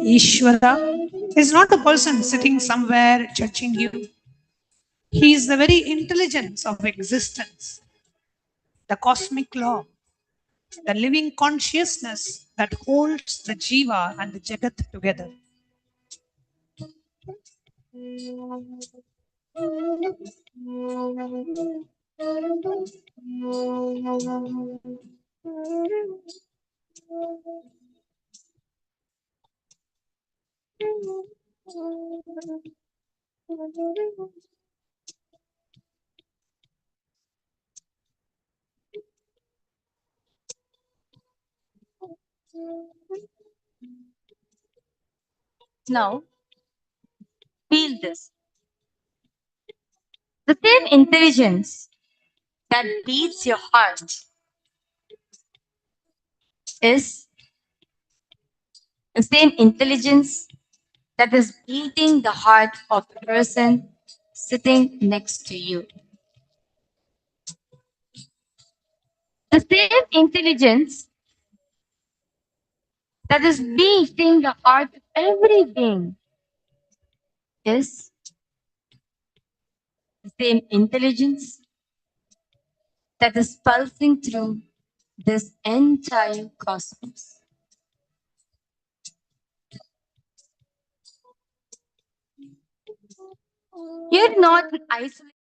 Ishvara is not a person sitting somewhere judging you. He is the very intelligence of existence, the cosmic law, the living consciousness that holds the Jiva and the Jagat together. Now, feel this. The same intelligence that beats your heart is the same intelligence that is beating the heart of the person sitting next to you. The same intelligence that is beating the heart of every being is the same intelligence that is pulsing through this entire cosmos. You're not isolated.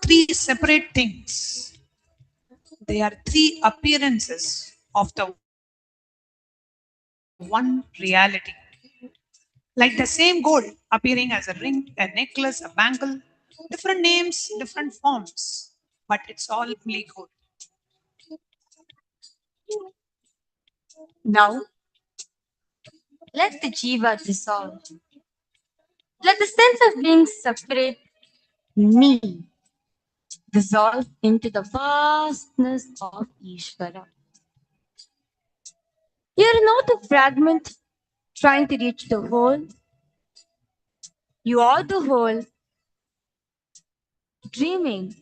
Three separate things. They are three appearances of the one reality. Like the same gold appearing as a ring, a necklace, a bangle, different names, different forms, but it's all only gold. Now, let the jiva dissolve. Let the sense of being separate, me, dissolve into the vastness of Ishvara. You're not a fragment trying to reach the whole. You are the whole, dreaming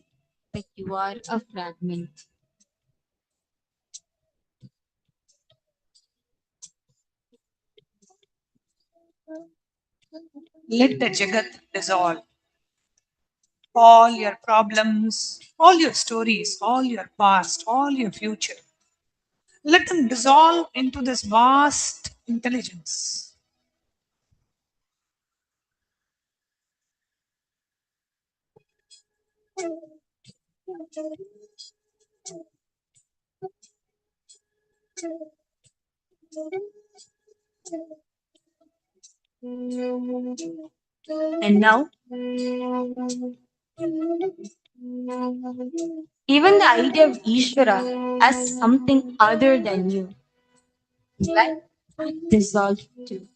that you are a fragment. Let the Jagat dissolve. All your problems, all your stories, all your past, all your future. Let them dissolve into this vast intelligence. And now, even the idea of Ishvara as something other than you, let that dissolve too.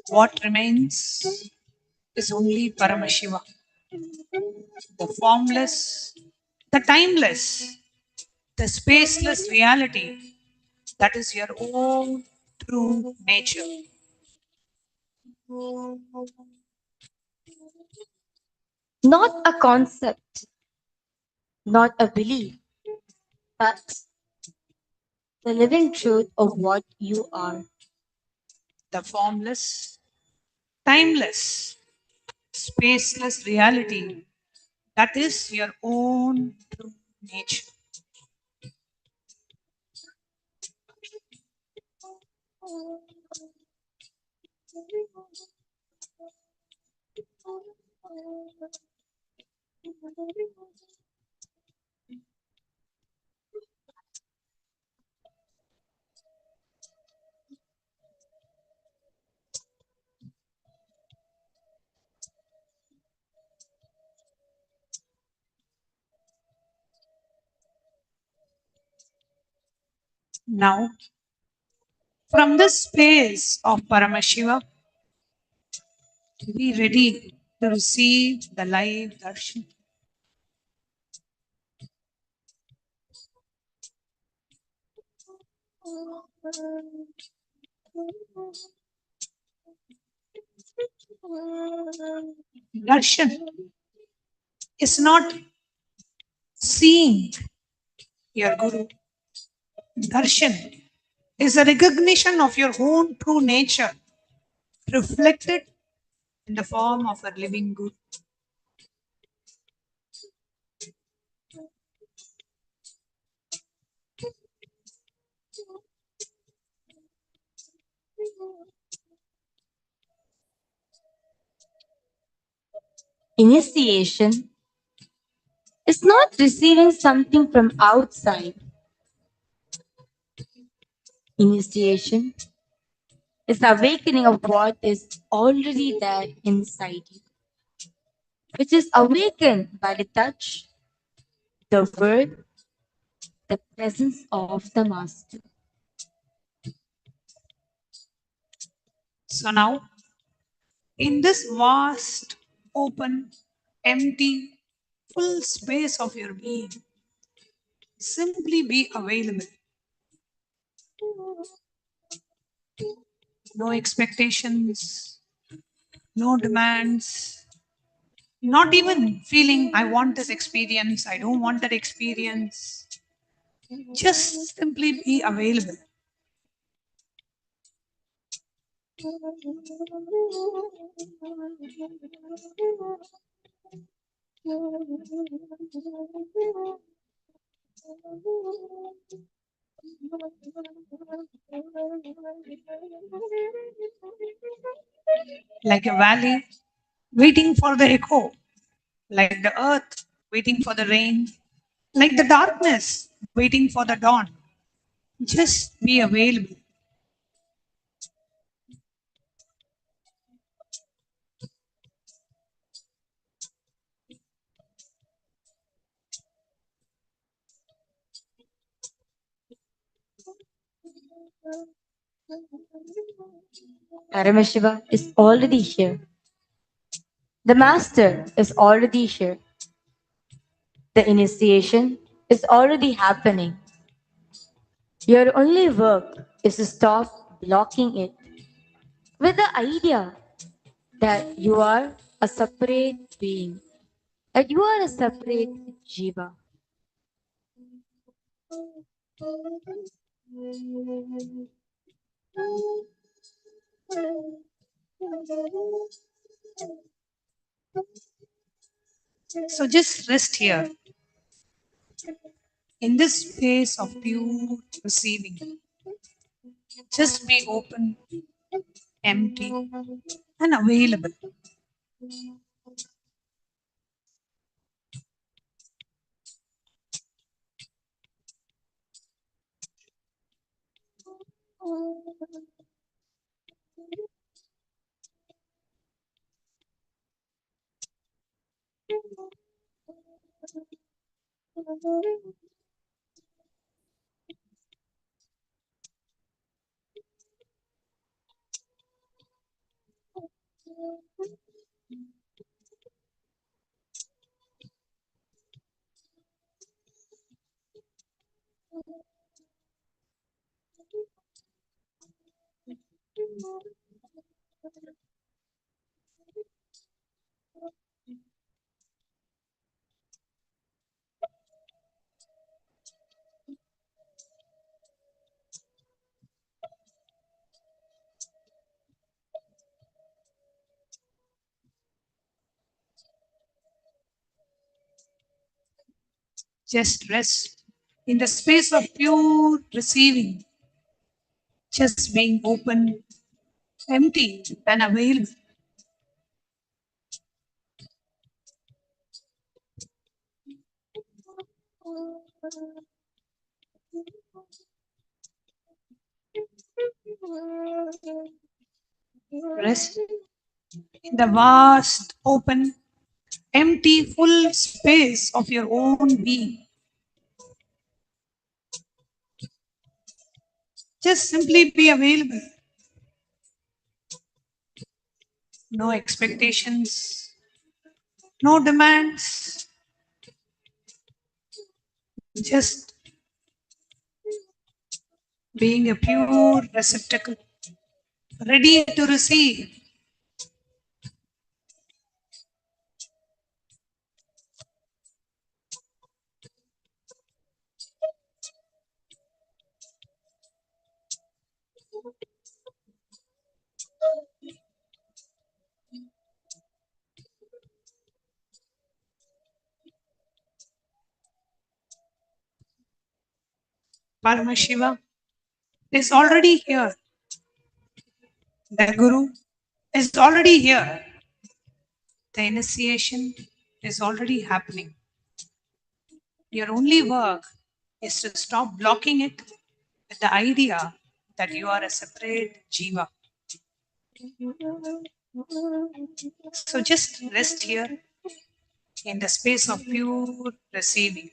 What remains is only Paramashiva, the formless, the timeless, the spaceless reality that is your own true nature. Not a concept, not a belief, but the living truth of what you are. The formless, timeless, spaceless reality that is your own true nature. Now, from this space of Paramashiva, be ready to receive the live darshan. Darshan is not seeing your Guru. Darshan is a recognition of your own true nature reflected in the form of a living Guru. Initiation is not receiving something from outside. Initiation is the awakening of what is already there inside you, which is awakened by the touch, the word, the presence of the Master. So now, in this vast, open, empty, full space of your being, simply be available. No expectations, no demands, not even feeling I want this experience, I don't want that experience. Just simply be available. Like a valley waiting for the echo, like the earth waiting for the rain, like the darkness waiting for the dawn. Just be available. Paramashiva is already here. The Master is already here. The initiation is already happening. Your only work is to stop blocking it with the idea that you are a separate being, that you are a separate jiva. So just rest here in this space of pure receiving. Just be open, empty, and available. Just rest in the space of pure receiving, just being open, empty, and available. Rest in the vast, open, empty, full space of your own being. Just simply be available. No expectations, no demands, just being a pure receptacle, ready to receive. Paramashivam is already here. The Guru is already here. The initiation is already happening. Your only work is to stop blocking it with the idea that you are a separate jiva. So just rest here in the space of pure receiving.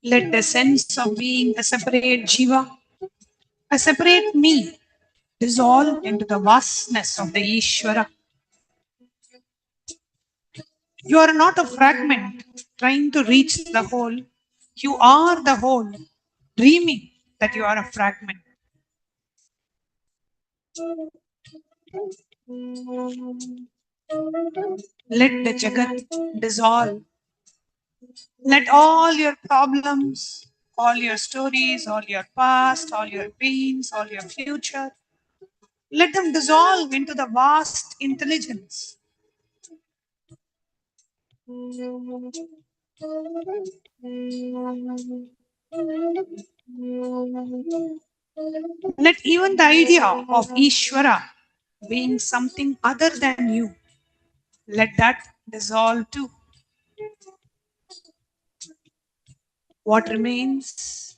Let the sense of being a separate jiva, a separate me, dissolve into the vastness of the Ishvara. You are not a fragment trying to reach the whole. You are the whole, dreaming that you are a fragment. Let the Jagat dissolve. Let all your problems, all your stories, all your past, all your pains, all your future, let them dissolve into the vast intelligence. Let even the idea of Ishvara being something other than you, let that dissolve too. What remains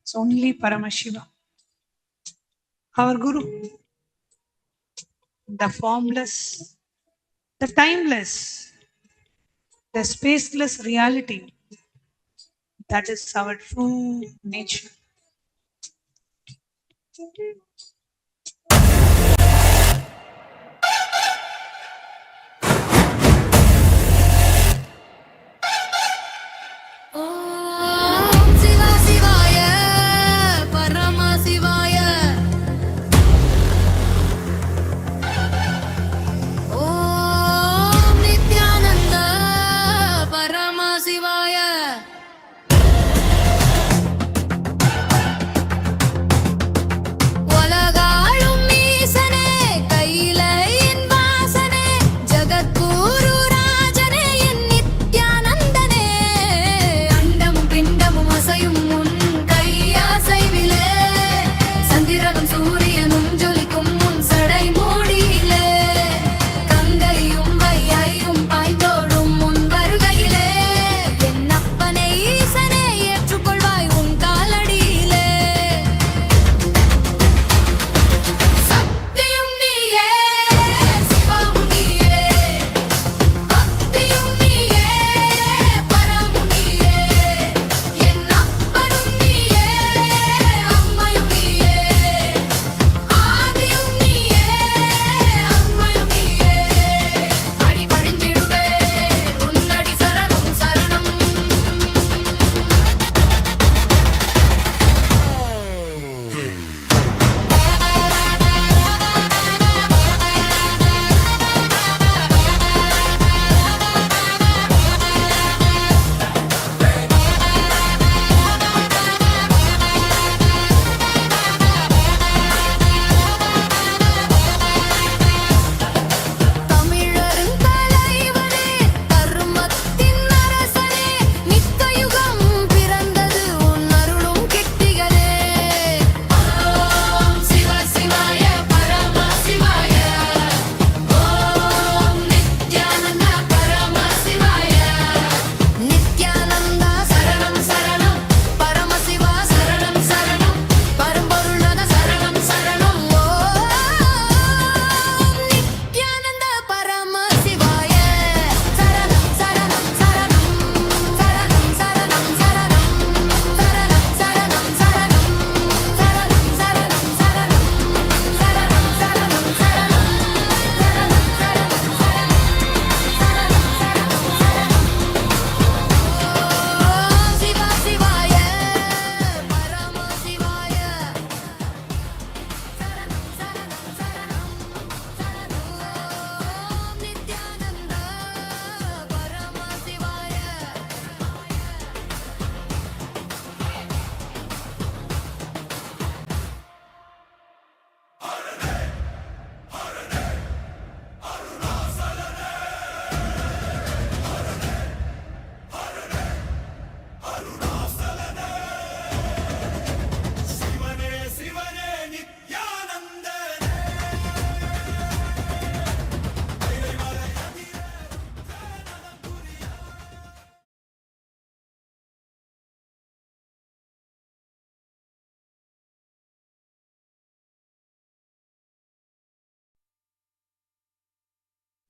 is only Paramashiva, our Guru, the formless, the timeless, the spaceless reality. That is our true nature. ॐ शिवा शिवाय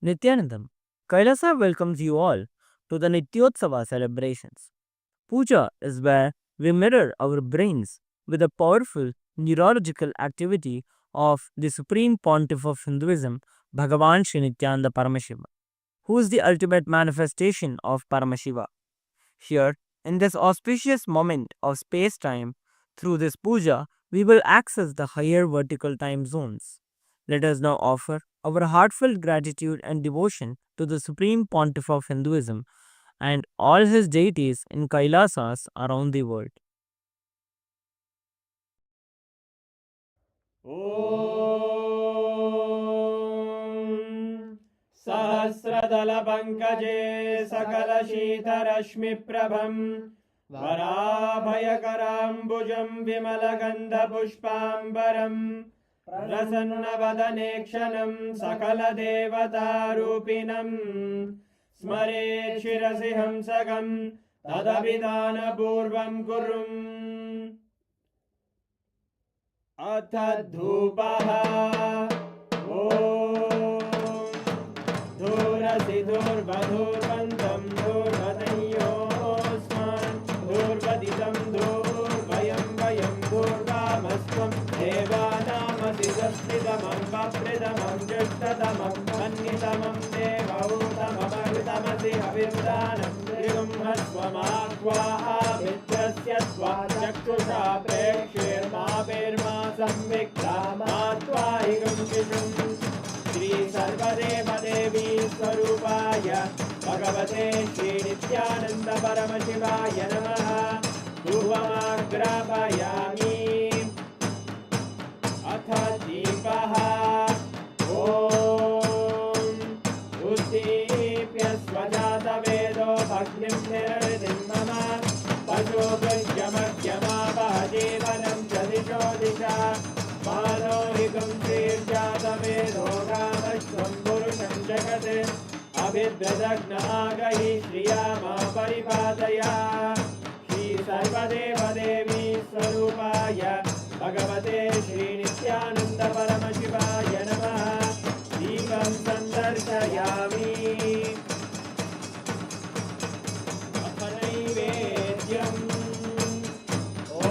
Nithyanandam, Kailasa welcomes you all to the Nityotsava celebrations. Puja is where we mirror our brains with the powerful neurological activity of the Supreme Pontiff of Hinduism, Bhagavan Sri Nithyananda Paramashivam, who is the ultimate manifestation of Paramashiva. Here, in this auspicious moment of space time, through this puja, we will access the higher vertical time zones. Let us now offer our heartfelt gratitude and devotion to the Supreme Pontiff of Hinduism and all his deities in Kailasas around the world. ॐ सहस्रदलपङ्कजे सकलशीतरश्मिप्रभं वराभयकराम्बुजं विमलगन्धपुष्पाम्बरं प्रसन्नवदने क्षणं सकलदेवतारूपिणं स्मरेत् शिरसि हंसकं तदभिधानपूर्वं कुरुम् अथ धूपः ॐ धूरसि धूर्वधूर्वन्तं धूर्वतयोस्मान् धूर्वदितं धूर्वयं वयं धूर्वामस्त्वं देवानामसि संस्थितमं वप्रितमं जुष्टतमं मन्नितमं देवहूतममृतमसि हविर्दानं त्रिगुंहस्वमाह्वाः मित्रस्य त्वा चक्षुषा प्रेक्ष्येर्मा संविक्ता मात्वाहिगं शिशुम् श्रीसर्वदेवदेवी स्वरूपाय भगवते श्रीनित्यानन्द परमशिवाय नमः धूपमाग्रापयामि अथ दीपः ॐ उद्दीप्य स्वजातवेदो भग्निं निरृतिं मम पशुभृत्यमग्यमावह जीवनं च दिशो दिशा मानोहिकं श्रीर्जातवेदो गामश्वं पुरुषं जगत् अभिद्रदग्नागहि श्रिया मा परिपादया श्रीसर्वदेवदेवी स्वरूपाय भगवते श्रीनित्यानन्द परमशिवाय नमः दीपं सन्दर्शयामि अथ नैवेद्यम् ॐ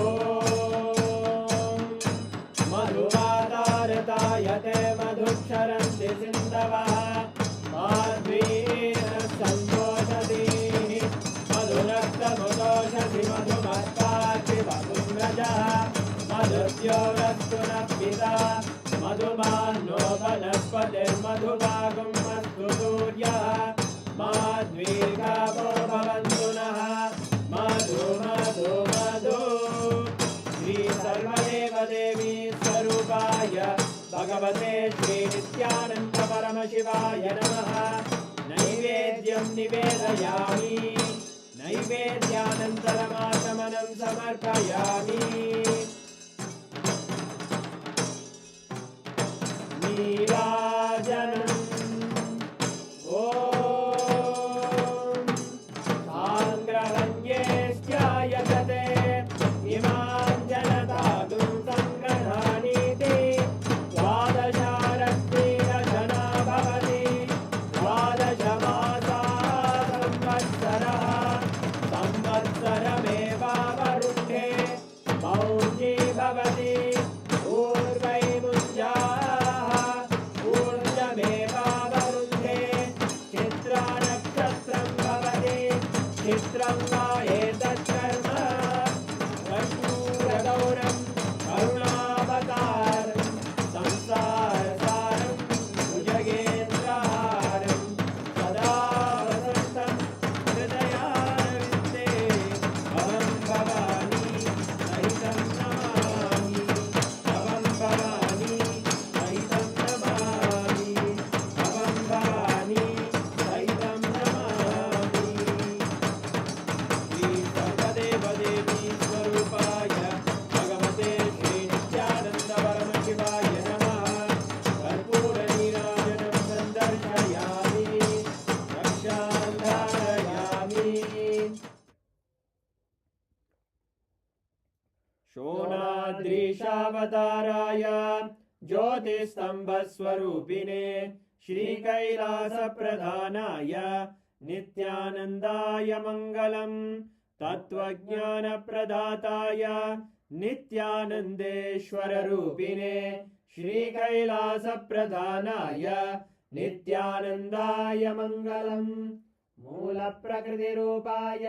मधुवातारतायते मधुक्षरन्ति सिन्धवः माध्वीन सन्तोषति मधुरक्तमुदोषसि मधुमत्पार्ति मधुम्रजः मधुद्योरस्तु नः पिता मधुमान्नो वनस्पतिर्मधुभागं अस्तु सूर्यः माध्वीर्गावो भवन्तु नः मधु मधु मधु श्रीसर्वदेवदेवी स्वरूपाय भगवते श्रीनित्यानन्द परमशिवाय नमः नैवेद्यं निवेदयामि नैवेद्यानन्तरमाचमनं समर्पयामि नीराजनम् ॐ साङ्ग्रहण्येष्ट्यायतते इमां जनतागुं सङ्ग्रहाणीति द्वादशारत्नीरजना भवति द्वादशमासाः संवत्सरः संवत्सरमेवावरुन्धे मौञ्जी भवति ऊर्वैमुञ्जाः ऊर्जमेवावरुन्धे चित्रानक्षत्रं भवति चित्रं वा एतत्कर्म कर्पूरगौरं करुणावतारं संसारसारं भुजगेन्द्रहारं सदा वसन्तं हृदयारविन्दे भवं भवानी सहितं नमामि भवं भवानी सहितं नमामि भवं भवानी सहितं नमामि श्रीसर्वदेवदेवी स्वरूपाय भगवते श्रीनित्यानन्द परमशिवाय नमः कर्पूरनीराजनं सन्दर्शयामि रक्षां धारयामि शोणाद्रीशावताराय ज्योतिस्तम्भस्वरूपिणे श्रीकैलासप्रधानाय नित्यानन्दाय मङ्गलम् तत्त्वज्ञानप्रदाताय नित्यानन्देश्वररूपिणे श्रीकैलासप्रधानाय नित्यानन्दाय मङ्गलम् मूलप्रकृतिरूपाय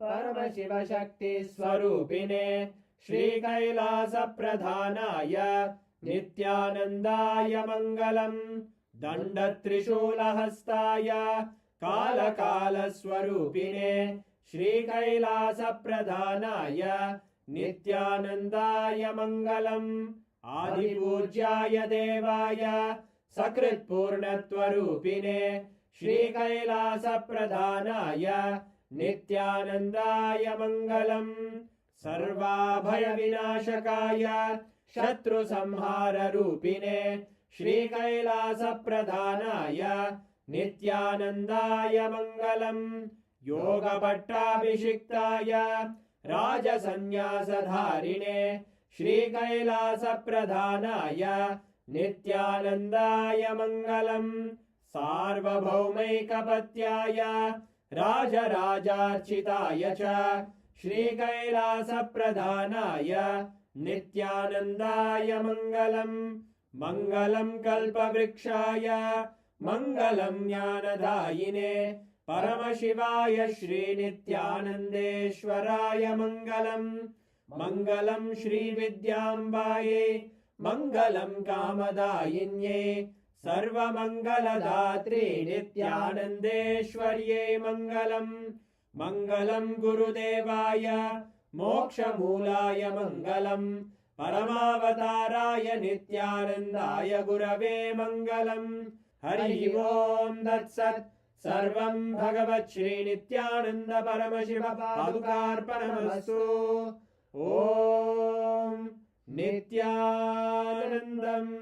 परमशिवशक्तिस्वरूपिणे श्रीकैलासप्रधानाय नित्यानन्दाय मङ्गलम् दण्डत्रिशूलहस्ताय कालकालस्वरूपिणे श्रीकैलासप्रधानाय नित्यानन्दाय मङ्गलम् आदिपूज्याय देवाय सकृत्पूर्णत्वरूपिणे श्रीकैलासप्रधानाय नित्यानन्दाय मङ्गलम् सर्वाभयविनाशकाय शत्रुसंहाररूपिणे श्रीकैलासप्रधानाय नित्यानन्दाय मङ्गलम् योगपट्टाभिषिक्ताय राजसन्न्यासधारिणे श्रीकैलासप्रधानाय नित्यानन्दाय मङ्गलम् सार्वभौमैकपत्याय राजराजार्चिताय च श्रीकैलासप्रधानाय नित्यानन्दाय मङ्गलम् मङ्गलम् कल्पवृक्षाय मङ्गलम् ज्ञानदायिने परमशिवाय श्रीनित्यानन्देश्वराय मङ्गलम् मङ्गलम् श्रीविद्याम्बायै मङ्गलम् कामदायिन्यै सर्वमङ्गलदात्रे नित्यानन्देश्वर्यै मङ्गलम् मङ्गलम् गुरुदेवाय मोक्षमूलाय मङ्गलम् परमावताराय नित्यानन्दाय गुरवे मङ्गलम् हरि ओम् तत्सत् सर्वम् भगवत् श्रीनित्यानन्द परमशिव पादुकार्पणमस्तु ॐ नित्यानन्दम्।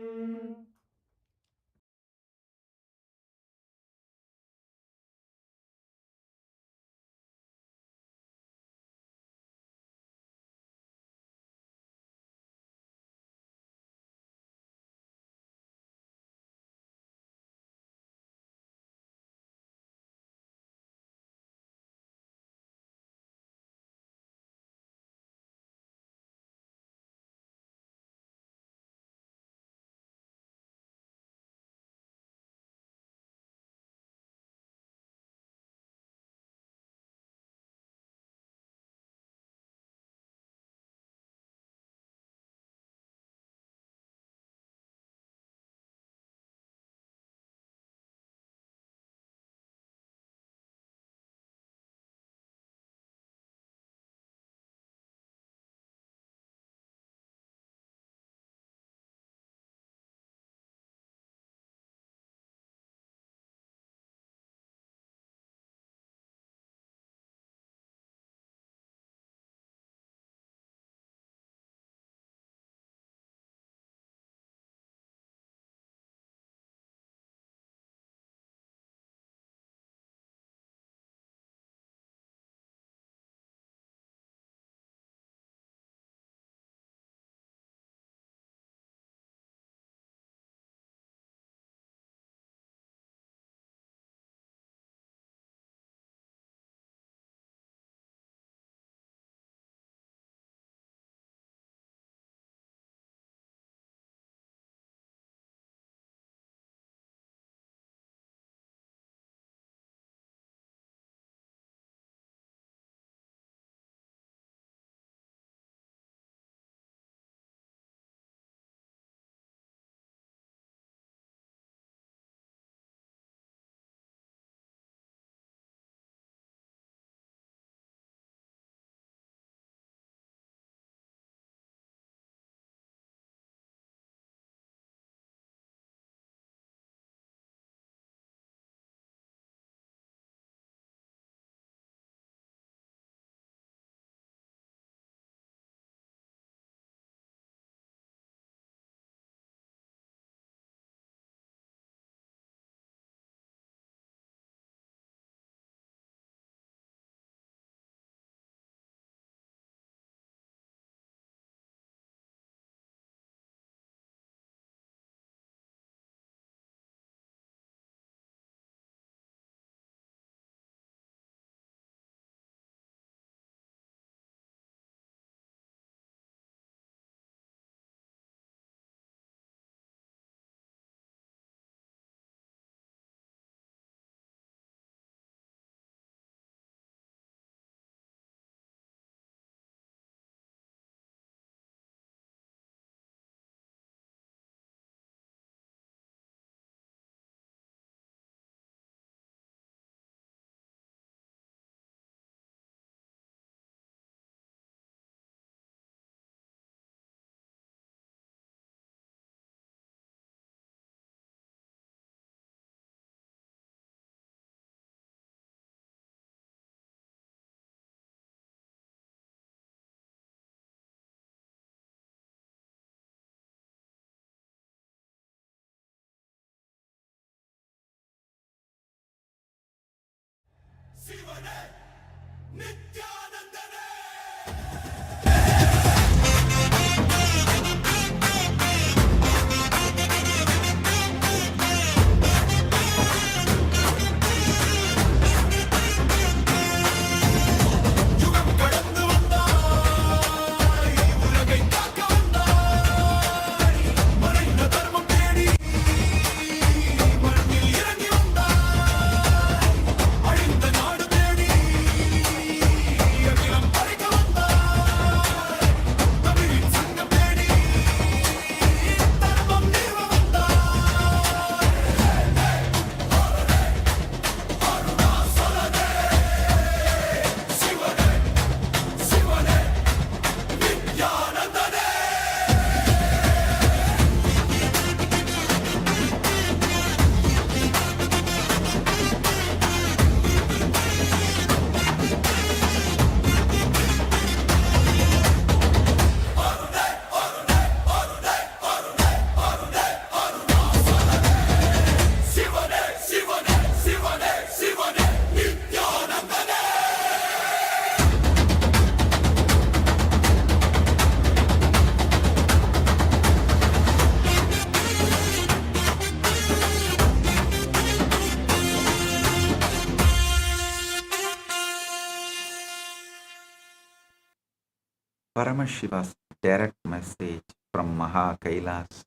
Paramashiva's direct message from Kailasa.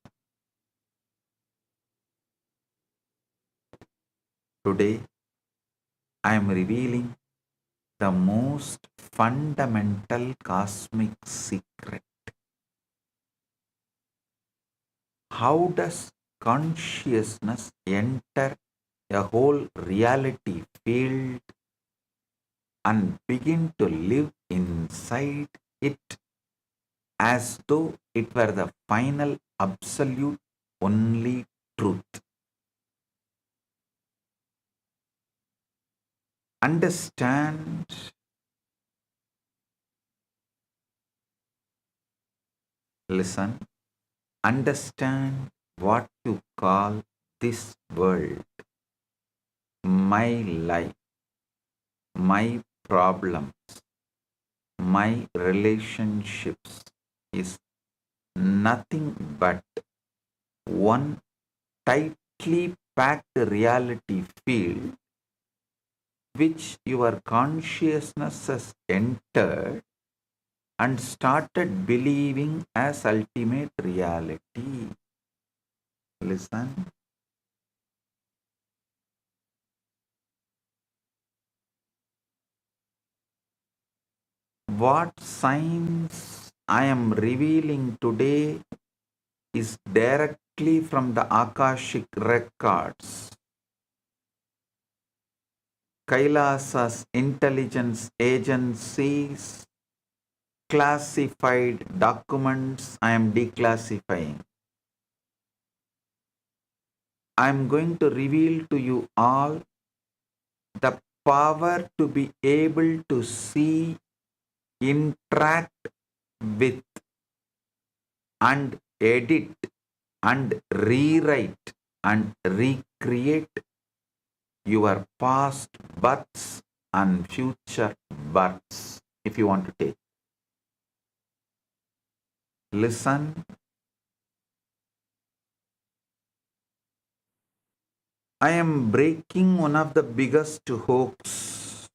Today, I am revealing the most fundamental cosmic secret. How does consciousness enter a whole reality field and begin to live inside it as though it were the final, absolute, only truth? Understand, listen, understand what you call this world, my life, my problems, my relationships is nothing but one tightly packed reality field which your consciousness has entered and started believing as ultimate reality. Listen. What science I am revealing today is directly from the Akashic records. Kailasa's intelligence agencies classified documents I am declassifying. I am going to reveal to you all the power to be able to see, interact with, and edit, and rewrite, and recreate your past births and future births, if you want to take. Listen. I am breaking one of the biggest hoax.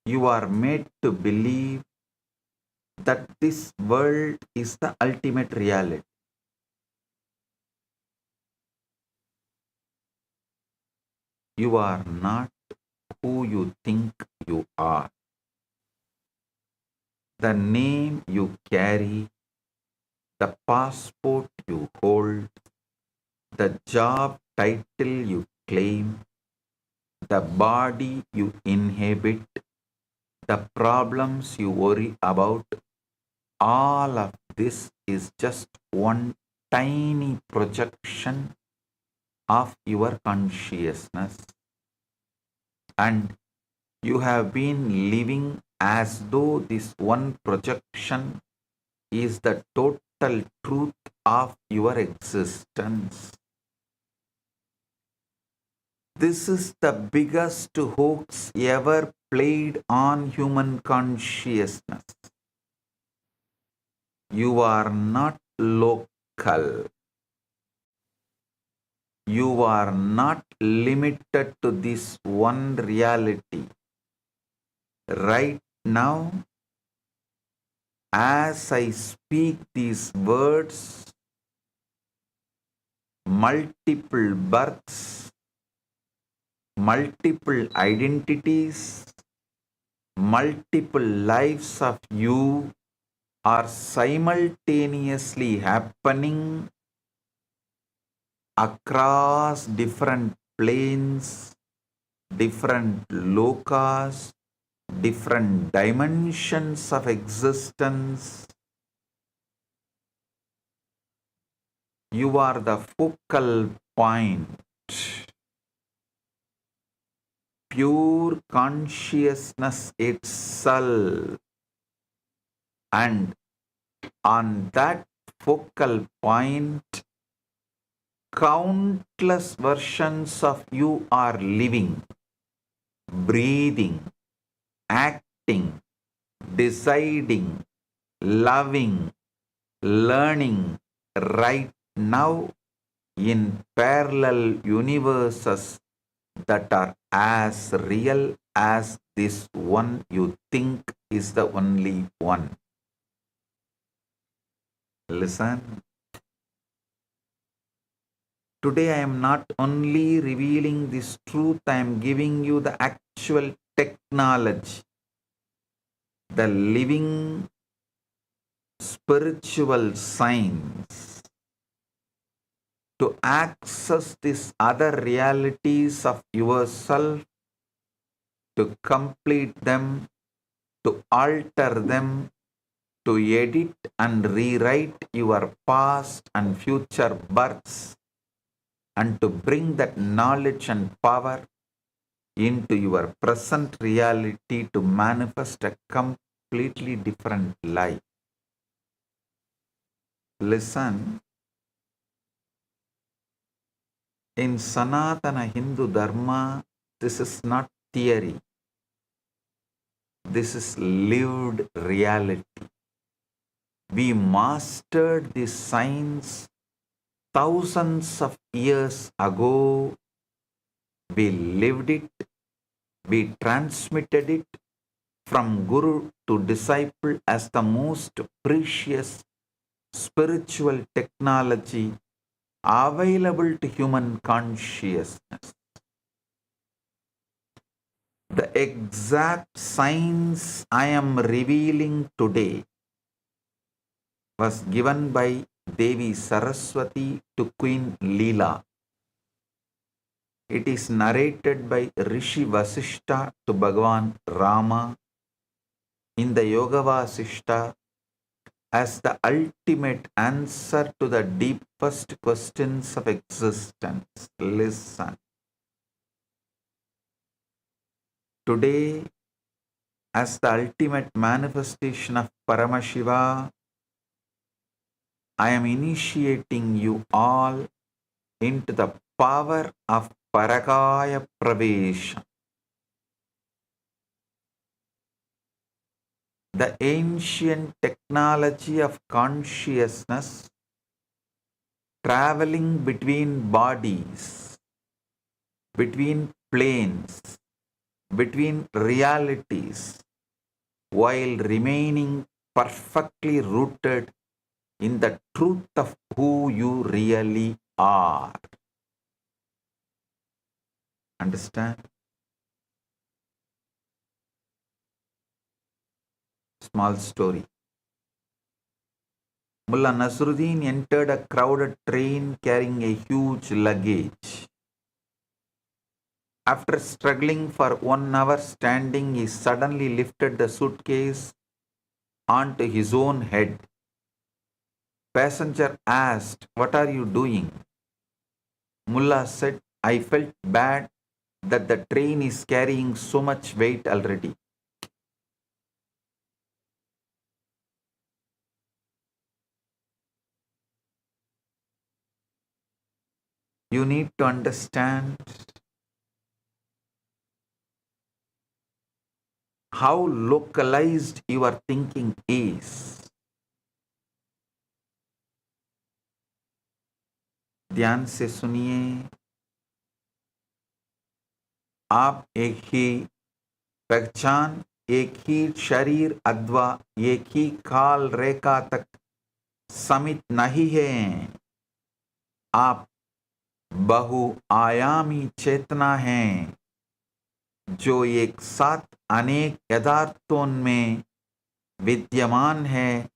You are made to believe that this world is the ultimate reality. You are not who you think you are. The name you carry, the passport you hold, the job title you claim, the body you inhabit, the problems you worry about, all of this is just one tiny projection of your consciousness. And you have been living as though this one projection is the total truth of your existence. This is the biggest hoax ever played on human consciousness. You are not local. You are not limited to this one reality. Right now, as I speak these words, multiple births, multiple identities, multiple lives of you are simultaneously happening across different planes, different lokas, different dimensions of existence. You are the focal point. Pure consciousness itself. And on that focal point, countless versions of you are living, breathing, acting, deciding, loving, learning right now in parallel universes that are as real as this one you think is the only one. Listen. Today I am not only revealing this truth, I am giving you the actual technology, the living spiritual science to access these other realities of yourself, to complete them, to alter them, to edit and rewrite your past and future births, and to bring that knowledge and power into your present reality to manifest a completely different life. Listen, in Sanatana Hindu Dharma, this is not theory. This is lived reality. We mastered this science thousands of years ago. We lived it. We transmitted it from guru to disciple as the most precious spiritual technology available to human consciousness. The exact science I am revealing today was given by Devi Saraswati to Queen Leela. It is narrated by Rishi Vasishta to Bhagavan Rama in the Yoga Vasishta as the ultimate answer to the deepest questions of existence. Listen. Today, as the ultimate manifestation of Paramashiva, I am initiating you all into the power of Parakaya Pravesha, the ancient technology of consciousness traveling between bodies, between planes, between realities, while remaining perfectly rooted in the truth of who you really are. Understand? Small story. Mullah Nasruddin entered a crowded train carrying a huge luggage. After struggling for 1 hour standing, he suddenly lifted the suitcase onto his own head. Passenger asked, "What are you doing?" Mullah said, "I felt bad that the train is carrying so much weight already." You need to understand how localized your thinking is. ध्यान से सुनिए, आप एक ही पहचान, एक ही शरीर अथवा एक ही काल रेखा तक समित नहीं हैं। आप बहुआयामी चेतना हैं, जो एक साथ अनेक यथार्थों में विद्यमान है।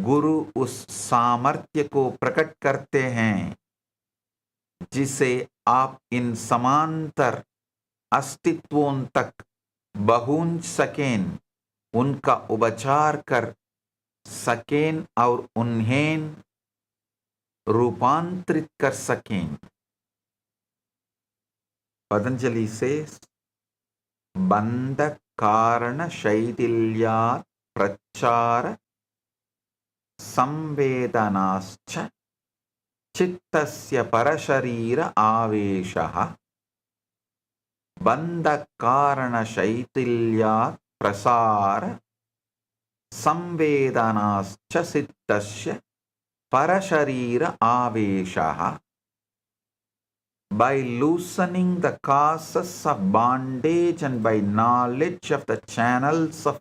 गुरु उस सामर्थ्य को प्रकट करते हैं जिसे आप इन समांतर अस्तित्वों तक पहुंच सकें, उनका उपचार कर सकें और उन्हें रूपांतरित कर सकें। पतंजलि से बंध कारण शैथिल्यात् प्रचार संवेदनाश्च चित्तस्य परशरीर आवेशः। बंध कारण शैथिल्यात् प्रसार संवेदनाश्च चित्तस्य परशरीर आवेशः। By loosening the causes of bondage and by knowledge of the channels of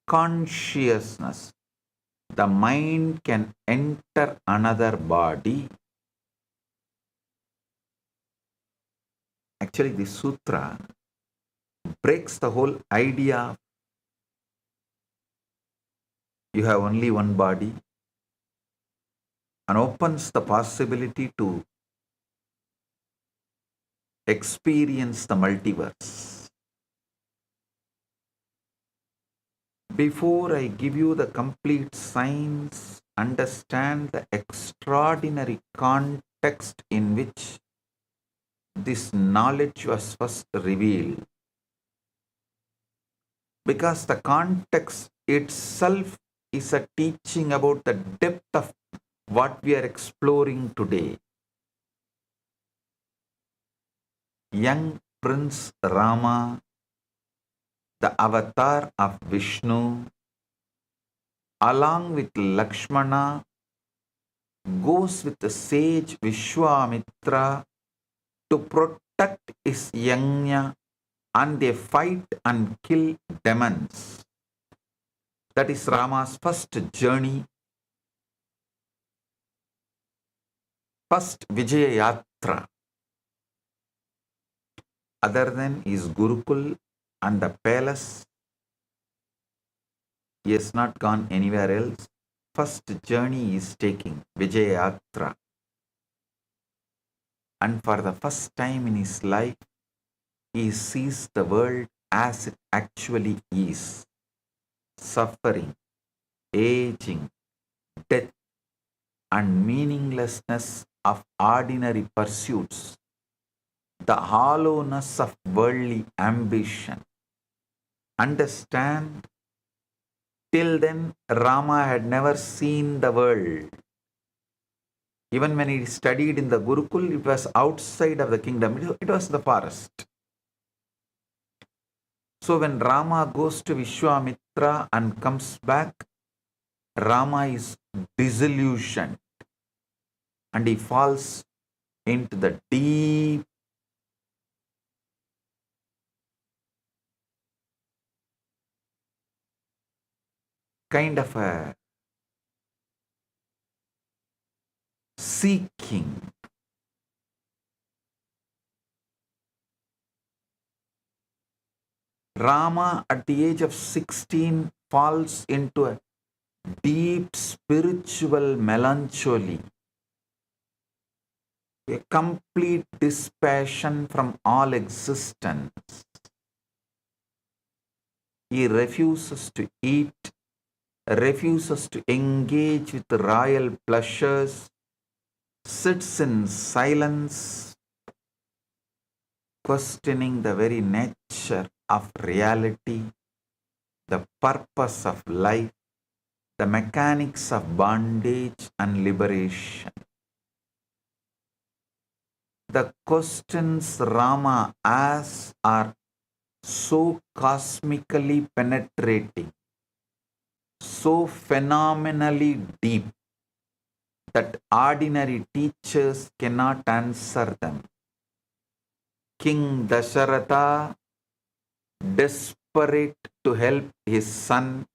consciousness, the mind can enter another body. Actually, this sutra breaks the whole idea of you have only one body and opens the possibility to experience the multiverse. Before I give you the complete science, understand the extraordinary context in which this knowledge was first revealed. Because the context itself is a teaching about the depth of what we are exploring today. Young Prince Rama, the avatar of Vishnu, along with Lakshmana, goes with the sage Vishwamitra to protect his yajna, and they fight and kill demons. That is Rama's first journey, first Vijaya Yatra. Other than his Gurukul and the palace, he has not gone anywhere else. First journey he is taking, Vijaya Yatra. And for the first time in his life, he sees the world as it actually is. Suffering, aging, death, and meaninglessness of ordinary pursuits. The hollowness of worldly ambition. Understand, till then Rama had never seen the world. Even when he studied in the Gurukul, it was outside of the kingdom, it was the forest. So when Rama goes to Vishwamitra and comes back, Rama is disillusioned and he falls into the deep kind of a seeking. Rama at the age of 16 falls into a deep spiritual melancholy, a complete dispassion from all existence. He refuses to eat, refuses to engage with royal pleasures, sits in silence, questioning the very nature of reality, the purpose of life, the mechanics of bondage and liberation. The questions Rama asks are so cosmically penetrating, so phenomenally deep that ordinary teachers cannot answer them. King Dasharatha, desperate to help his son,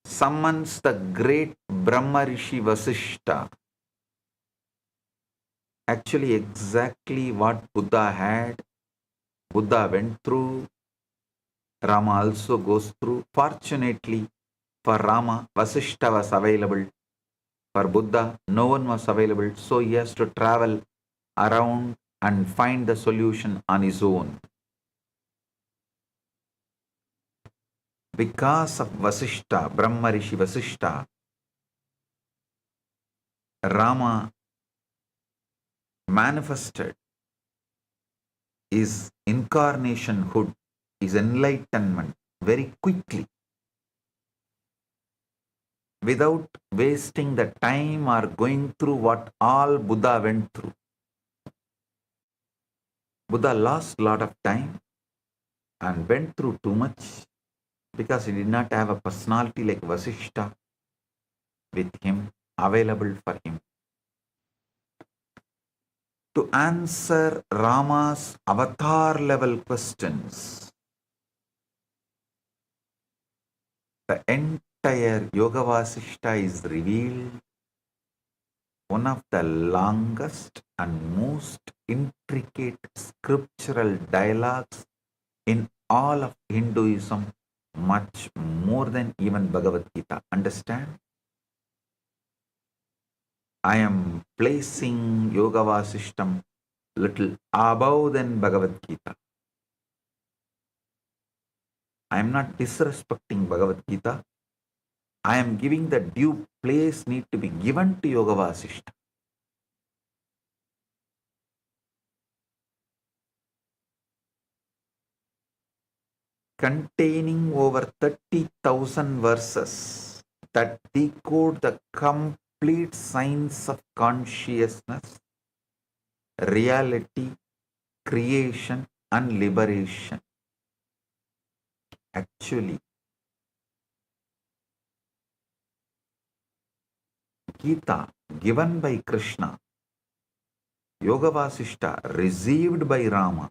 summons the great Brahma Rishi Vasishta. Actually, exactly what Buddha had, Buddha went through, Rama also goes through. Fortunately for Rama, Vasishta was available. For Buddha, no one was available, so he has to travel around and find the solution on his own. Because of Vasishta, Brahma Rishi Vasishta, Rama manifested his incarnationhood, his enlightenment very quickly, without wasting the time or going through what all Buddha went through. Buddha lost a lot of time and went through too much because he did not have a personality like Vasishta with him, available for him. To answer Rama's avatar level questions, the entire Yoga Vasishta is revealed, one of the longest and most intricate scriptural dialogues in all of Hinduism, much more than even Bhagavad Gita. Understand? I am placing Yoga Vasishtam little above than Bhagavad Gita. I am not disrespecting Bhagavad Gita. I am giving the due place need to be given to Yoga Vasishta. Containing over 30,000 verses that decode the complete science of consciousness, reality, creation, and liberation. Actually, Gita given by Krishna, Yoga Vasishta received by Rama.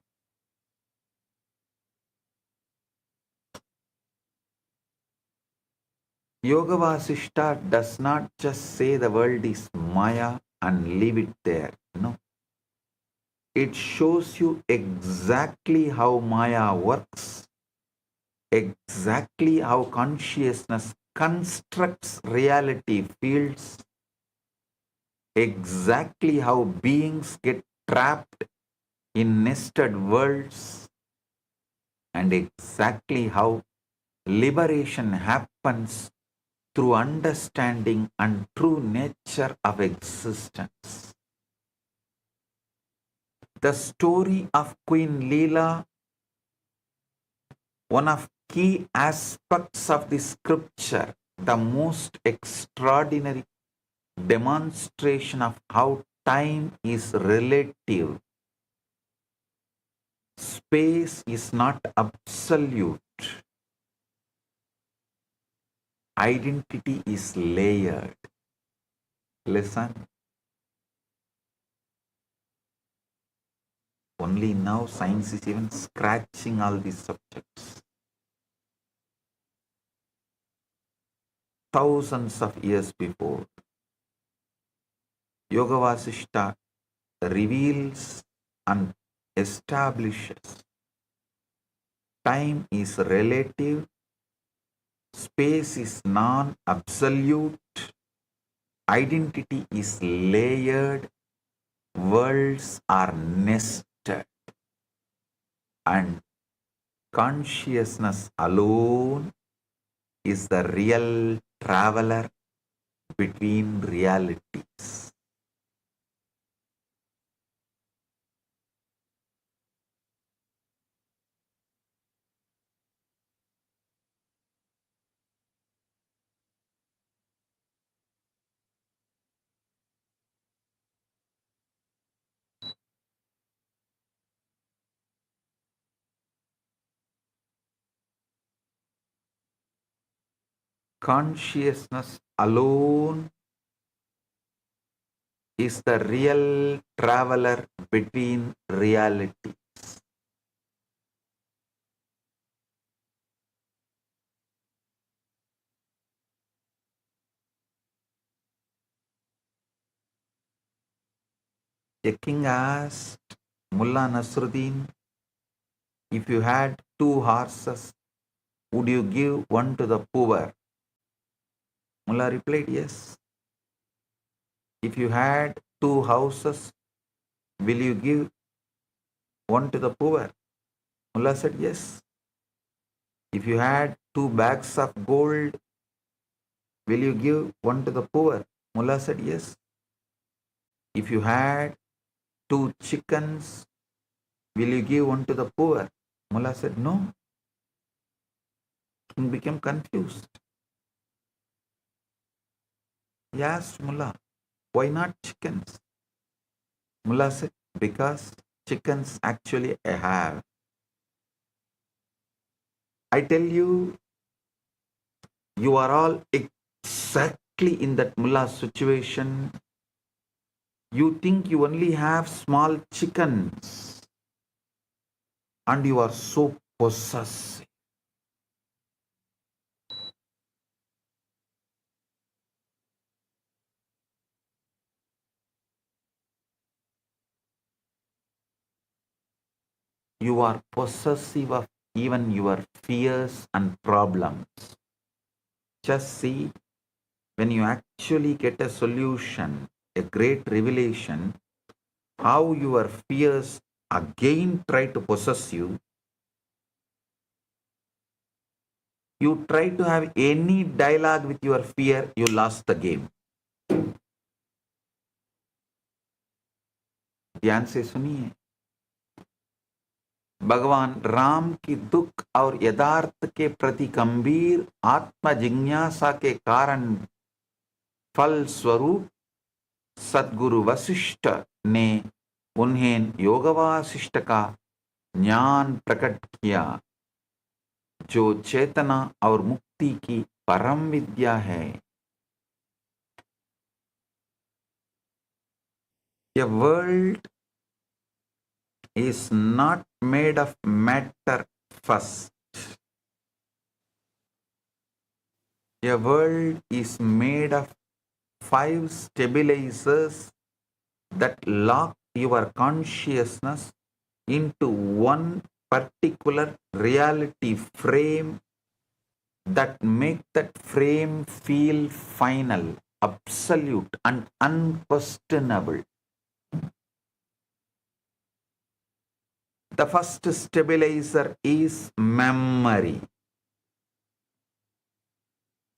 Yoga Vasishta does not just say the world is Maya and leave it there. No. It shows you exactly how Maya works, exactly how consciousness constructs reality fields, exactly how beings get trapped in nested worlds, and exactly how liberation happens through understanding and true nature of existence. The story of Queen Leela, one of key aspects of the scripture, the most extraordinary demonstration of how time is relative. Space is not absolute. Identity is layered. Listen. Only now science is even scratching all these subjects. Thousands of years before, Yoga Vasishta reveals and establishes time is relative, space is non-absolute, identity is layered, worlds are nested, and consciousness alone is the real traveler between realities. Consciousness alone is the real traveler between reality. A king asked Mullah Nasruddin, if you had 2 horses, would you give one to the poor? Mullah replied, yes. If you had 2 houses, will you give one to the poor? Mullah said, yes. If you had 2 bags of gold, will you give one to the poor? Mullah said, yes. If you had 2 chickens, will you give one to the poor? Mullah said, no. King became confused. He asked Mullah, why not chickens? Mullah said, because chickens actually I have. I tell you, you are all exactly in that Mullah situation. You think you only have small chickens and you are so possessive. You are possessive of even your fears and problems. Just see, when you actually get a solution, a great revelation, how your fears again try to possess you. You try to have any dialogue with your fear, you lost the game. ध्यान से सुनिए, भगवान राम की दुख और यथार्थ के प्रति गंभीर आत्म जिज्ञासा के कारण फल स्वरूप सद्गुरु वशिष्ठ ने उन्हें योग वासिष्ठ का ज्ञान प्रकट किया, जो चेतना और मुक्ति की परम विद्या है. A world is not made of matter first. A world is made of 5 stabilizers that lock your consciousness into one particular reality frame that make that frame feel final, absolute and unquestionable. The first stabilizer is memory.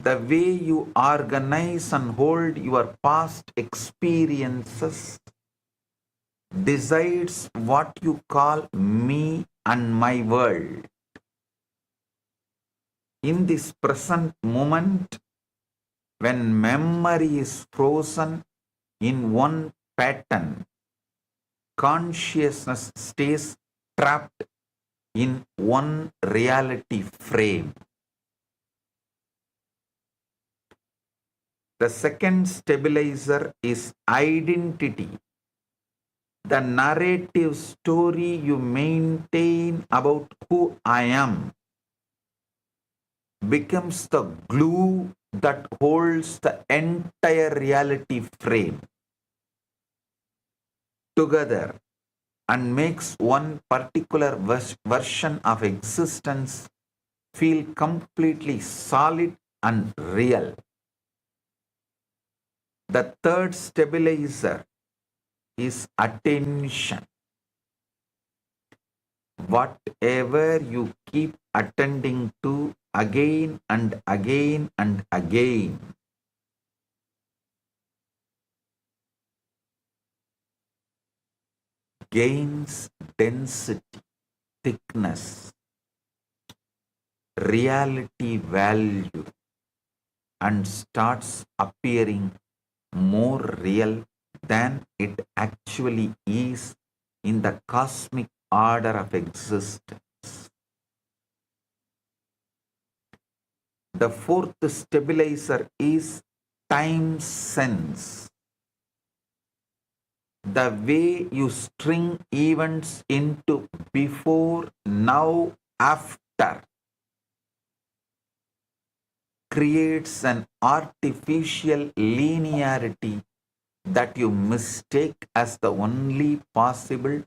The way you organize and hold your past experiences decides what you call me and my world. In this present moment, when memory is frozen in one pattern, consciousness stays trapped in one reality frame. The second stabilizer is identity. The narrative story you maintain about who I am becomes the glue that holds the entire reality frame together and makes one particular version of existence feel completely solid and real. The third stabilizer is attention. Whatever you keep attending to again and again and again gains density, thickness, reality value, and starts appearing more real than it actually is in the cosmic order of existence. The fourth stabilizer is time sense. The way you string events into before, now, after creates an artificial linearity that you mistake as the only possible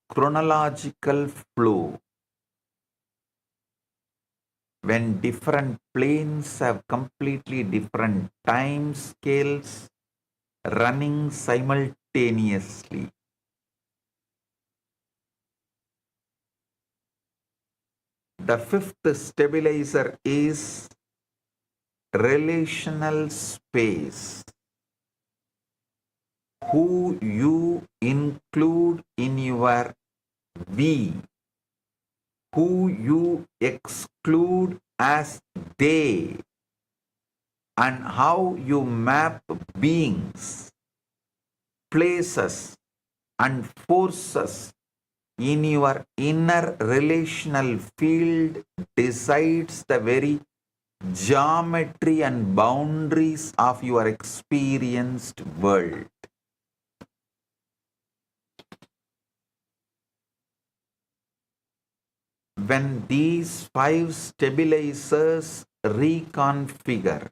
chronological flow. When different planes have completely different time scales running simultaneously. The fifth stabilizer is relational space. Who you include in your we, who you exclude as they, and how you map beings, places, and forces in your inner relational field decides the very geometry and boundaries of your experienced world. When these five stabilizers reconfigure,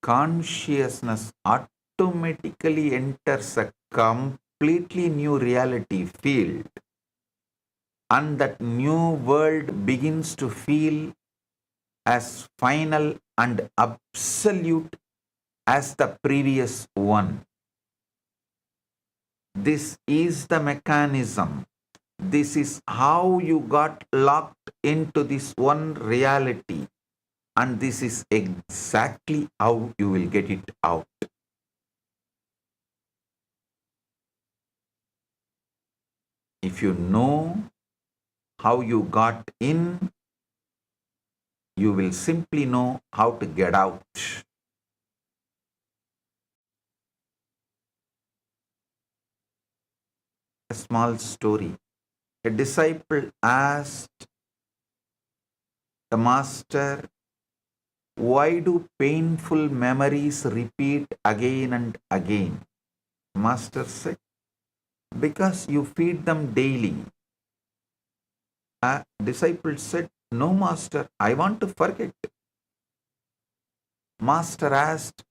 consciousness automatically enters a completely new reality field, and that new world begins to feel as final and absolute as the previous one. This is the mechanism. This is how you got locked into this one reality, and this is exactly how you will get it out. If you know how you got in, you will simply know how to get out. A small story. A disciple asked the master, "Why do painful memories repeat again and again?" Master said, "Because you feed them daily." A disciple said, "No, master, I want to forget." Master asked,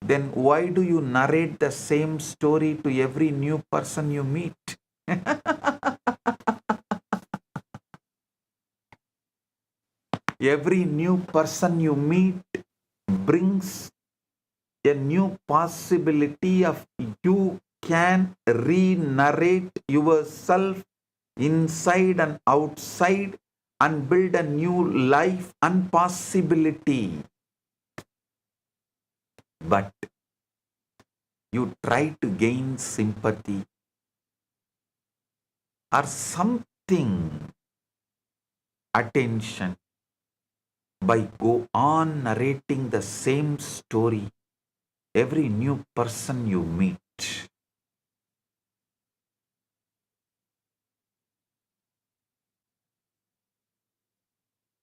"Then why do you narrate the same story to every new person you meet?" Every new person you meet brings a new possibility of you can re-narrate yourself inside and outside and build a new life and possibility. But you try to gain sympathy or something, attention, by go on narrating the same story every new person you meet.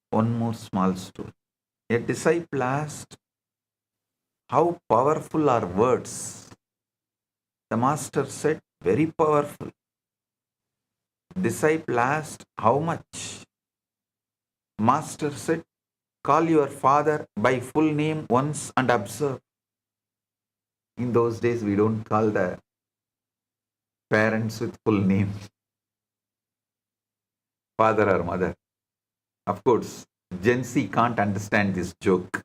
One more small story. A disciple asked, "How powerful are words?" The master said, "Very powerful." Disciple asked, "How much?" Master said, "Call your father by full name once and observe." In those days, we don't call the parents with full name, father or mother. Of course, Gen Z can't understand this joke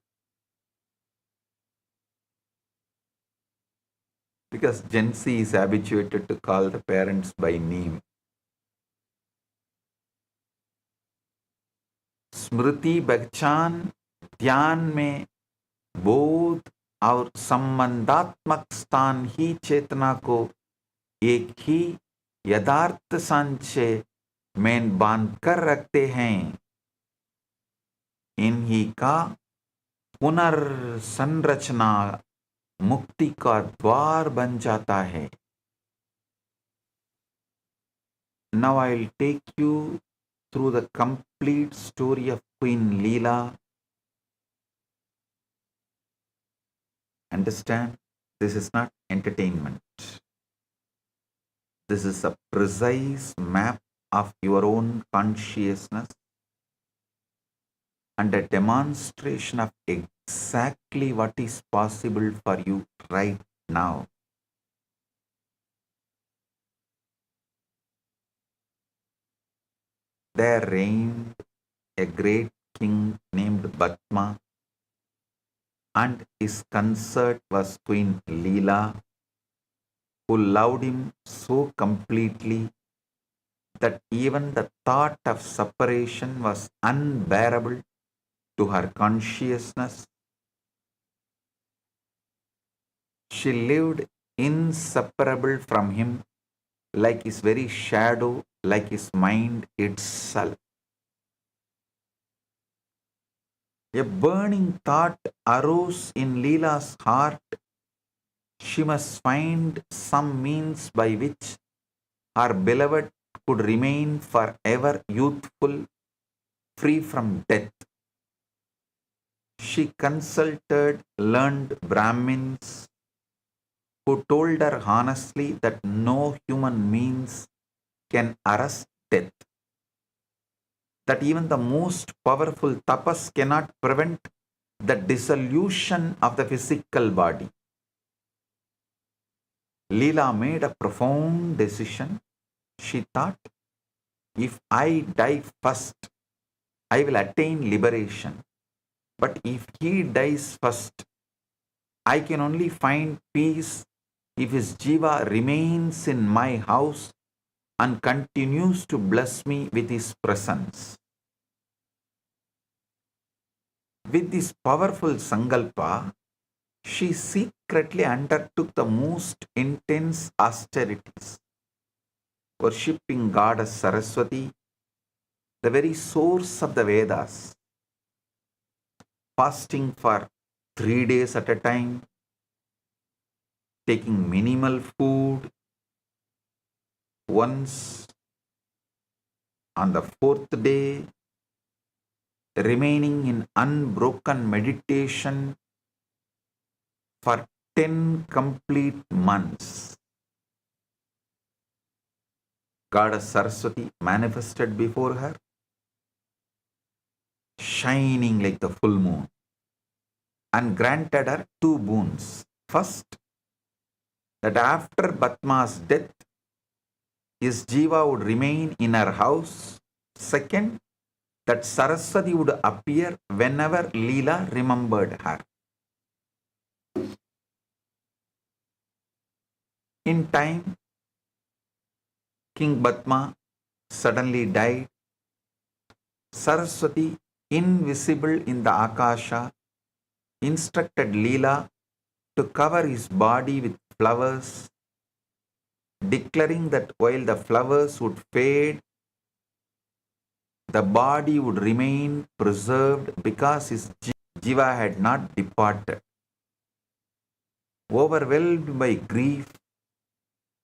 because Gen Z is habituated to call the parents by name. स्मृति पहचान ध्यान में बोध और संबंधात्मक स्थान ही चेतना को एक ही यथार्थ संचय में बांध कर रखते हैं। इन्हीं का पुनर्संरचना मुक्ति का द्वार बन जाता है। Now I'll take you through the complete story of Queen Leela. Understand? This is not entertainment. This is a precise map of your own consciousness and a demonstration of exactly what is possible for you right now. There reigned a great king named Batma, and his consort was Queen Leela, who loved him so completely that even the thought of separation was unbearable to her consciousness. She lived inseparable from him, like his very shadow, like his mind itself. A burning thought arose in Leela's heart. She must find some means by which her beloved could remain forever youthful, free from death. She consulted learned Brahmins who told her honestly that no human means can arrest death, that even the most powerful tapas cannot prevent the dissolution of the physical body. Leela made a profound decision. She thought, if I die first, I will attain liberation. But if he dies first, I can only find peace if his jiva remains in my house and continues to bless me with his presence. With this powerful sankalpa, she secretly undertook the most intense austerities, worshipping goddess Saraswati, the very source of the Vedas, fasting for 3 days at a time, taking minimal food, once on the 4th day, remaining in unbroken meditation for 10 complete months. Goddess Saraswati manifested before her, shining like the full moon, and granted her 2 boons. First, that after Batma's death, his jiva would remain in her house. Second, that Saraswati would appear whenever Leela remembered her. In time, King Batma suddenly died. Saraswati, invisible in the Akasha, instructed Leela to cover his body with flowers, declaring that while the flowers would fade, the body would remain preserved because his jiva had not departed. Overwhelmed by grief,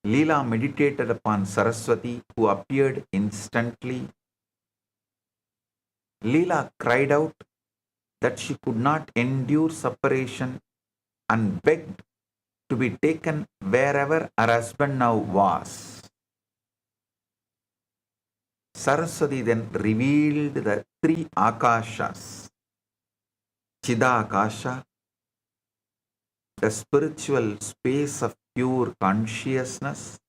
Leela meditated upon Saraswati, who appeared instantly. Leela cried out that she could not endure separation and begged to be taken wherever her husband now was. Saraswati then revealed the 3 Akashas: Chidakasha, the spiritual space of pure consciousness;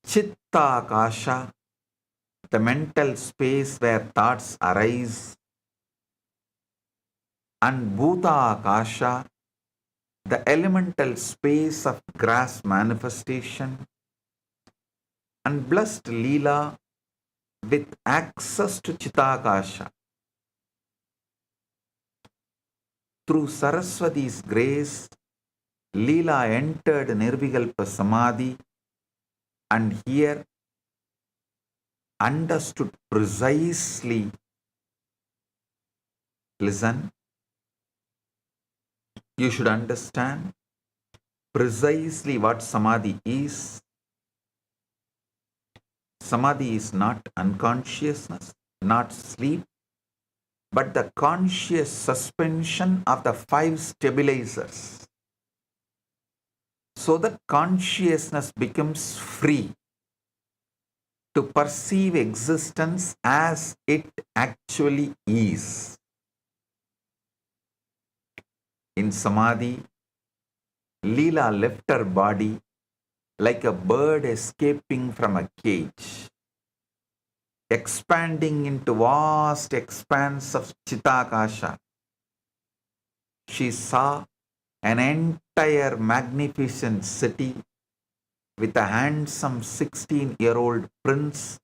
Chittakasha, the mental space where thoughts arise; and Bhutakasha, the elemental space of grass manifestation. And blessed Leela with access to Chittakasha. Through Saraswati's grace, Leela entered Nirvikalpa Samadhi and here understood precisely, listen, you should understand precisely what Samadhi is. Samadhi is not unconsciousness, not sleep, but the conscious suspension of the five stabilizers, so that consciousness becomes free to perceive existence as it actually is. In Samadhi, Leela left her body like a bird escaping from a cage, expanding into vast expanse of Chitakasha. She saw an entire magnificent city with a handsome 16-year-old prince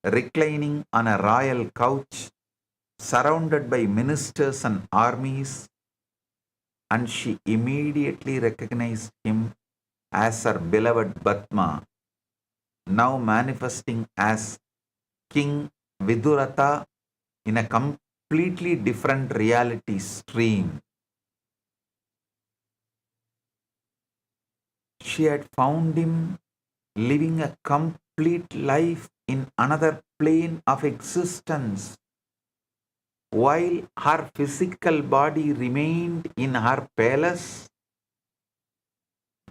reclining on a royal couch, surrounded by ministers and armies, and she immediately recognized him as her beloved Batma, now manifesting as King Viduratha in a completely different reality stream. She had found him living a complete life in another plane of existence, while her physical body remained in her palace.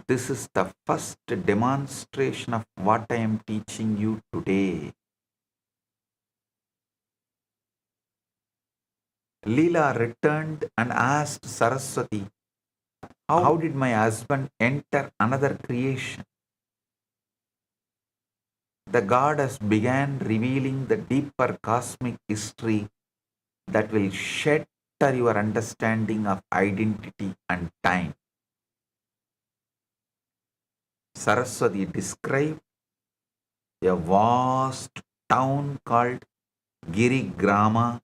This is the first demonstration of what I am teaching you today. Leela returned and asked Saraswati, how did my husband enter another creation? The goddess began revealing the deeper cosmic history that will shatter your understanding of identity and time. Saraswati described a vast town called Girigrama,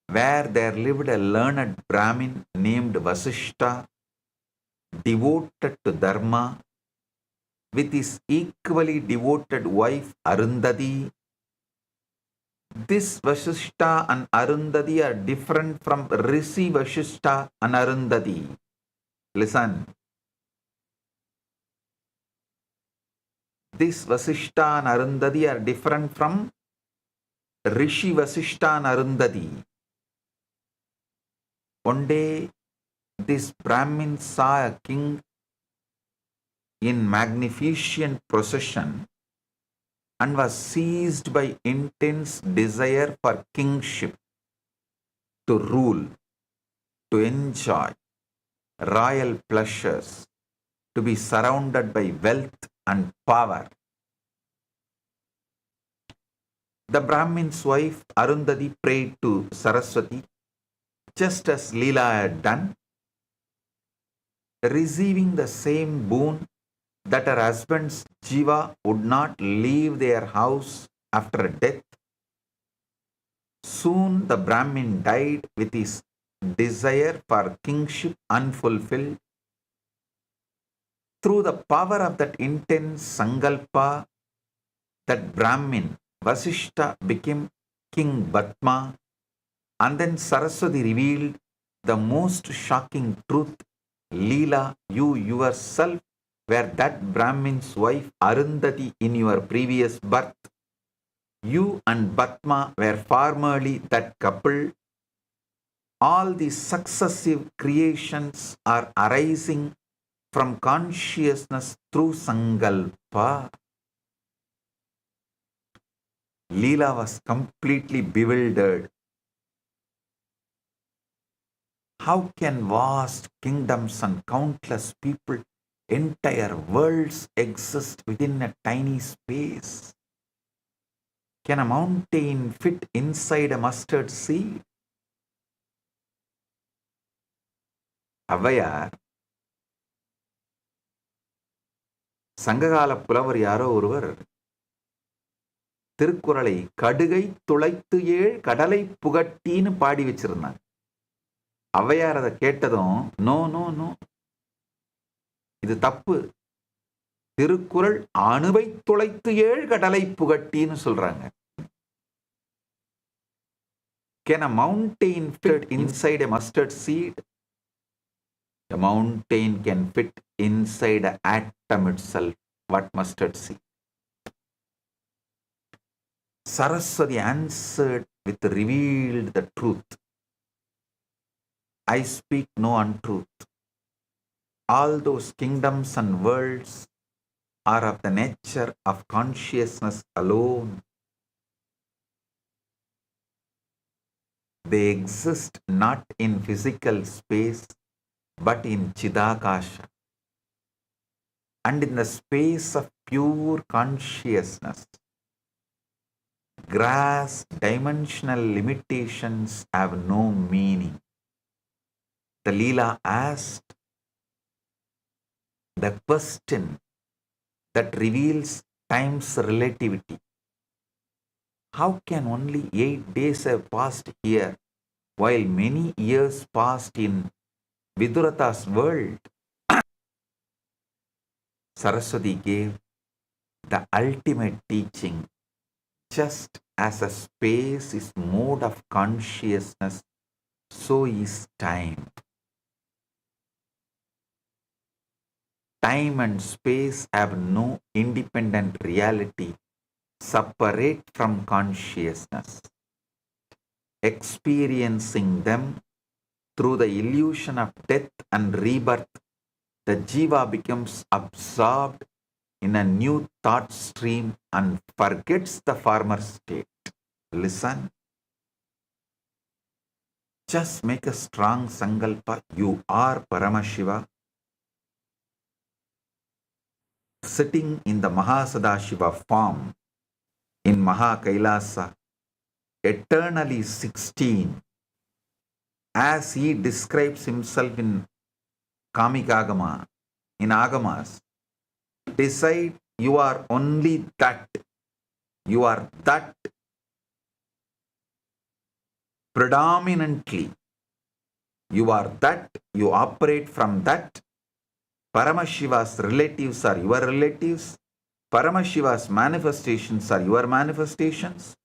where there lived a learned Brahmin named Vasishta, devoted to Dharma, with his equally devoted wife Arundhati. This Vasishta and Arundhati are different from Rishi Vasishta and Arundhati. Listen. This Vasishta and Arundhati are different from Rishi Vasishta and Arundhati. One day, this Brahmin saw a king in magnificent procession and was seized by intense desire for kingship, to rule, to enjoy royal pleasures, to be surrounded by wealth and power. The Brahmin's wife Arundhati prayed to Saraswati, just as Leela had done, receiving the same boon that her husband's jiva would not leave their house after death. Soon the Brahmin died with his desire for kingship unfulfilled. Through the power of that intense sankalpa, that Brahmin, Vasishta, became King Batma, and then Saraswati revealed the most shocking truth. Leela, you yourself were that Brahmin's wife Arundhati in your previous birth. You and Batma were formerly that couple. All the successive creations are arising from consciousness through sankalpa. Leela was completely bewildered. How can vast kingdoms and countless people, entire worlds exist within a tiny space? Can a mountain fit inside a mustard seed? Avvaiyar சங்ககால புலவர் யாரோ ஒருவர் திருக்குறளை கடுகை துளைத்து ஏழ் கடலை புகட்டின்னு பாடி வச்சிருந்தாங்க. ஔவையார் அதை கேட்டதும் நோ நோ நோ, இது தப்பு, திருக்குறள் அணுவை துளைத்து ஏழ் கடலை புகட்டின்னு சொல்றாங்க. Can a mountain fit inside a mustard seed? A mountain can fit inside an atom itself. What mustard seed? Saraswati answered with revealed the truth. I speak no untruth. All those kingdoms and worlds are of the nature of consciousness alone. They exist not in physical space, but in Chidakasha. And in the space of pure consciousness, grass dimensional limitations have no meaning. The Leela asked the question that reveals time's relativity. How can only 8 days have passed here, while many years passed in Vidurata's world? Saraswati gave the ultimate teaching. Just as a space is mode of consciousness, so is time. Time and space have no independent reality separate from consciousness. Experiencing them through the illusion of death and rebirth, the jiva becomes absorbed in a new thought stream and forgets the former state. Listen. Just make a strong sankalpa. You are Paramashiva, sitting in the Mahasadashiva form in Maha Kailasa, eternally 16, as he describes himself in Kamikagama, in Agamas. Decide you are only that. You are that predominantly. You are that. You operate from that. Paramashiva's relatives are your relatives. Paramashiva's manifestations are your manifestations.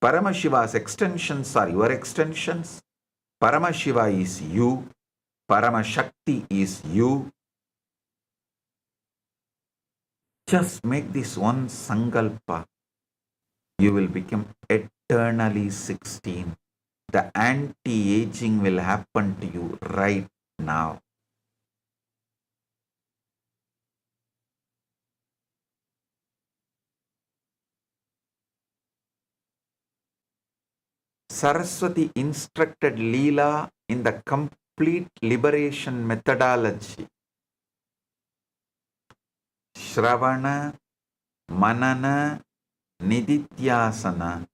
Paramashiva's extensions are your extensions. Paramashiva is you. Paramashakti is you. Just make this one sankalpa. You will become eternally 16. The anti-aging will happen to you right now. Saraswati instructed Leela in the complete liberation methodology. Shravana, Manana, Nididhyasana,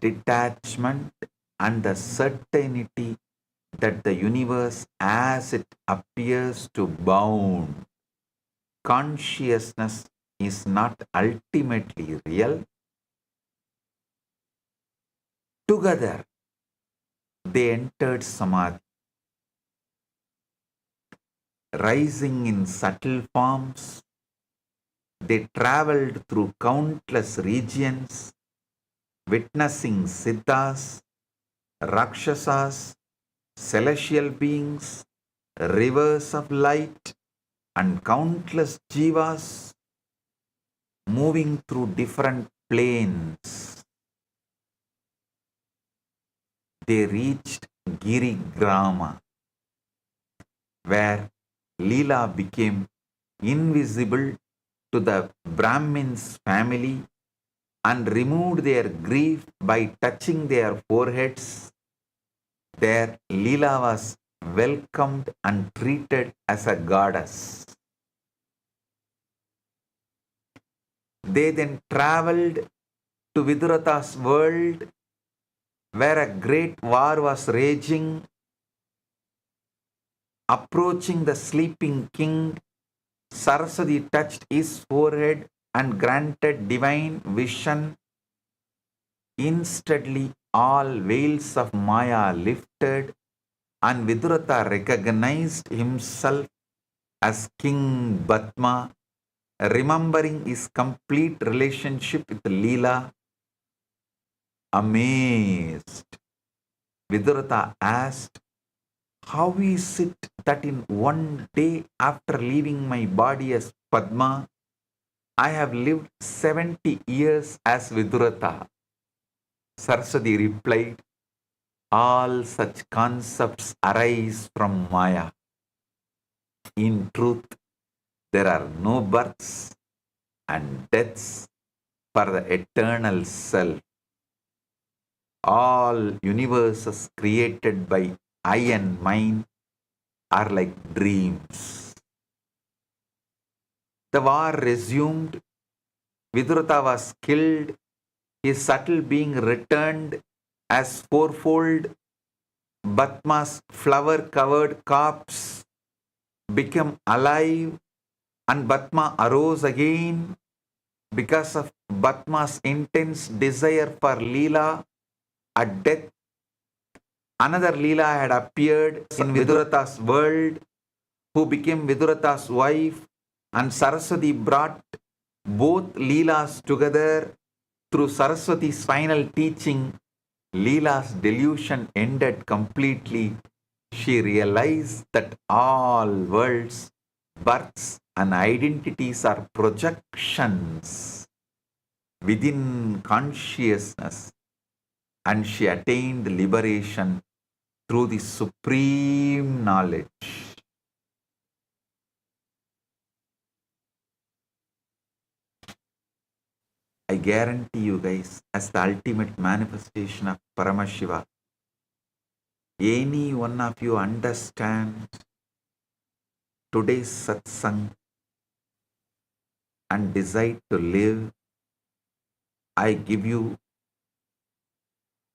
detachment and the certainty that the universe as it appears to bound. Consciousness is not ultimately real. Together, they entered Samadhi, rising in subtle forms. They traveled through countless regions, witnessing Siddhas, Rakshasas, celestial beings, rivers of light, and countless jivas moving through different planes. They reached Girigrama, where Leela became invisible to the Brahmin's family and removed their grief by touching their foreheads. There Leela was welcomed and treated as a goddess. They then traveled to Vidurata's world, where a great war was raging. Approaching the sleeping king, Saraswati touched his forehead and granted divine vision. Instantly, all veils of Maya lifted, and Vidurata recognized himself as King Batma, remembering his complete relationship with Leela. Amazed, Vidurata asked, "How is it that in one day after leaving my body as Padma, I have lived 70 years as Vidurata. Saraswati replied, all such concepts arise from Maya. In truth, there are no births and deaths for the eternal self. All universes created by I and mine are like dreams. The war resumed. Vidurata was killed. His subtle being returned as fourfold. Batma's flower-covered corpse became alive, and Batma arose again because of Batma's intense desire for Leela. At death, another Leela had appeared in Vidurata's world, who became Vidurata's wife, and Saraswati brought both Leelas together. Through Saraswati's final teaching, Leela's delusion ended completely. She realized that all worlds, births, and identities are projections within consciousness, and she attained liberation through the supreme knowledge. I guarantee you guys, as the ultimate manifestation of Paramashiva, any one of you understand today's satsang and decide to live, I give you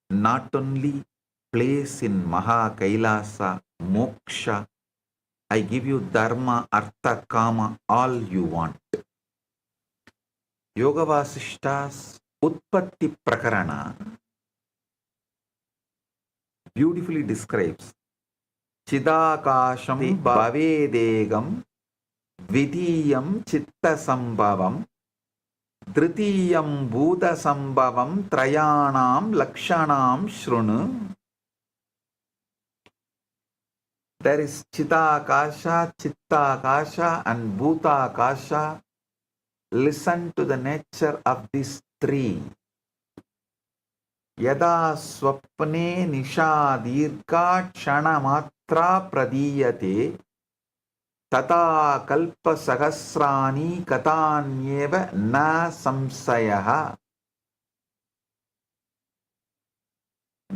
not only place in Maha Kailasa, Moksha, I give you Dharma, Artha, Kama, all you want. Yoga Vasishta's Utpatti Prakarana beautifully describes Chidakasham Bhavedegam Vidiyam Chitta Sambhavam Dritiyam Bhuta Sambhavam Trayanam Lakshanam Shrunu. There is Chidakasha, Chittakasha, and Bhutakasha. Listen to the nature of these three. Yada swapne nisha dirgha kshana matra pradiyate tata kalpa sahasrani katanyeva na samsayaha.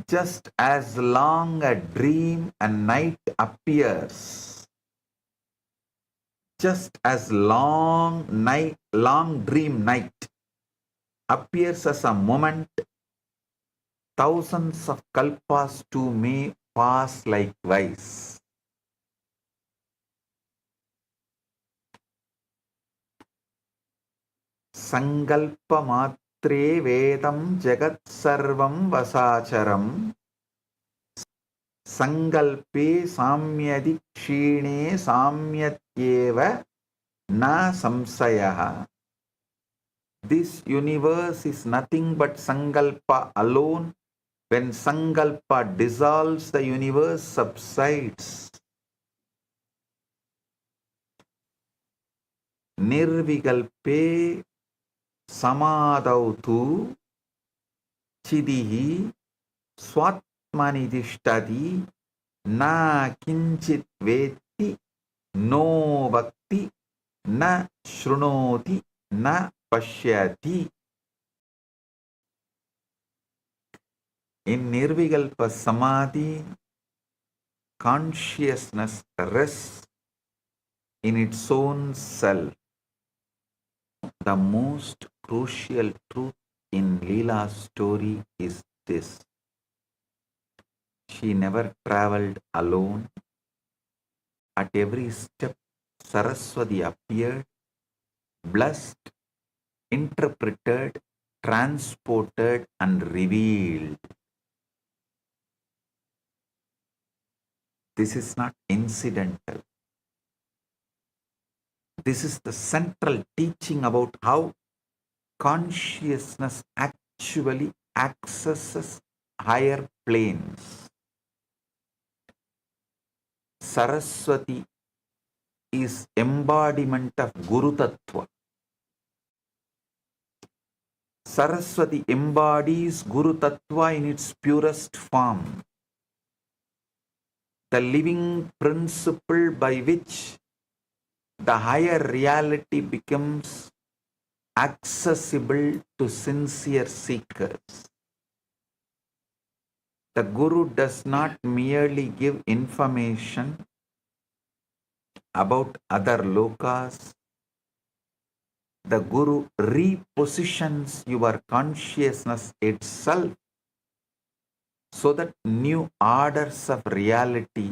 Just as long a dream and night appears, just as long dream night appears as a moment, thousands of kalpas too may pass likewise. Sankalpa matre vedam jagat sarvam vasacharam sankalpe samyadi kshine samyatyeva na samsayaha. This universe is nothing but sankalpa alone. When sankalpa dissolves, the universe subsides. Nirvikalpe samadautu chidihi swatmanidishtadi na kinchit veti no bhakti na shrunoti na pashyati. In Nirvikalpa Samadhi, consciousness rests in its own self. The most crucial truth in Leela's story is this. She never traveled alone. At every step, Saraswati appeared, blessed, interpreted, transported, and revealed. This is not incidental. This is the central teaching about how consciousness actually accesses higher planes. Saraswati is embodiment of Guru Tattva. Saraswati embodies Guru Tattva in its purest form, the living principle by which the higher reality becomes accessible to sincere seekers. The Guru does not merely give information about other lokas. The Guru repositions your consciousness itself so that new orders of reality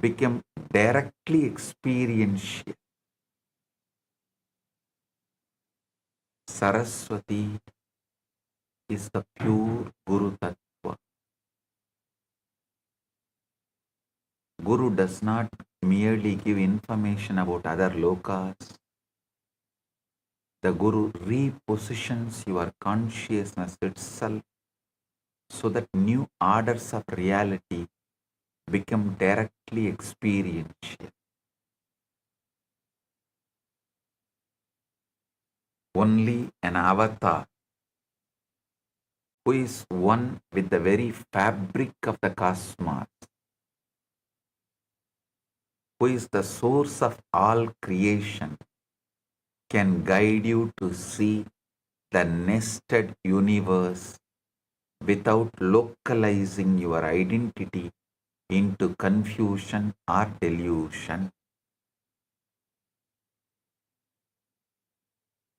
become directly experiential. Saraswati is the pure Guru Tattva. Guru does not merely give information about other lokas. The Guru repositions your consciousness itself so that new orders of reality become directly experiential. Only an avatar who is one with the very fabric of the cosmos, who is the source of all creation, can guide you to see the nested universe without localizing your identity into confusion or delusion.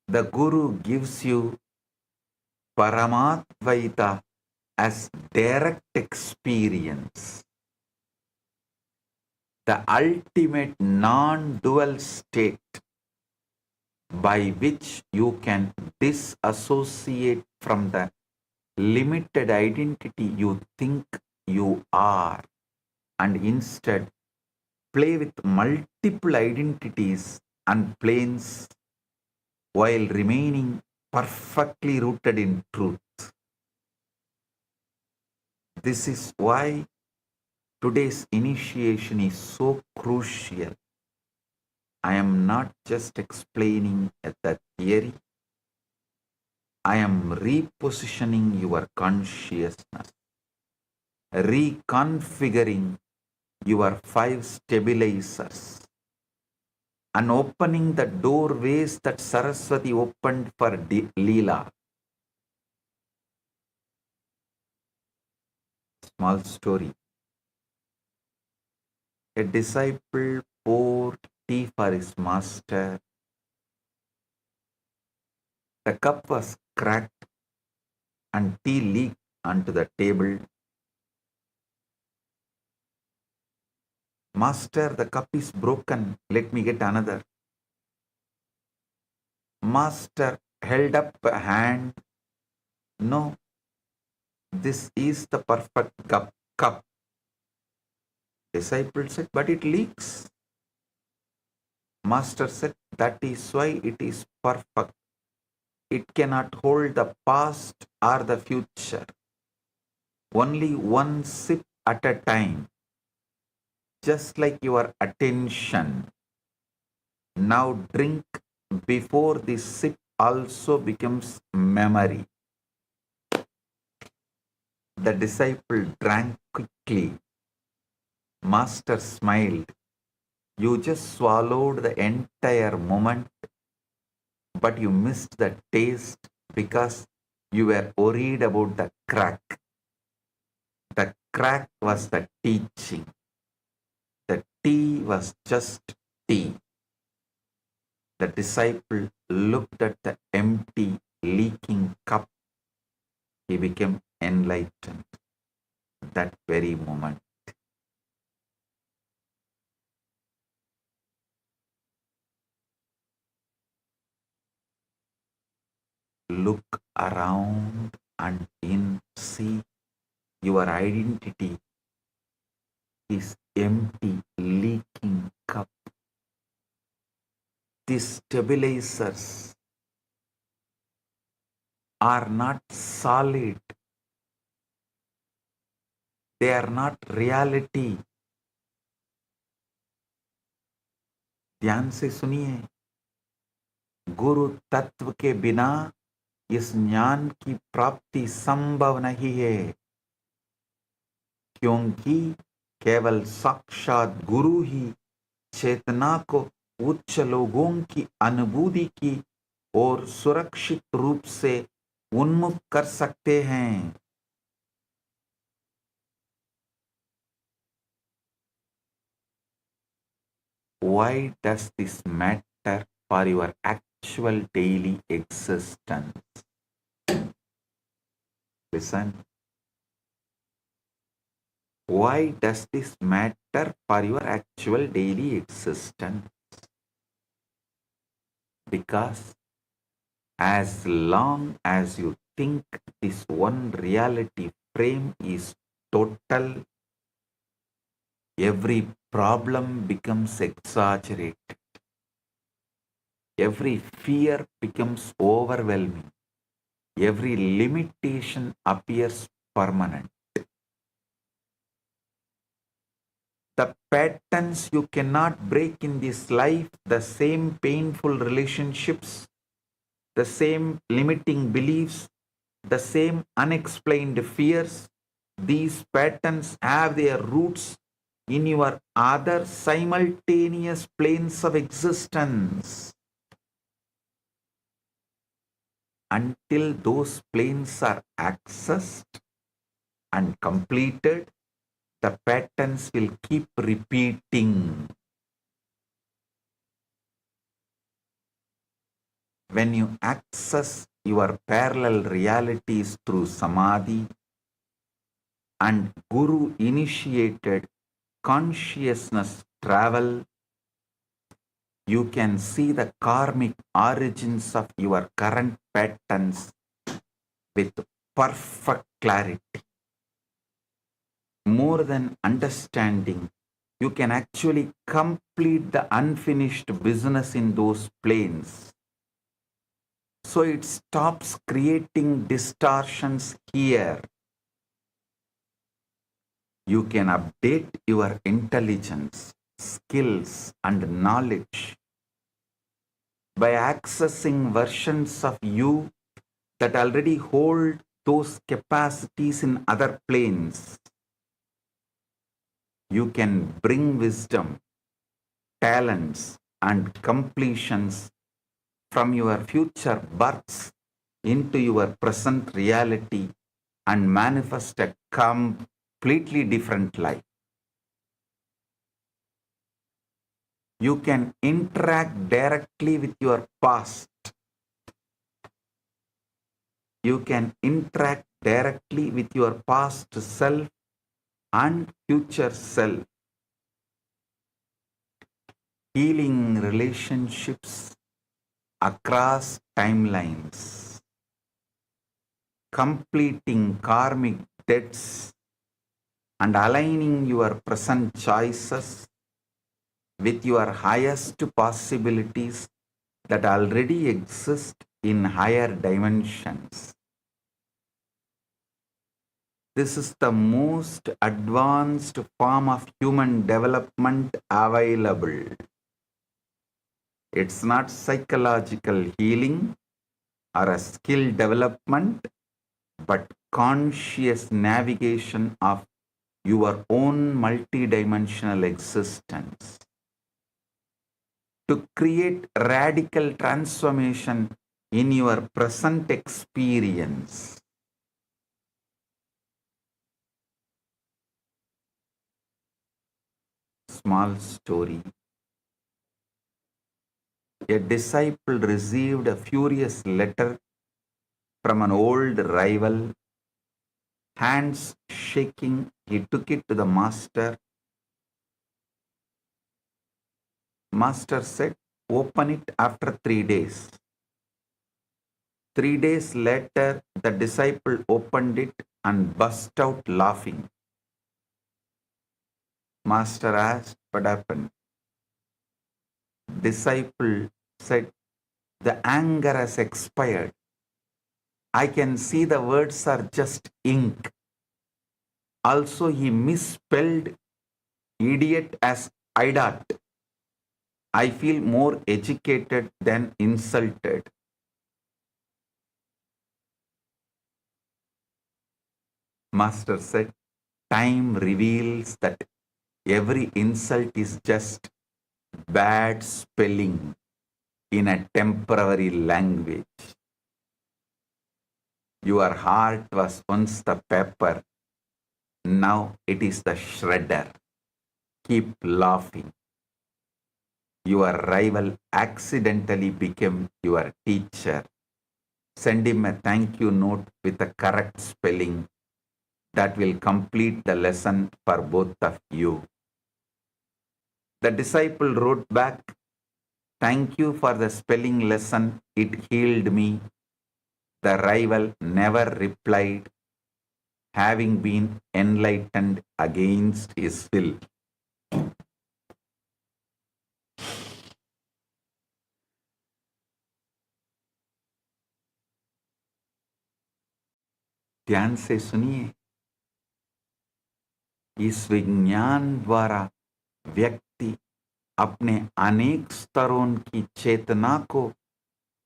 The Guru gives you Paramatvaita as direct experience, the ultimate non-dual state by which you can disassociate from the limited identity you think you are and instead play with multiple identities and planes while remaining perfectly rooted in truth. This is why today's initiation is so crucial. I am not just explaining the theory, I am repositioning your consciousness, reconfiguring your 5 stabilizers, and opening the doorways that Saraswati opened for Leela. Small story. A disciple poured tea for his master. The cup was cracked and tea leaked onto the table. Master, the cup is broken. Let me get another. Master held up a hand. No, this is the perfect cup. Disciple said, but it leaks. Master said, that is why it is perfect. It cannot hold the past or the future. Only one sip at a time. Just like your attention. Now drink before the sip also becomes memory. The disciple drank quickly. Master smiled. You just swallowed the entire moment, but you missed the taste because you were worried about the crack. The crack was the teaching. The tea was just tea. The disciple looked at the empty, leaking cup. He became enlightened that very moment. Look around and see your identity is empty, leaking cup. These stabilizers are not solid. They are not reality. ध्यान से सुनिए, गुरु तत्व के बिना इस ज्ञान की प्राप्ति संभव नहीं है, क्योंकि केवल साक्षात गुरु ही चेतना को उच्च लोगों की अनुभूति की और सुरक्षित रूप से उन्मुख कर सकते हैं। Why does this matter for your actual daily existence? Listen. Why does this matter for your actual daily existence? Because as long as you think this one reality frame is total, every problem becomes exaggerated. Every fear becomes overwhelming. Every limitation appears permanent. The patterns you cannot break in this life, the same painful relationships, the same limiting beliefs, the same unexplained fears, these patterns have their roots in your other simultaneous planes of existence. Until those planes are accessed and completed, the patterns will keep repeating. When you access your parallel realities through samadhi and Guru initiated consciousness travel, you can see the karmic origins of your current patterns with perfect clarity. More than understanding, you can actually complete the unfinished business in those planes. So it stops creating distortions here. You can update your intelligence, skills, and knowledge by accessing versions of you that already hold those capacities in other planes. You can bring wisdom, talents, and completions from your future births into your present reality and manifest a completely different life. You can interact directly with your past. You can interact directly with your past self and future self. Healing relationships across timelines, completing karmic debts, and aligning your present choices with your highest possibilities that already exist in higher dimensions. This is the most advanced form of human development available. It's not psychological healing or a skill development, but conscious navigation of your own multidimensional existence. To create radical transformation in your present experience. Small story. A disciple received a furious letter from an old rival. Hands shaking, he took it to the master. Master said, "Open it after 3 days." 3 days later, the disciple opened it and burst out laughing. Master asked, "What happened?" Disciple said, "The anger has expired. I can see the words are just ink." Also, he misspelled idiot as idiot. I feel more educated than insulted. Master said, time reveals that every insult is just bad spelling in a temporary language. Your heart was once the paper, now it is the shredder. Keep laughing. Your rival accidentally became your teacher. Send him a thank you note with the correct spelling. That will complete the lesson for both of you. The disciple wrote back, thank you for the spelling lesson. It healed me. The rival never replied, having been enlightened against his will. ध्यान से सुनिए, इस विज्ञान द्वारा व्यक्ति अपने अनेक स्तरों की चेतना को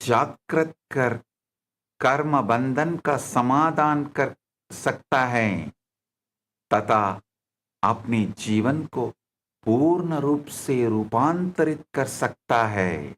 जागृत कर कर्म बंधन का समाधान कर सकता है तथा अपने जीवन को पूर्ण रूप से रूपांतरित कर सकता है.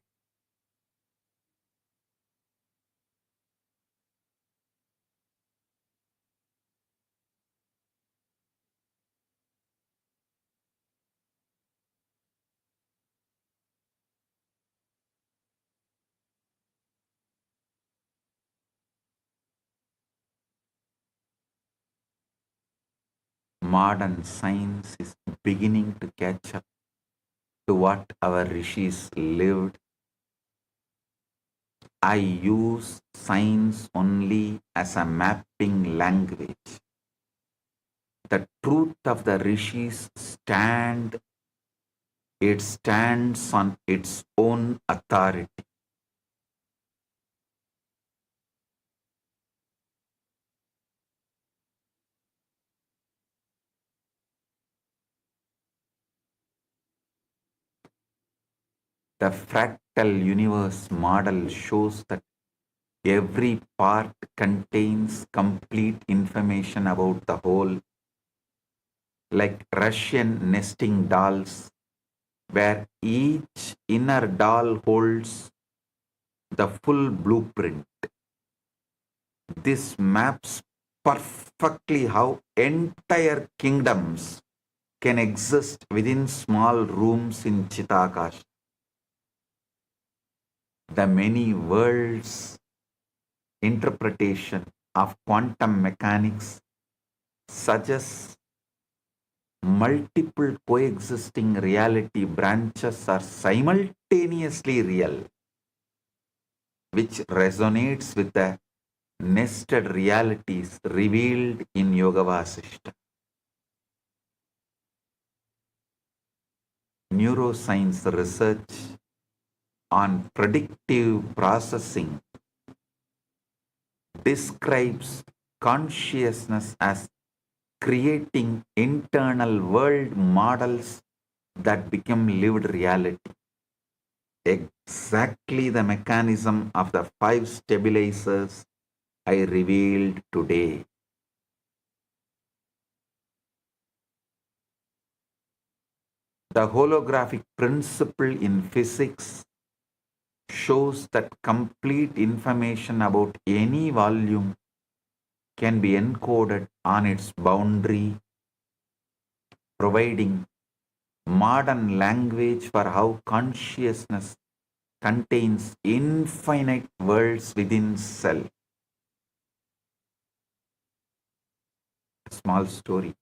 Modern science is beginning to catch up to what our rishis lived. I use science only as a mapping language. The truth of the rishis stands on its own authority. The fractal universe model shows that every part contains complete information about the whole, like Russian nesting dolls, where each inner doll holds the full blueprint. This maps perfectly how entire kingdoms can exist within small rooms in Chitakash. The many worlds interpretation of quantum mechanics suggests multiple coexisting reality branches are simultaneously real, which resonates with the nested realities revealed in Yoga Vasishta. Neuroscience research on predictive processing describes consciousness as creating internal world models that become lived reality. Exactly the mechanism of the 5 stabilizers I revealed today. The holographic principle in physics shows that complete information about any volume can be encoded on its boundary, providing modern language for how consciousness contains infinite worlds within self. A small story.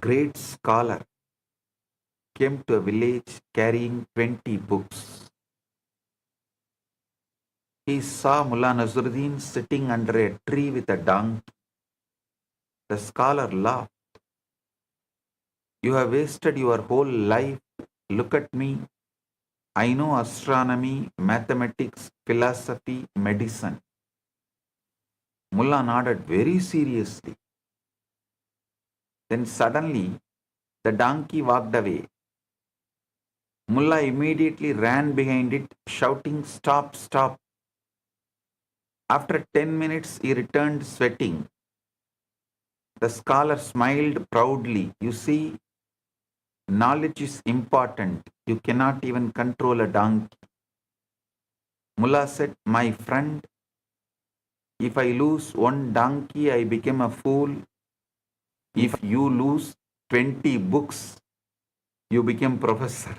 Great scholar came to a village carrying 20 books. He saw Mullah Nasruddin sitting under a tree with a donkey. The scholar laughed. You have wasted your whole life. Look at me. I know astronomy, mathematics, philosophy, medicine. Mullah nodded very seriously. Then suddenly, the donkey walked away. Mullah immediately ran behind it, shouting, "Stop, stop." After 10 minutes, he returned sweating. The scholar smiled proudly. You see, knowledge is important. You cannot even control a donkey. Mullah said, my friend, if I lose one donkey, I become a fool. If you lose 20 books, you become professor.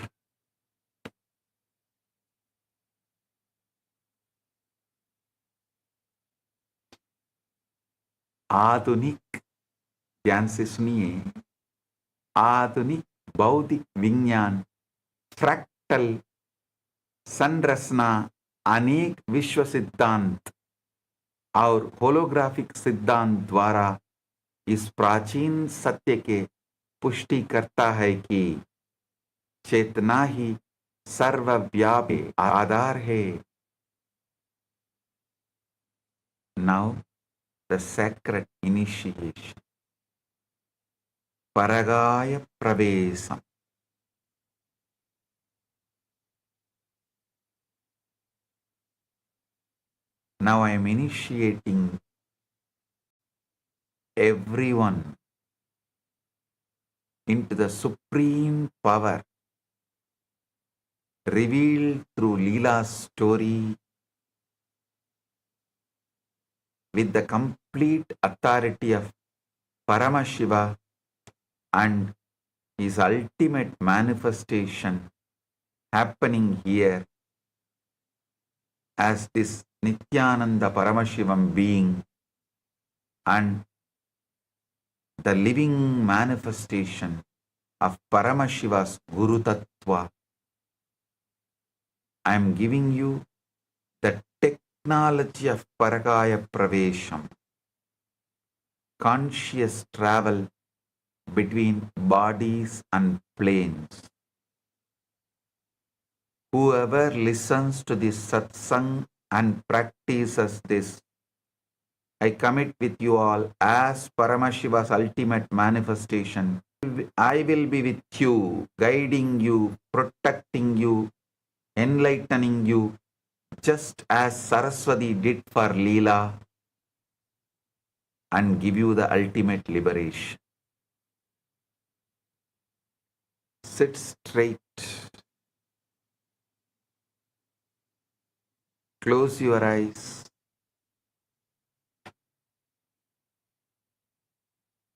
आधुनिक, ध्यान से सुनिए, आधुनिक बौद्धिक विज्ञान, fractal, संरचना, अनेक विश्व सिद्धांत और होलोग्राफिक सिद्धांत द्वारा इस प्राचीन सत्य के पुष्टि करता है कि चेतना ही सर्वव्यापी आधार है. Now the sacred initiation. Paragaya Pravesam. Now I am initiating everyone into the supreme power revealed through Leela's story with the complete authority of Paramashiva and his ultimate manifestation happening here as this Nithyananda Paramashivam being and the living manifestation of Paramashiva's Guru Tattva. I am giving you the technology of Paragaya Pravesham, conscious travel between bodies and planes. Whoever listens to this satsang and practices this, I commit with you all as Paramashiva's ultimate manifestation. I will be with you, guiding you, protecting you, enlightening you, just as Saraswati did for Leela, and give you the ultimate liberation. Sit straight. Close your eyes.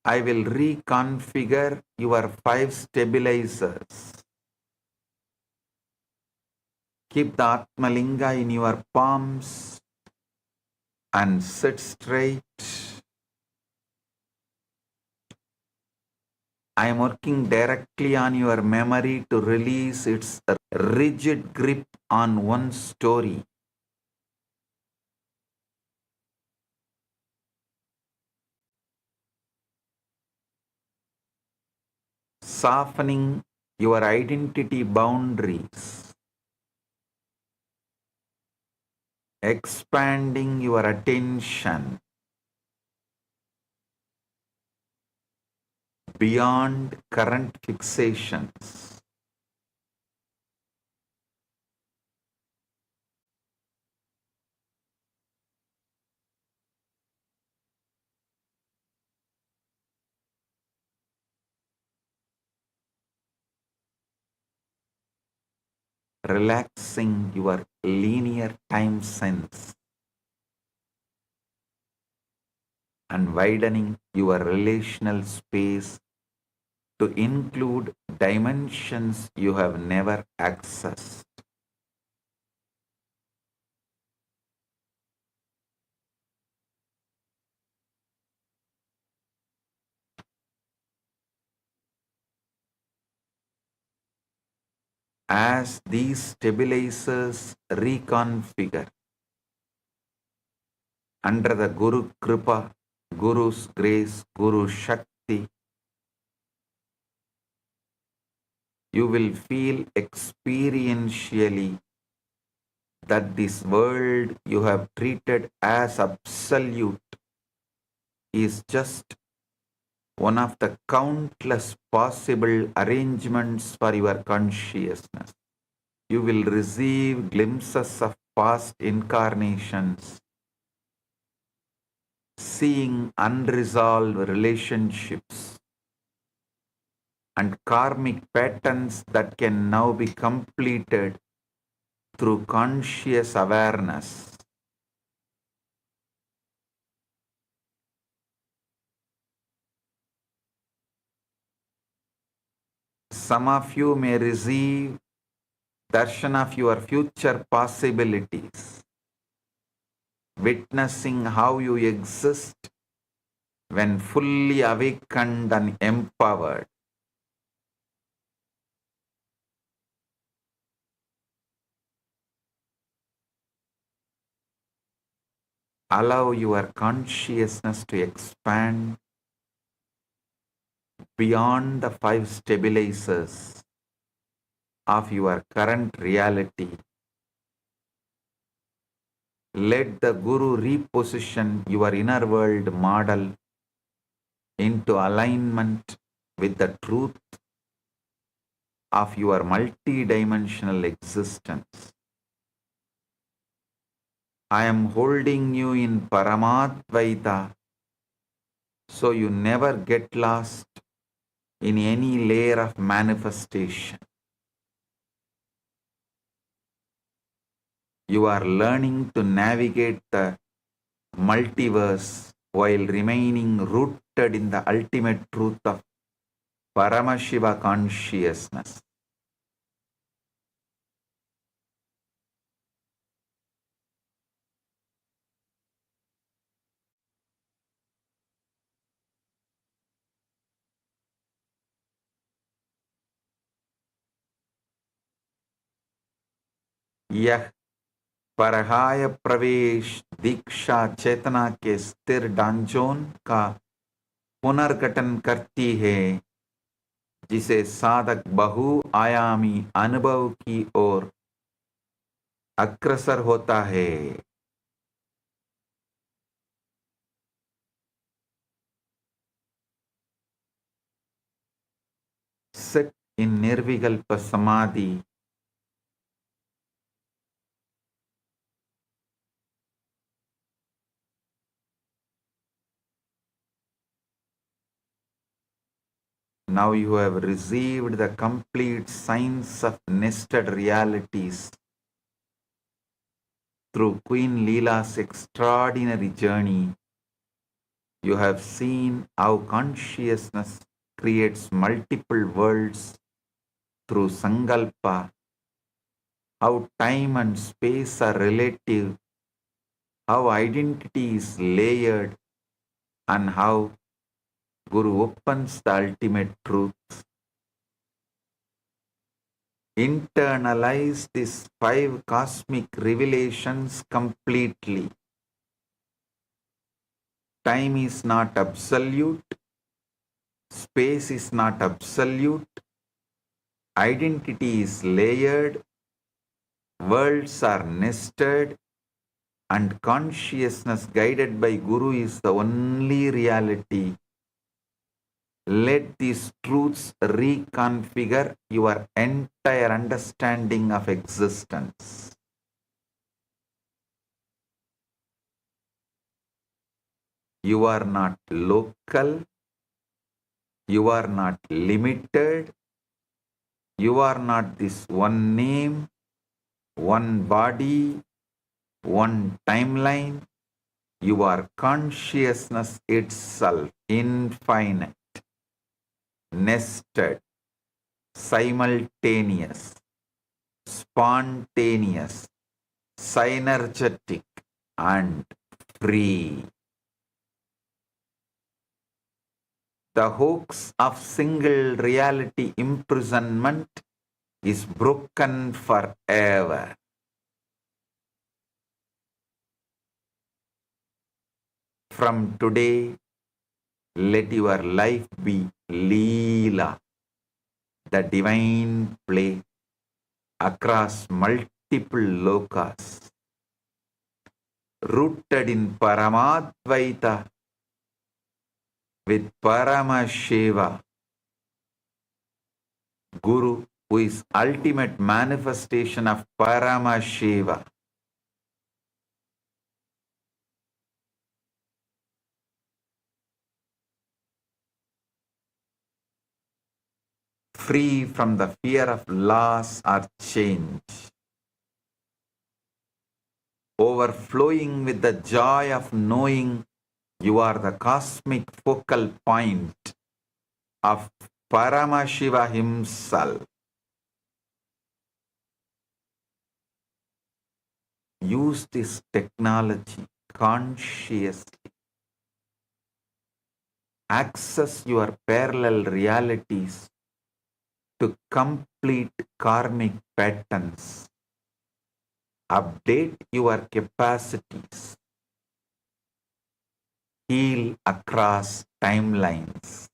I will reconfigure your 5 stabilizers. Keep the Atmalinga in your palms and sit straight. I am working directly on your memory to release its rigid grip on one story. Softening your identity boundaries. Expanding your attention beyond current fixations. Relaxing your linear time sense and widening your relational space to include dimensions you have never accessed. As these stabilizers reconfigure under the Guru Kripa, Guru's grace, Guru Shakti, you will feel experientially that this world you have treated as absolute is just one of the countless possible arrangements for your consciousness. You will receive glimpses of past incarnations seeing unresolved relationships and karmic patterns that can now be completed through conscious awareness. Some of you may receive darshan of your future possibilities, witnessing how you exist when fully awakened and empowered. Allow your consciousness to expand beyond the 5 stabilizers of your current reality. Let the Guru reposition your inner world model into alignment with the truth of your multidimensional existence. I am holding you in Paramadvaita so you never get lost in any layer of manifestation. You are learning to navigate the multiverse while remaining rooted in the ultimate truth of Paramashiva consciousness. यह परहाय प्रवेश दीक्षा चेतना के स्थिर डांजोन का पुनर्गठन करती है, जिसे साधक बहुआयामी अनुभव की ओर अग्रसर होता है. Sit in Nirvikalpa Samadhi. Now you have received the complete science of nested realities through Queen Leela's extraordinary journey. You have seen how consciousness creates multiple worlds through Sankalpa, how time and space are relative, how identity is layered, and how Guru opens the ultimate truth. Internalize these 5 cosmic revelations completely. Time is not absolute. Space is not absolute. Identity is layered. Worlds are nested. And consciousness guided by Guru is the only reality. Let these truths reconfigure your entire understanding of existence. You are not local. You are not limited. You are not this one name, one body, one timeline. You are consciousness itself, infinite, nested, simultaneous, spontaneous, synergetic, and free. The hoax of single reality imprisonment is broken forever. From today, let your life be Leela, the divine play across multiple lokas, rooted in Paramadvaita with Paramashiva, Guru, who is ultimate manifestation of Paramashiva. free from the fear of loss or change, overflowing with the joy of knowing you are the cosmic focal point of Paramashiva himself. Use this technology consciously. Access your parallel realities to complete karmic patterns. Update your capacities. Heal across timelines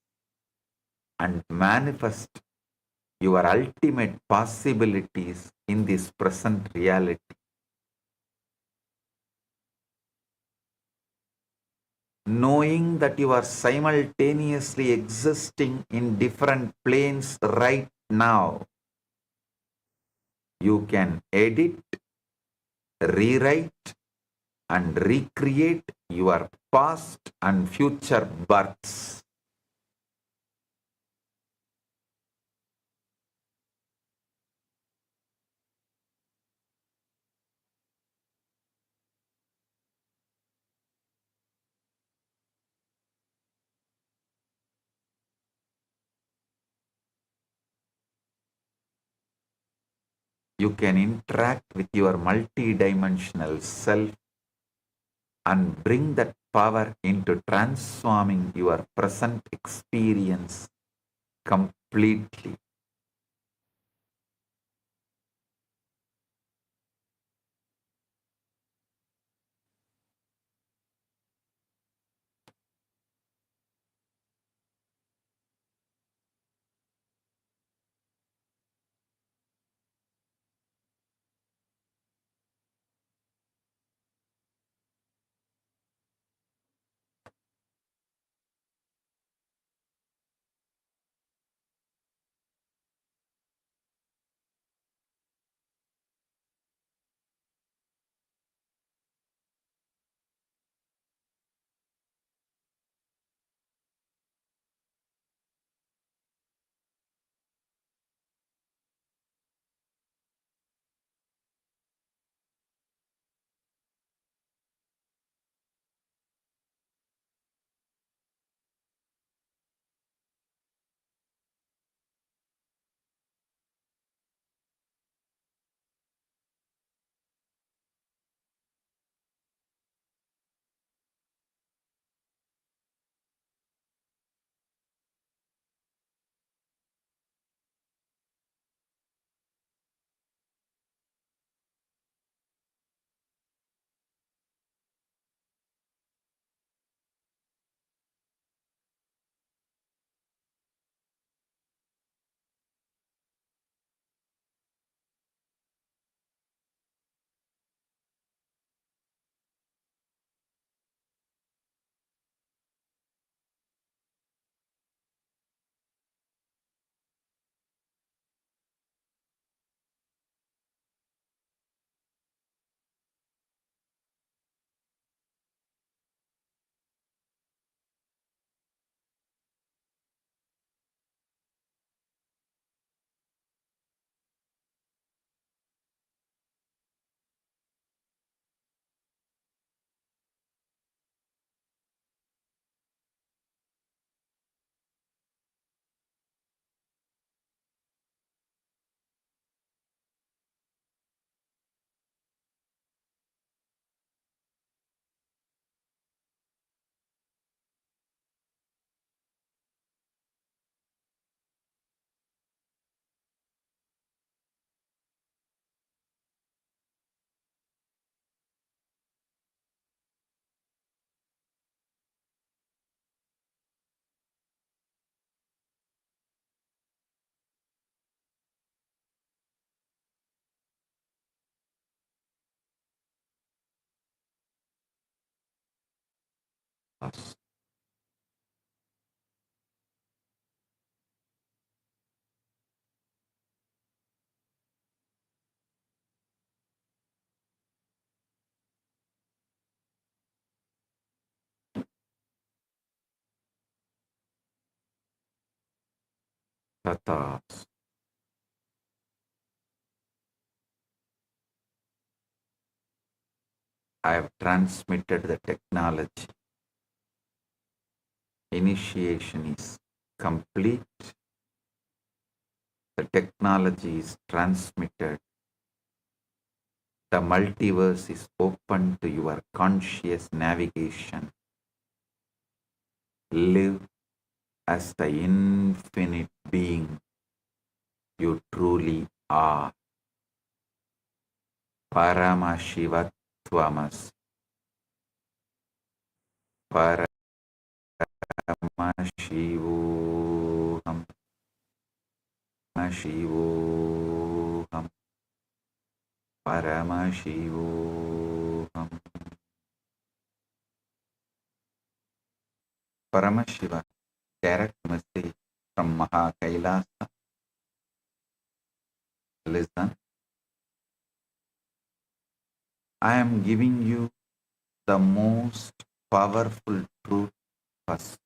and manifest your ultimate possibilities in this present reality. Knowing that you are simultaneously existing in different planes right now, you can edit, rewrite, and recreate your past and future births. You can interact with your multidimensional self and bring that power into transforming your present experience completely. tathas. I have transmitted the technology. Initiation is complete. The technology is transmitted. The multiverse is open to your conscious navigation. Live as the infinite being you truly are. Paramashivatvamas. Paramashivoham. Paramashivoham. Paramashivoham. Paramashiva, direct message from Kailasa. Listen, I am giving you the most powerful truth first.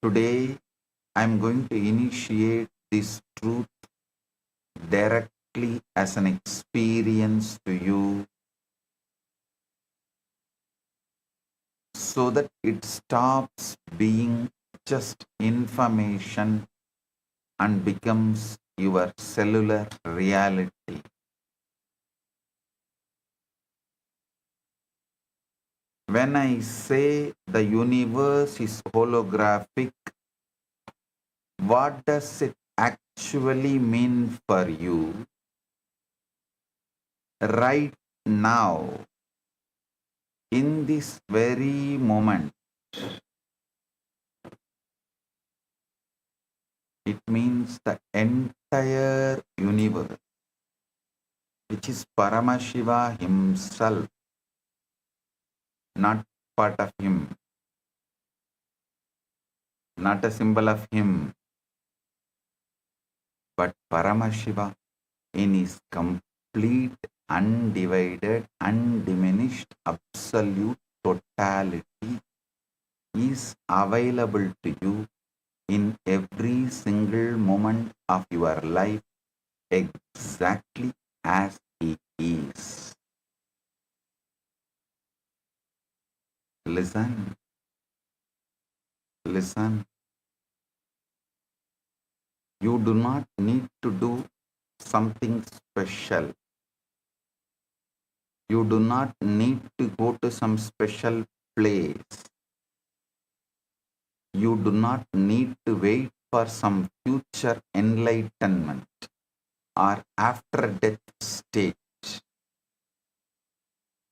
Today, I am going to initiate this truth directly as an experience to you so that it stops being just information and becomes your cellular reality. When I say the universe is holographic, what does it actually mean for you right now, in this very moment? It means the entire universe, which is Paramashiva himself, not part of him, not a symbol of him, but Paramashiva in his complete, undivided, undiminished, absolute totality is available to you in every single moment of your life exactly as he is. Listen, listen. You do not need to do something special. You do not need to go to some special place. You do not need to wait for some future enlightenment or after death state.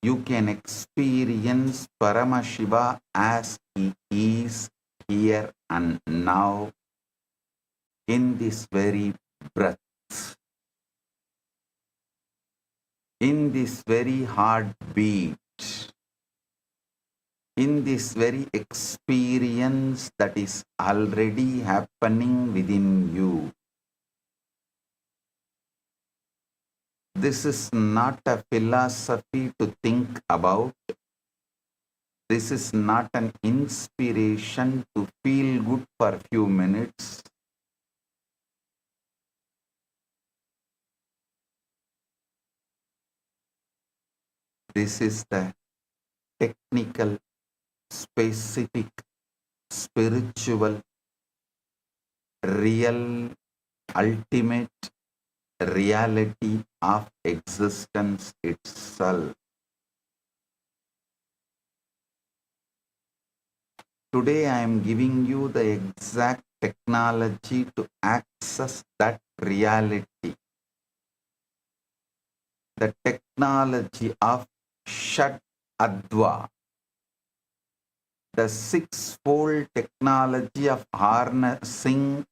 You can experience Paramashiva as he is here and now in this very breath, in this very heartbeat, in this very experience that is already happening within you. This is not a philosophy to think about. This is not an inspiration to feel good for a few minutes. This is the technical, specific, spiritual, real, ultimate reality of existence itself. Today I am giving you the exact technology to access that reality. The technology of Shat Adva, the six-fold technology of harnessing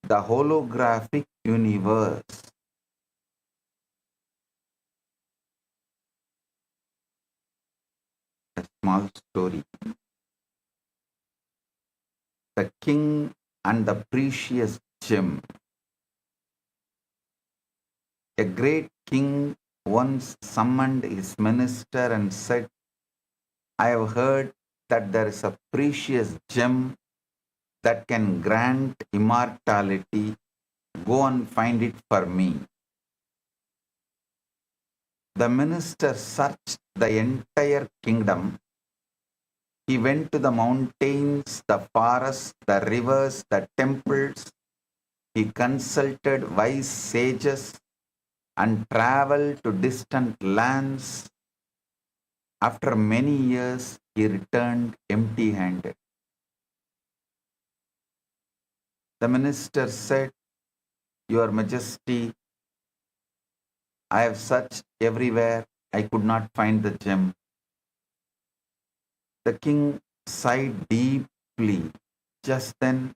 the holographic universe. A small story. The king and the precious gem. A great king once summoned his minister and said, I have heard that there is a precious gem that can grant immortality. Go and find it for me. The minister searched the entire kingdom. He went to the mountains, the forests, the rivers, the temples. He consulted wise sages and traveled to distant lands. After many years, he returned empty-handed. The minister said, "Your Majesty, I have searched everywhere. I could not find the gem." The king sighed deeply. Just then,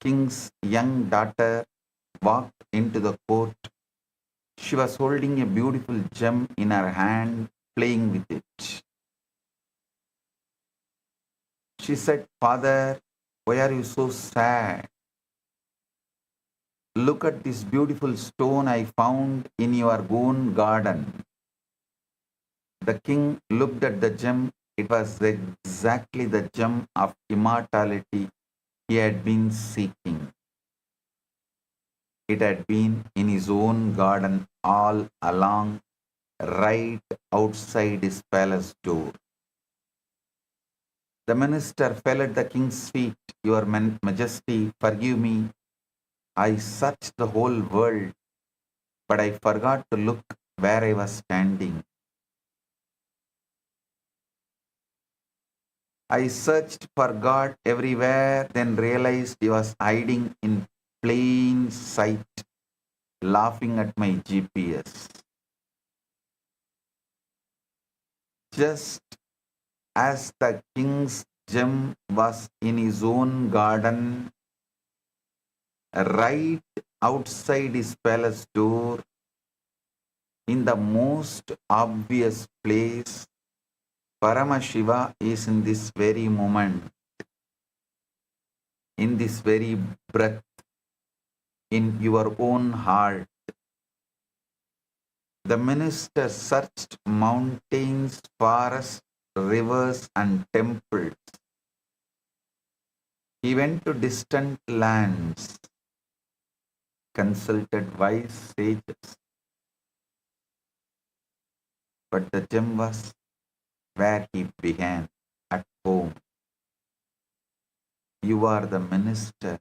king's young daughter walked into the court. She was holding a beautiful gem in her hand, playing with it. She said, "Father, why are you so sad? Look at this beautiful stone I found in your own garden." The king looked at the gem. It was exactly the gem of immortality he had been seeking. It had been in his own garden all along, right outside his palace door. The minister fell at the king's feet. "Your Majesty, forgive me. I searched the whole world, but I forgot to look where I was standing. I searched for God everywhere, then realized he was hiding in plain sight, laughing at my GPS." Just as the king's gem was in his own garden, right outside his palace door, in the most obvious place, Paramashiva is in this very moment, in this very breath, in your own heart. The minister searched mountains, forests, rivers, and temples. He went to distant lands, consulted wise sages, but the gem was where he began, at home. You are the minister.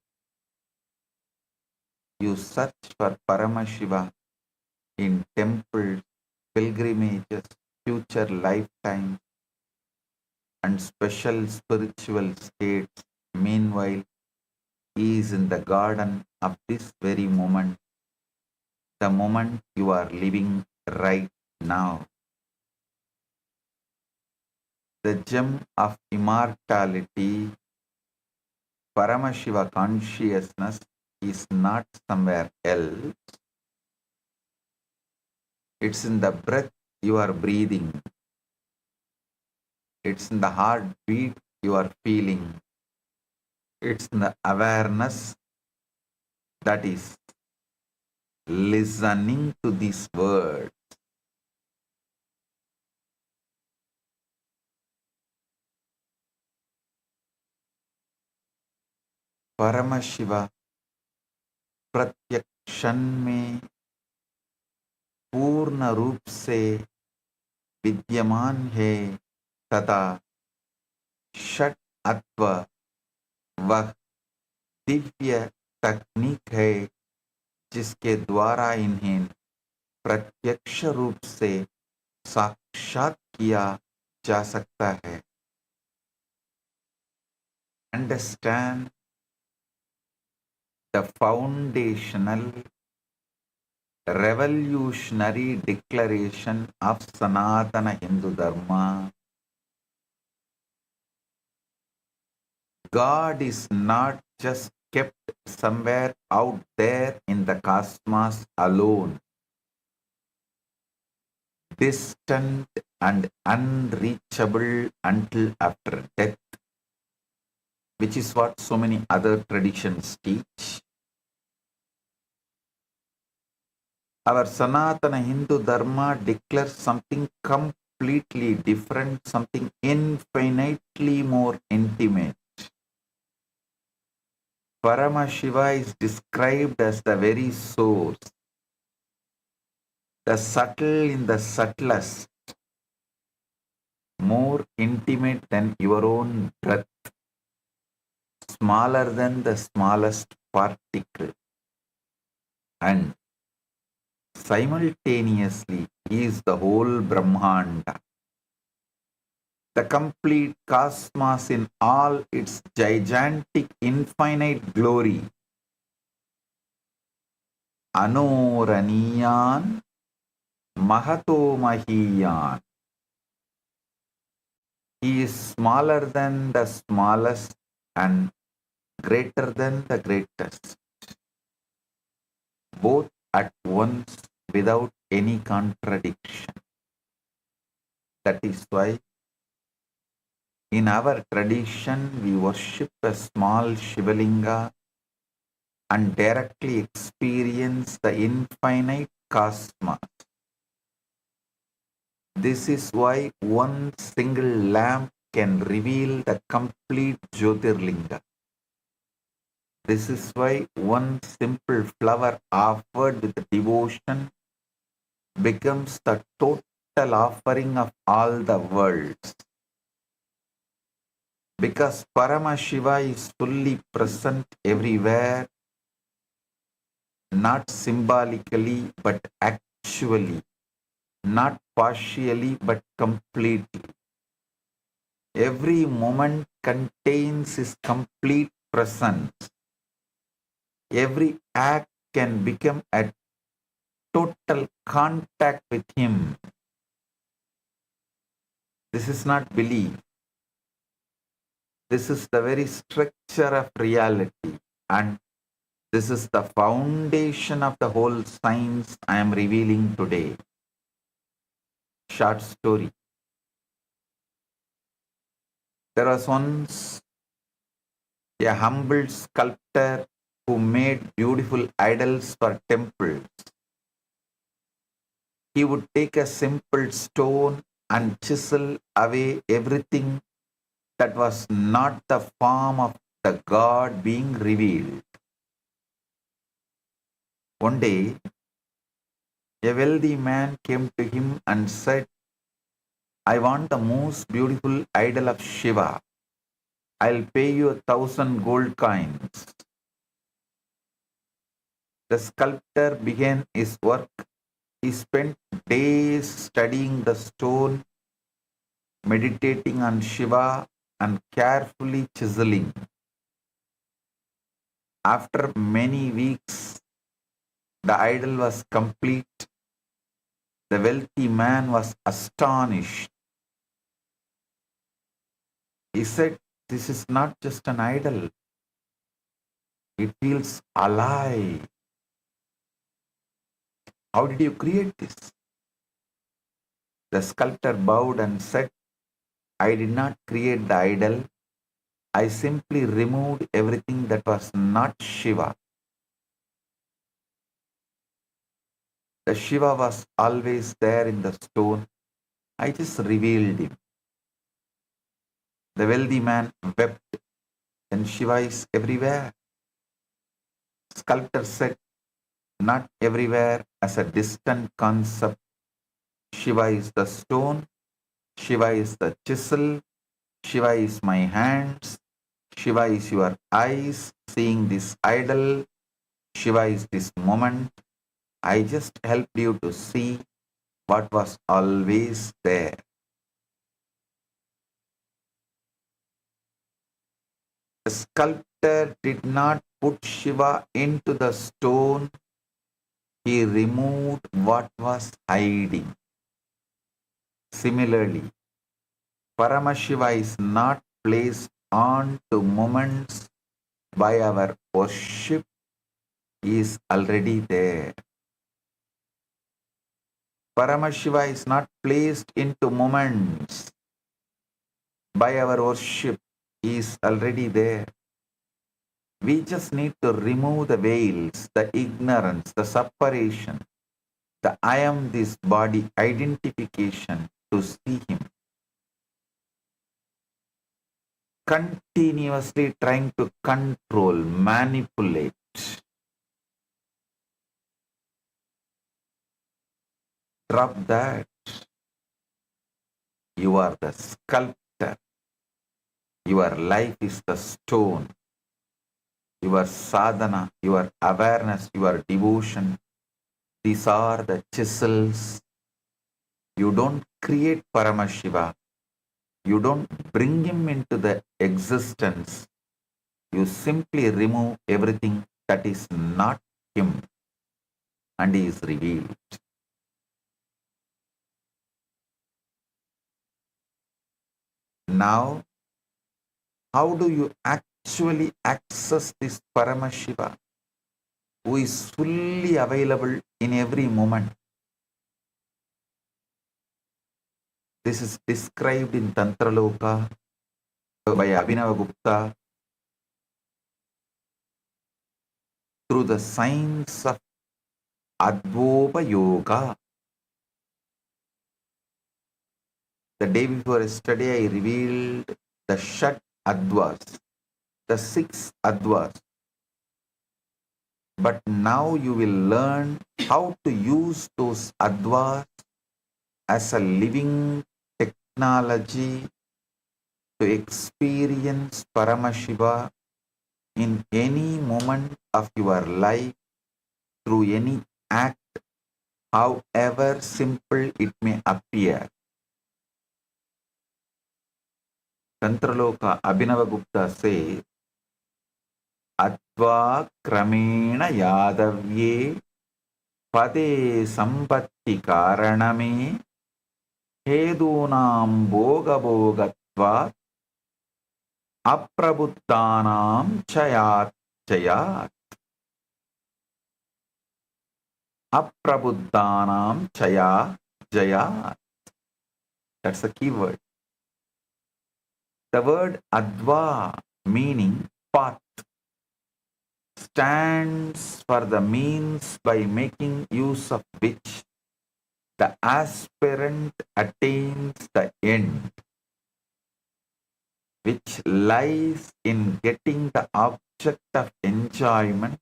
You search for Paramashiva in temples, pilgrimages, future lifetimes, and special spiritual states. Meanwhile, he is in the garden of this very moment, the moment you are living right now. The gem of immortality, Paramashiva consciousness, is not somewhere else. It's in the breath you are breathing. It's in the heartbeat you are feeling. It's in the awareness that is listening to these words. Paramashiva प्रत्येक क्षण में पूर्ण रूप से विद्यमान है तथा षट अत्व वह दिव्य तकनीक है जिसके द्वारा इन्हें प्रत्यक्ष रूप से साक्षात किया जा सकता है. Understand the foundational revolutionary declaration of Sanatana Hindu Dharma. God is not just kept somewhere out there in the cosmos alone, distant and unreachable until after death, which is what so many other traditions teach. Our Sanatana Hindu Dharma declares something completely completely different, something infinitely more intimate. Paramashiva is described as the very source, the subtle in the subtlest, more intimate than your own breath, smaller than the smallest particle, and simultaneously he is the whole Brahmanda, the complete cosmos in all its gigantic infinite glory. Anoraniyan Mahato Mahiyan. He is smaller than the smallest and greater than the greatest, both at once without any contradiction. That is why in our tradition we worship a small Shivalinga and directly experience the infinite cosmos. This is why one single lamp can reveal the complete Jyotirlinga. This is why one simple flower offered with devotion becomes the total offering of all the worlds. Because Paramashiva is fully present everywhere, not symbolically but actually, not partially but completely. Every moment contains his complete presence. Every act can become a total contact with him. This is not belief. This is the very structure of reality, and this is the foundation of the whole science I am revealing today. Short story. There was once a humble sculptor who made beautiful idols for temples. He would take a simple stone and chisel away everything that was not the form of the God being revealed. One day, a wealthy man came to him and said, I want the most beautiful idol of Shiva. I'll pay you 1,000 gold coins. The sculptor began his work. He spent days studying the stone, meditating on Shiva, and carefully chiseling. After many weeks, the idol was complete. The wealthy man was astonished. He said, this is not just an idol. It feels alive. How did you create this? The sculptor bowed and said, I did not create the idol. I simply removed everything that was not Shiva. The Shiva was always there in the stone. I just revealed him. The wealthy man wept. Then Shiva is everywhere. Sculptor said, not everywhere as a distant concept. Shiva is the stone. Shiva is the chisel. Shiva is my hands. Shiva is your eyes seeing this idol. Shiva is this moment. I just helped you to see what was always there. The sculptor did not put Shiva into the stone. He removed what was hiding. Similarly, Paramashiva is not placed onto moments by our worship. He is already there. Paramashiva is not placed into moments by our worship. He is already there. We just need to remove the veils, the ignorance, the separation, the I am this body identification to to see him, continuously trying to control, manipulate. Drop that. You are the sculptor. Your life is the stone. Your sadhana, your awareness, your devotion, these are the chisels. You don't create Paramashiva. You don't bring him into the existence. You simply remove everything that is not him, and he is revealed. Now, how do you actually access this Paramashiva, who is fully available in every moment? This is described in Tantra Loka by Abhinavagupta through the science of Advopa Yoga. The day before yesterday, I revealed the Shat Advas, the 6 Advas. But now you will learn how to use those Advas as a living technology to experience Paramashiva in any moment of your life through any act, however simple it may appear. Tantraloka Abhinavagupta says, Adva Kramena Yadavye Pade Sampatti Karaname Hedunam Bhoga Bhogatva Aprabuddhanam Chayat Chayat. Aprabuddhanam Chaya Jayat. That's a key word. The word Adva, meaning path, stands for the means by making use of which the aspirant attains the end, which lies in getting the object of enjoyment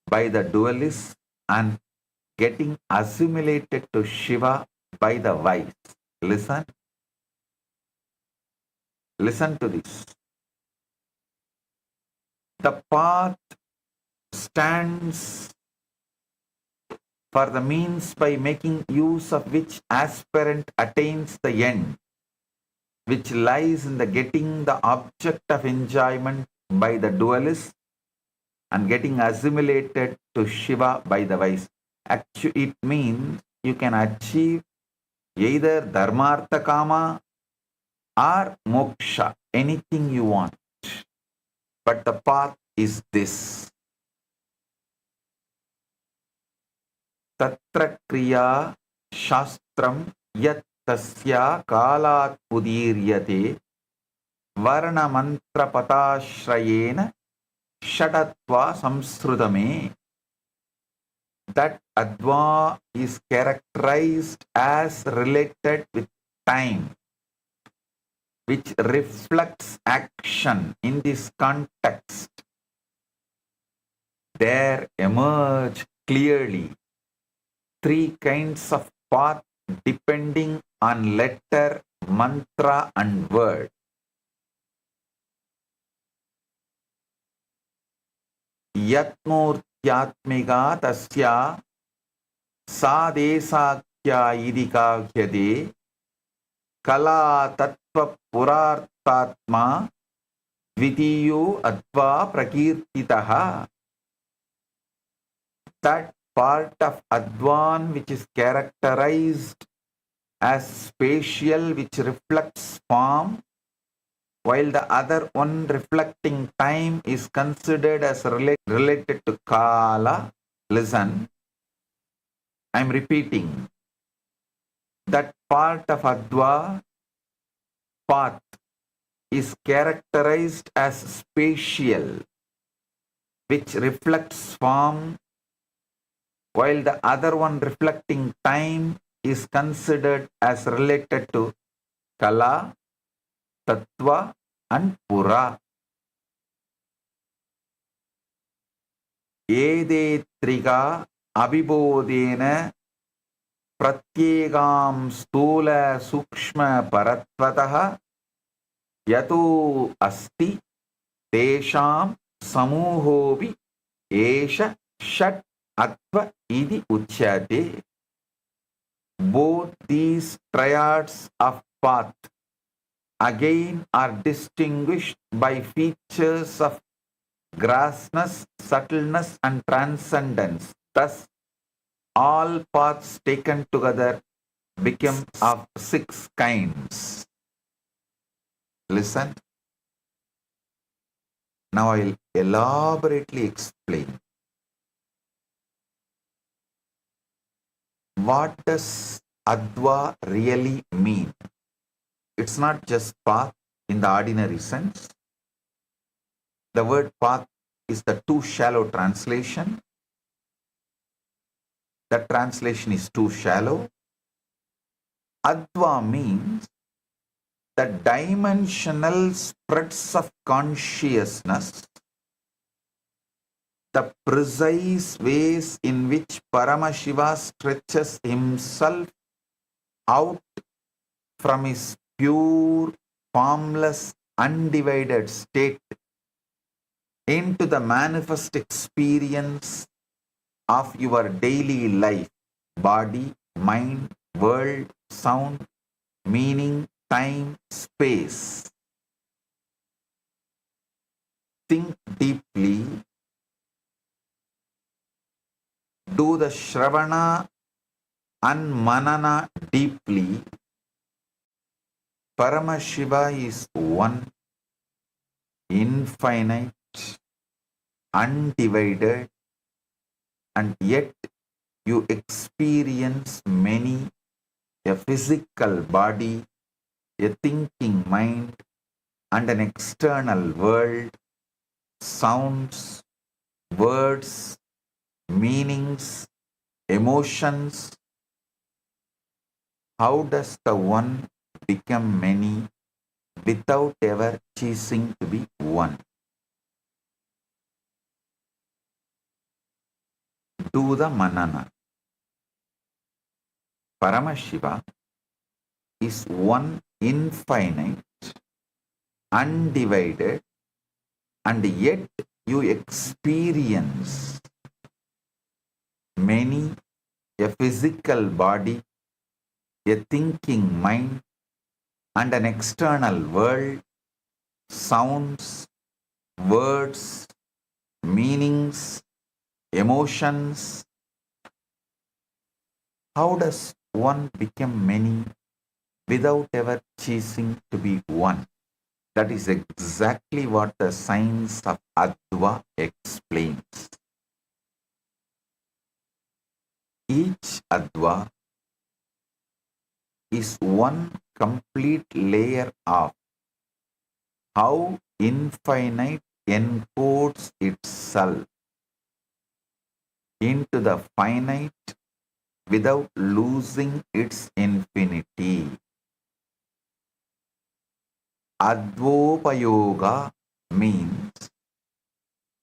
by the dualist and getting assimilated to Shiva by the wise. Listen. Listen to this. The path stands for the means by making use of which aspirant attains the end, which lies in the getting the object of enjoyment by the dualist and getting assimilated to Shiva by the wise. Actually, it means you can achieve either Dharmartha Kama or Moksha, anything you want. But the path is this. Tatra kriya shastram yat tasya kalat udiryate varna mantra patashrayena shadatva samsrutame. That Adva is characterized as related with time, which reflects action. In this context, there emerge clearly 3 kinds of path depending on letter, mantra and word. Yatmurtyatmiga tasya sadesakya idikahyade kala tattva purartatma dvitiyo adva prakirtitaha. That part of Advan which is characterized as spatial, which reflects form, while the other one reflecting time is considered as related to Kala. Listen, I am repeating. That part of Adva path is characterized as spatial, which reflects form, while the other one reflecting time is considered as related to Kala, Tattva and Pura. Ede triga abhibodena pratyegam stula sukshma paratvatah yato asti tesham samuhovi esha shat atva idi uchyate. Both these triads of path again are distinguished by features of grossness, subtleness and transcendence. Thus, all paths taken together become of 6 kinds. Listen. Now I'll elaborately explain. What does Adva really mean? It's not just path in the ordinary sense. The word path is the too shallow translation. That translation is too shallow. Adva means the dimensional spreads of consciousness, the precise ways in which Paramashiva stretches himself out from his pure, formless, undivided state into the manifest experience of your daily life, body, mind, world, sound, meaning, time, space. Think deeply, do the Shravana and Manana deeply. Paramashiva is one, infinite, undivided, and yet you experience many, a physical body, a thinking mind, and an external world, sounds, words, meanings, emotions. How does the one become many without ever ceasing to be one? Do the manana. Paramashiva is one, infinite, undivided, and yet you experience many, a physical body, a thinking mind, and an external world, sounds, words, meanings, emotions. How does one become many without ever ceasing to be one? That is exactly what the science of Adva explains. Each Adva is one complete layer of how infinite encodes itself into the finite without losing its infinity. Advopayoga means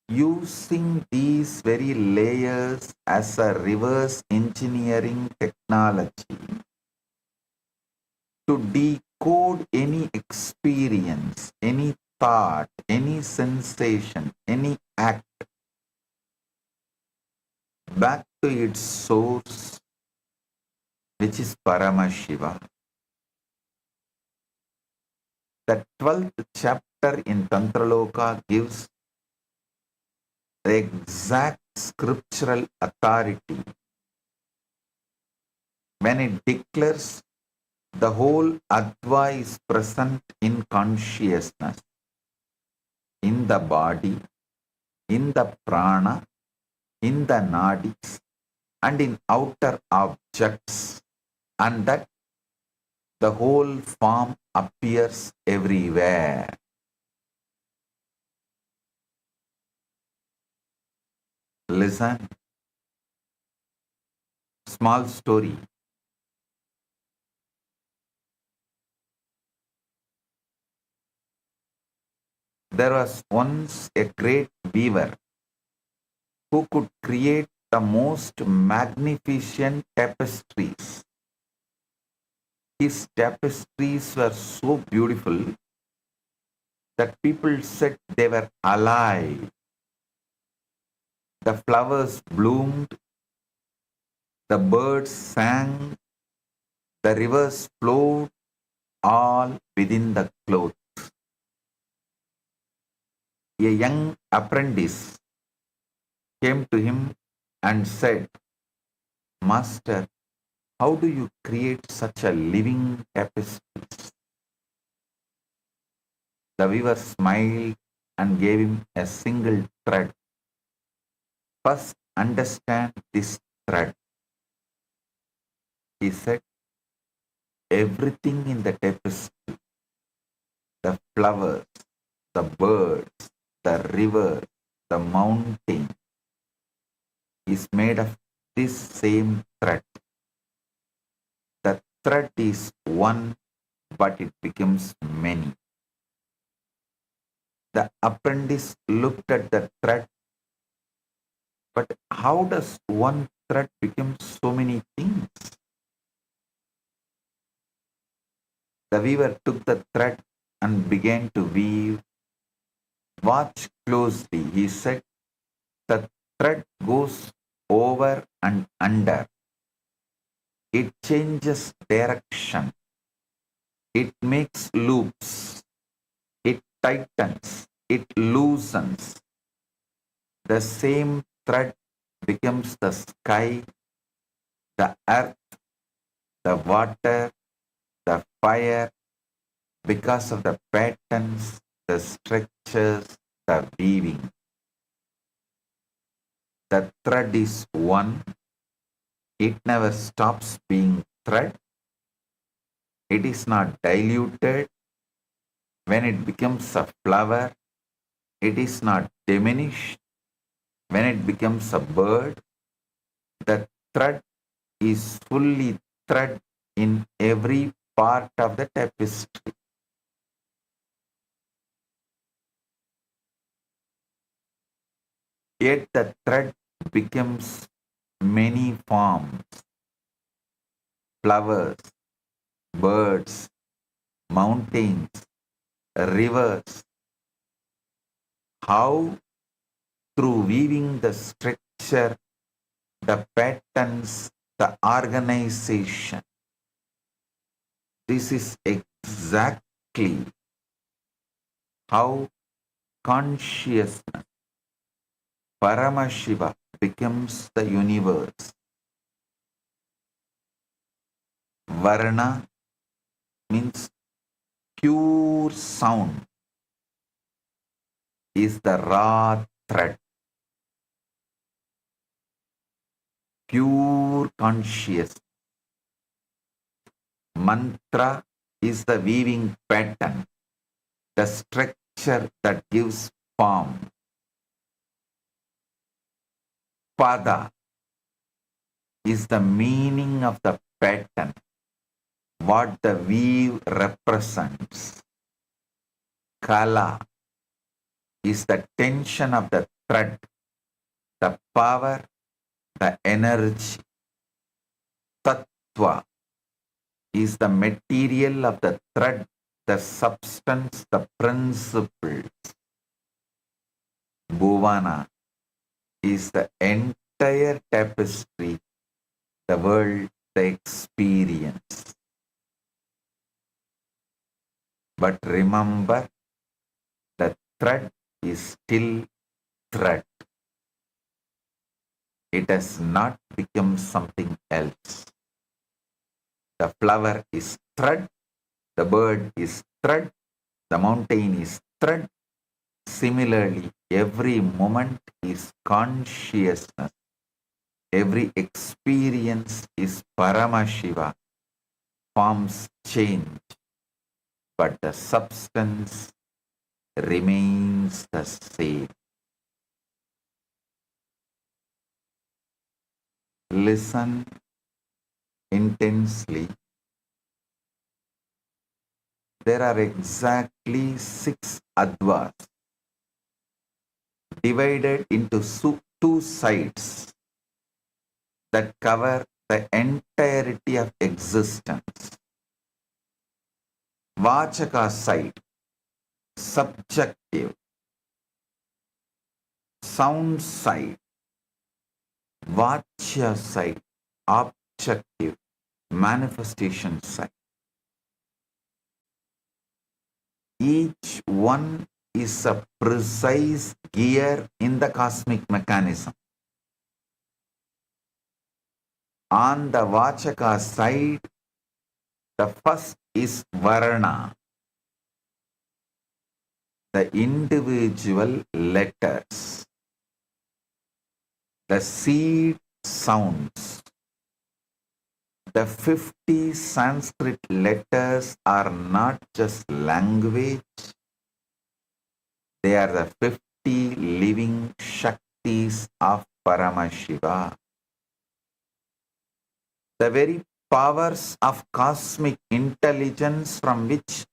using these very layers as a reverse engineering technology to decode any experience, any thought, any sensation, any act back to its source, which is Paramashiva. The 12th chapter in Tantraloka gives the exact scriptural authority when it declares the whole Adva is present in consciousness, in the body, in the prana, in the nadis, and in outer objects, and that the whole form appears everywhere. Listen. Small story. There was once a great weaver who could create the most magnificent tapestries. His tapestries were so beautiful that people said they were alive. The flowers bloomed, the birds sang, the rivers flowed, all within the cloth. A young apprentice came to him and said, Master, how do you create such a living tapestry? The weaver smiled and gave him a single thread. First, understand this thread. He said, everything in the tapestry, the flowers, the birds, the river, the mountain, is made of this same thread. The thread is one, but it becomes many. The apprentice looked at the thread, but how does one thread become so many things? The weaver took the thread and began to weave. Watch closely, he said. The thread goes over and under. It changes direction. It makes loops. It tightens. It loosens. The same thread becomes the sky, the earth, the water, the fire, because of the patterns, the structures, the weaving. The thread is one. It never stops being thread. It is not diluted. When it becomes a flower, it is not diminished. When it becomes a bird, the thread is fully thread in every part of the tapestry. Yet the thread becomes many forms, flowers, birds, mountains, rivers. How? Through weaving the structure, the patterns, the organization. This is exactly how consciousness, Paramashiva, becomes the universe. Varna means pure sound, is the raw thread. Pure consciousness. Mantra is the weaving pattern, the structure that gives form. Pada is the meaning of the pattern, what the weave represents. Kala is the tension of the thread, the power, the energy. Tattva is the material of the thread, the substance, the principles. Bhuvana is the entire tapestry, the world, the experience. But remember, the thread is still thread. It has not become something else. The flower is thread, the bird is thread, the mountain is thread. Similarly, every moment is consciousness. Every experience is Paramashiva. Forms change, but the substance remains the same. Listen intensely. There are exactly 6 advas divided into two sides that cover the entirety of existence. Vachaka side, subjective. Sound side, Vachya side, objective. Manifestation side. Each one is a precise gear in the cosmic mechanism. On the Vachaka side, the first is Varna, the individual letters, the seed sounds. The 50 Sanskrit letters are not just language, they are the 50 living Shaktis of Paramashiva. The very powers of cosmic intelligence from which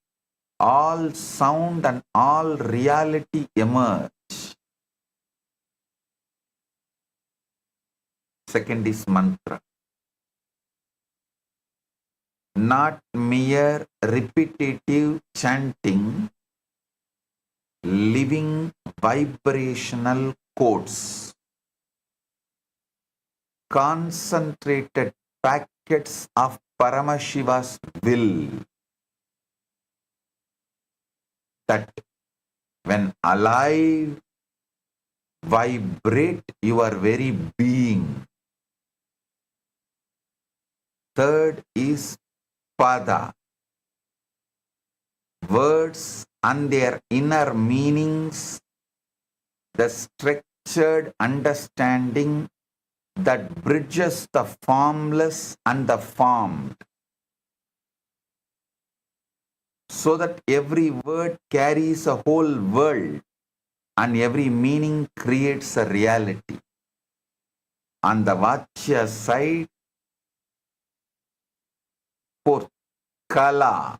all sound and all reality emerge. Second is mantra. Not mere repetitive chanting, living vibrational codes, concentrated packets of Paramashiva's will that when alive vibrate your very being. Third is Pada, words and their inner meanings, the structured understanding that bridges the formless and the formed, so that every word carries a whole world and every meaning creates a reality. On the Vachya side, fourth, Kala,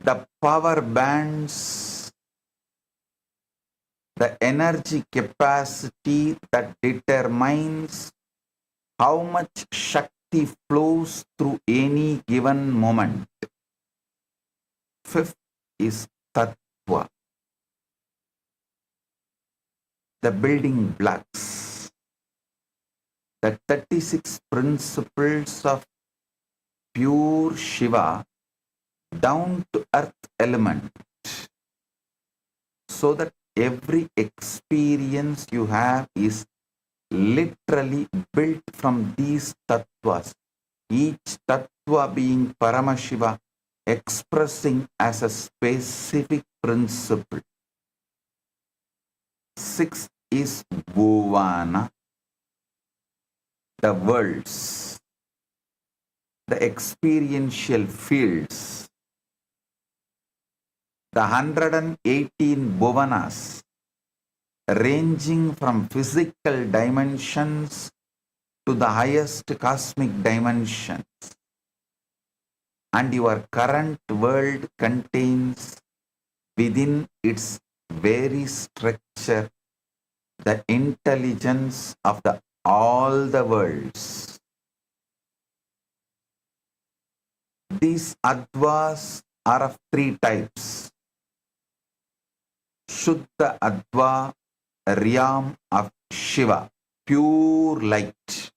the power bands, the energy capacity that determines how much Shakti flows through any given moment. Fifth is Tattva, the building blocks, the 36 principles of pure Shiva down to earth element, so that every experience you have is literally built from these tattvas, each tattva being Paramashiva expressing as a specific principle. Sixth is Bhuvana, the worlds, the experiential fields, the 118 Bhuvanas, ranging from physical dimensions to the highest cosmic dimensions. And your current world contains within its very structure the intelligence of all the worlds. These Advas are of three types. Shuddha Adva, realm of Shiva, pure light.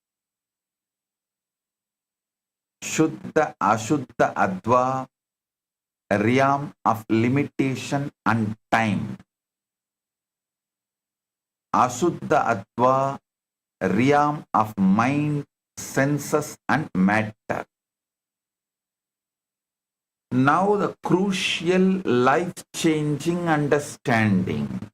Shuddha Ashuddha Adva, realm of limitation and time. Ashuddha Adva, realm of mind, senses and matter. Now the crucial life-changing understanding.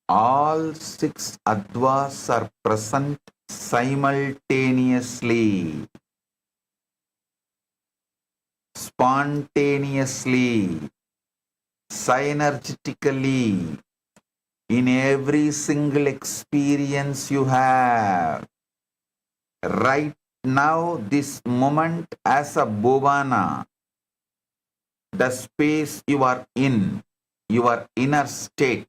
All six Advas are present simultaneously, spontaneously, synergetically, in every single experience you have. Right now, this moment as a bhuvana, the space you are in, your inner state,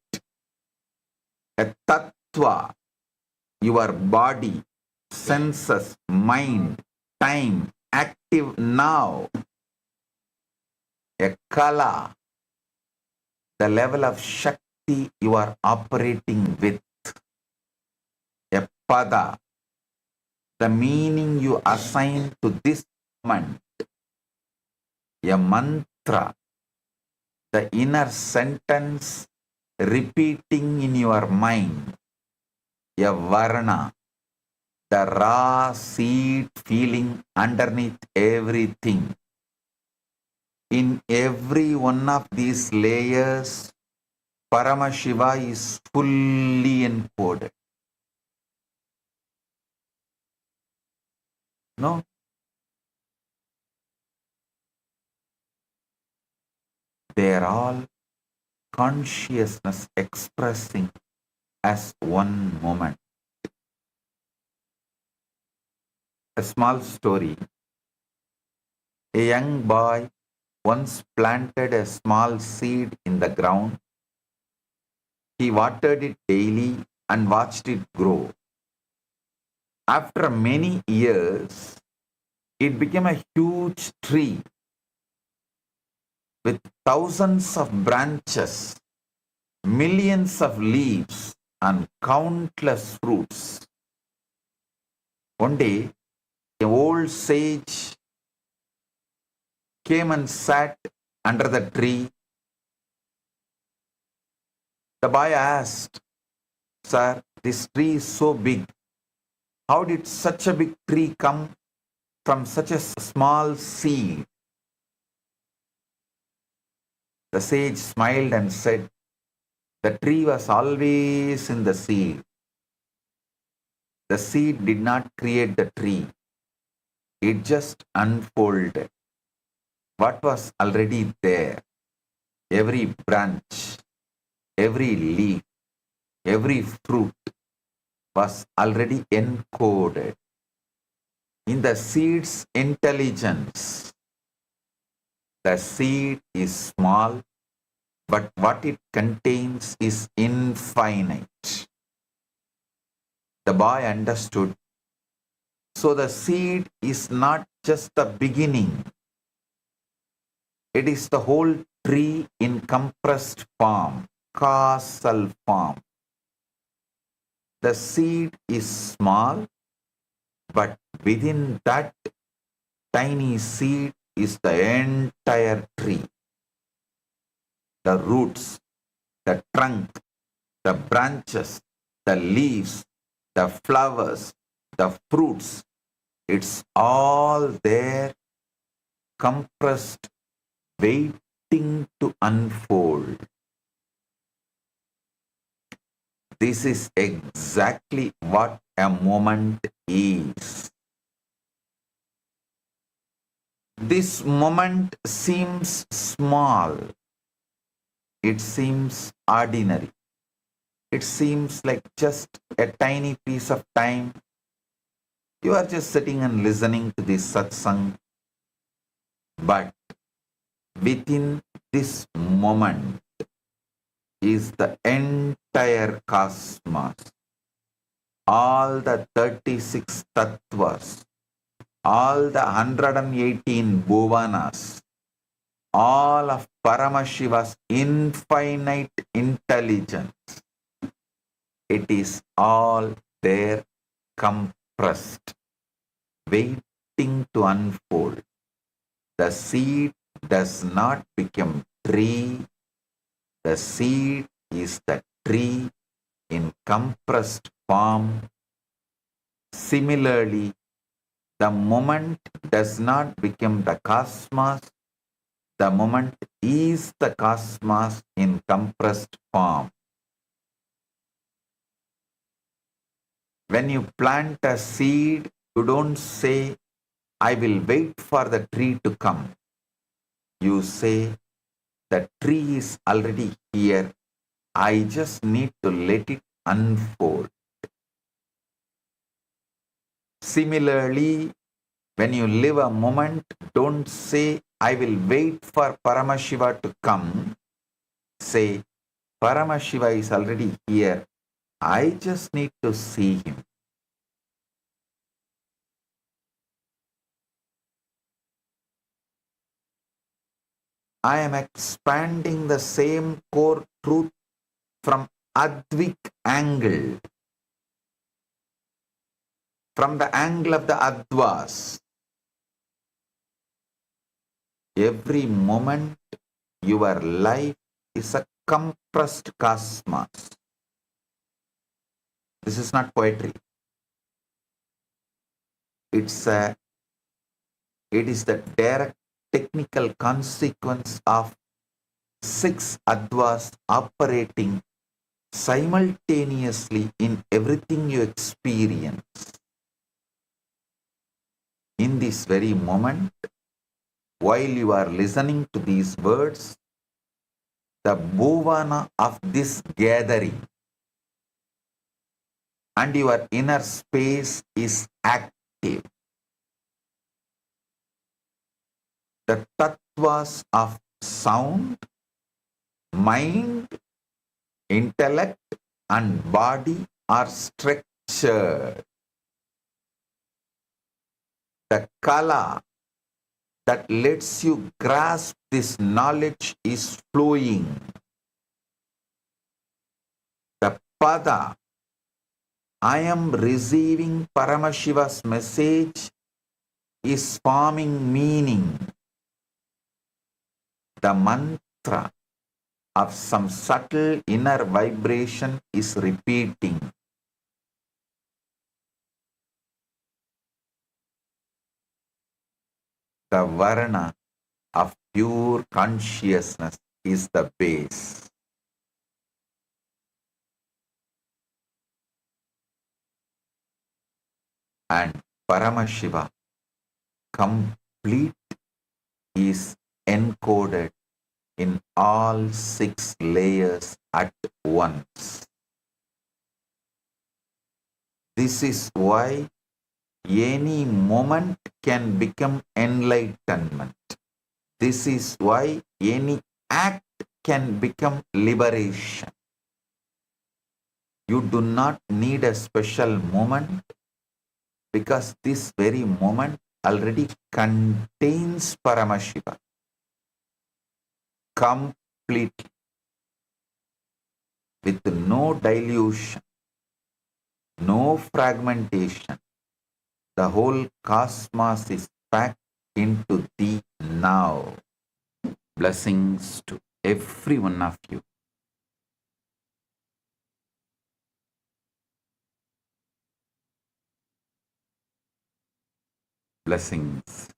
a tattva, your body, senses, mind, time, active now, a kala, the level of shakti you are operating with, a pada, the meaning you assign to this moment, a mantra, the inner sentence repeating in your mind, a varna, the raw seed feeling underneath everything. In every one of these layers, Paramashiva is fully encoded. No? They are all consciousness expressing as one moment. A small story. A young boy once planted a small seed in the ground. He watered it daily and watched it grow. After many years, it became a huge tree with thousands of branches, millions of leaves, and countless fruits. One day, an old sage came and sat under the tree. The boy asked, "Sir, this tree is so big. How did such a big tree come from such a small seed?" The sage smiled and said, "The tree was always in the seed. The seed did not create the tree. It just unfolded what was already there. Every branch, every leaf, every fruit was already encoded in the seed's intelligence. The seed is small, but what it contains is infinite." The boy understood. So the seed is not just the beginning. It is the whole tree in compressed form, causal form. The seed is small, but within that tiny seed is the entire tree. The roots, the trunk, the branches, the leaves, the flowers, the fruits, it's all there, compressed, waiting to unfold. This is exactly what a moment is. This moment seems small. It seems ordinary. It seems like just a tiny piece of time. You are just sitting and listening to this satsang. But within this moment is the entire cosmos. All the 36 tattvas, all the 118 bhuvanas, all of Paramashiva's infinite intelligence. It is all there compressed, waiting to unfold. The seed does not become tree. The seed is the tree in compressed form. Similarly, the moment does not become the cosmos. The moment is the cosmos in compressed form. When you plant a seed, you don't say, "I will wait for the tree to come." You say, "The tree is already here. I just need to let it unfold." Similarly, when you live a moment, don't say, I will wait for Paramashiva to come. Say, Paramashiva is already here. I just need to see him. I am expanding the same core truth from Advik angle, from the angle of the Advas. Every moment, your life is a compressed cosmos. This is not poetry. It is the direct technical consequence of 6 Advas operating simultaneously in everything you experience. In this very moment, while you are listening to these words, the bhuvana of this gathering and your inner space is active. The tattvas of sound, mind, intellect and body are structured. The kala that lets you grasp this knowledge is flowing. The pada, I am receiving Paramashiva's message, is forming meaning. The mantra of some subtle inner vibration is repeating. The varna of pure consciousness is the base. And Paramashiva, complete, is encoded in all 6 layers at once. This is why any moment can become enlightenment. This is why any act can become liberation. You do not need a special moment because this very moment already contains Paramashiva completely, with no dilution, no fragmentation. The whole cosmos is packed into thee now. Blessings to every one of you. Blessings.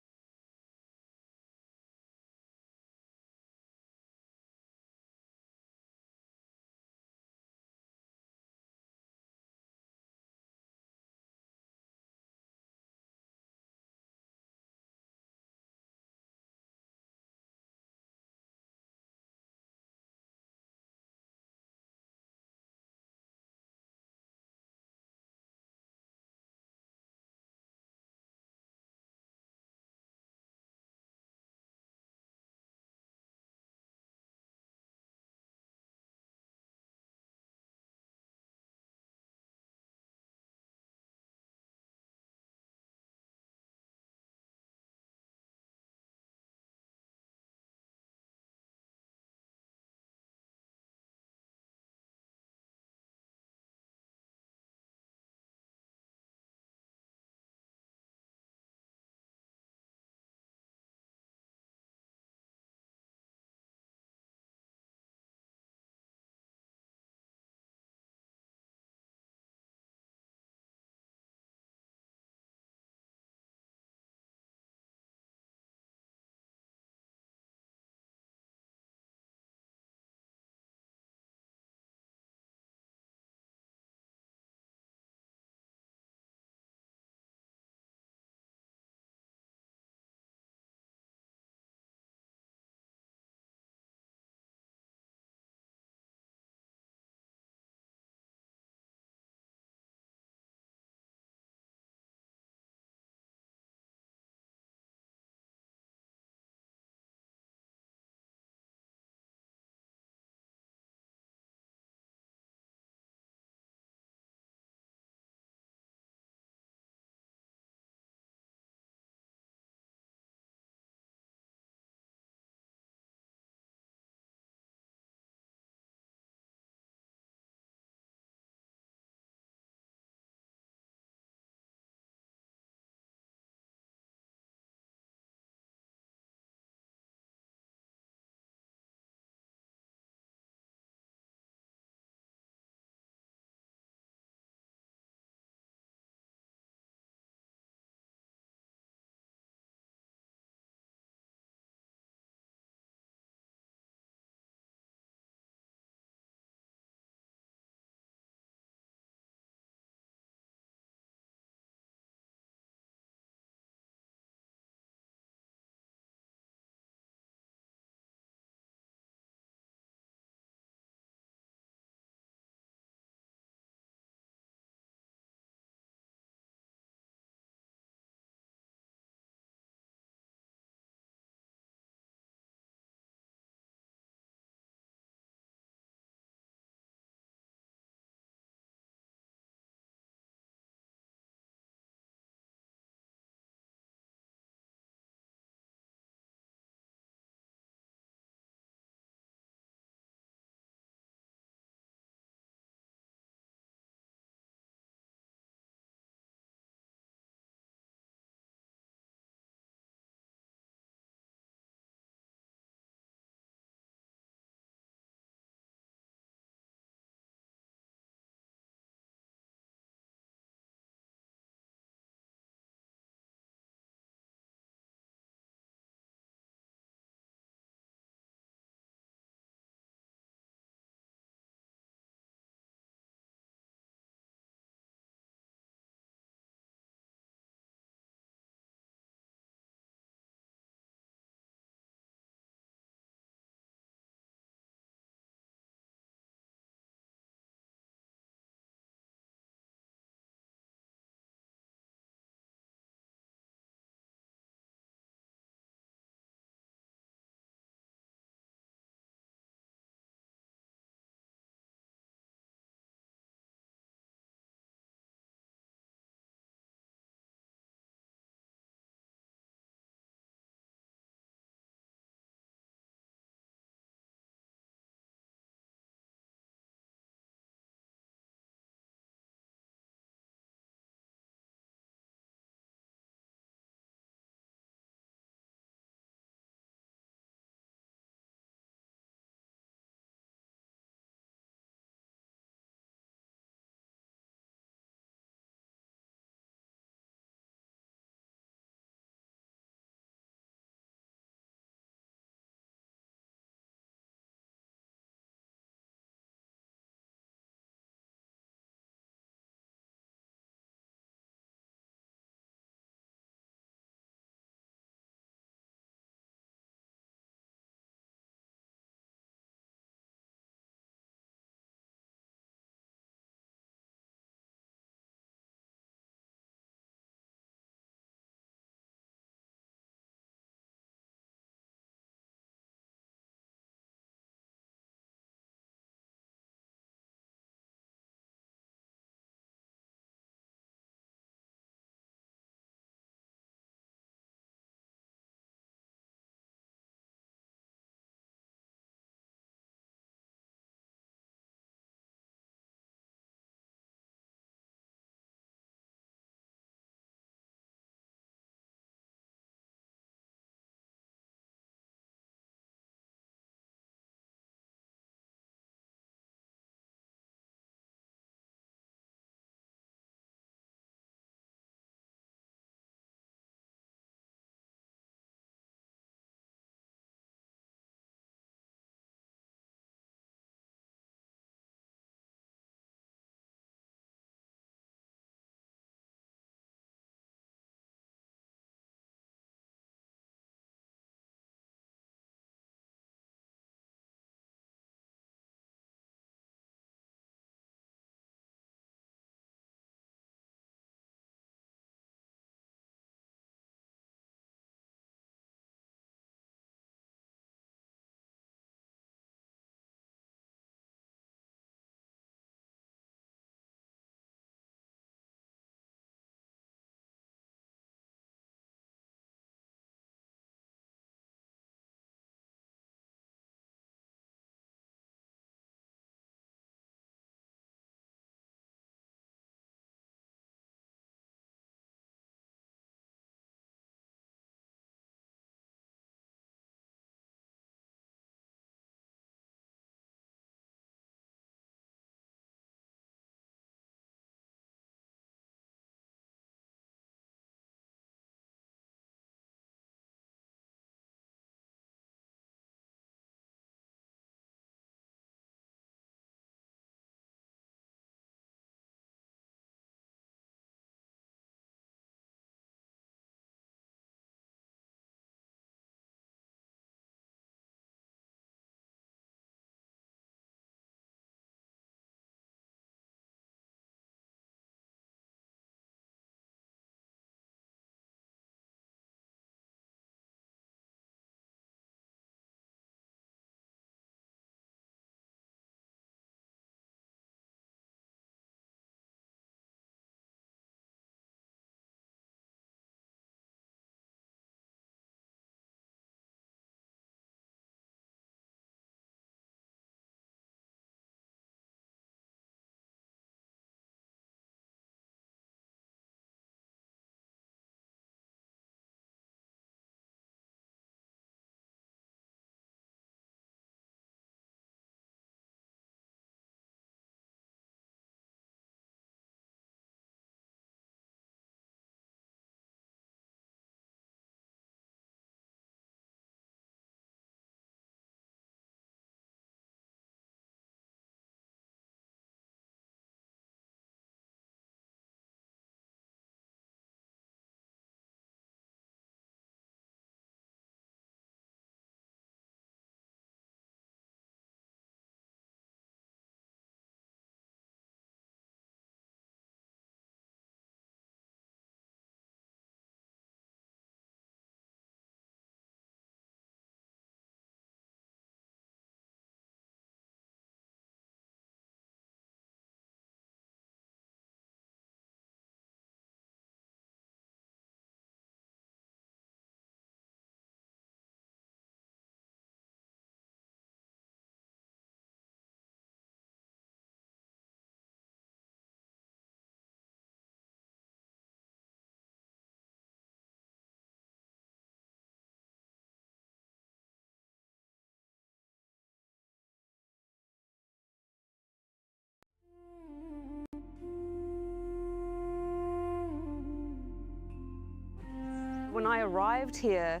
When I arrived here,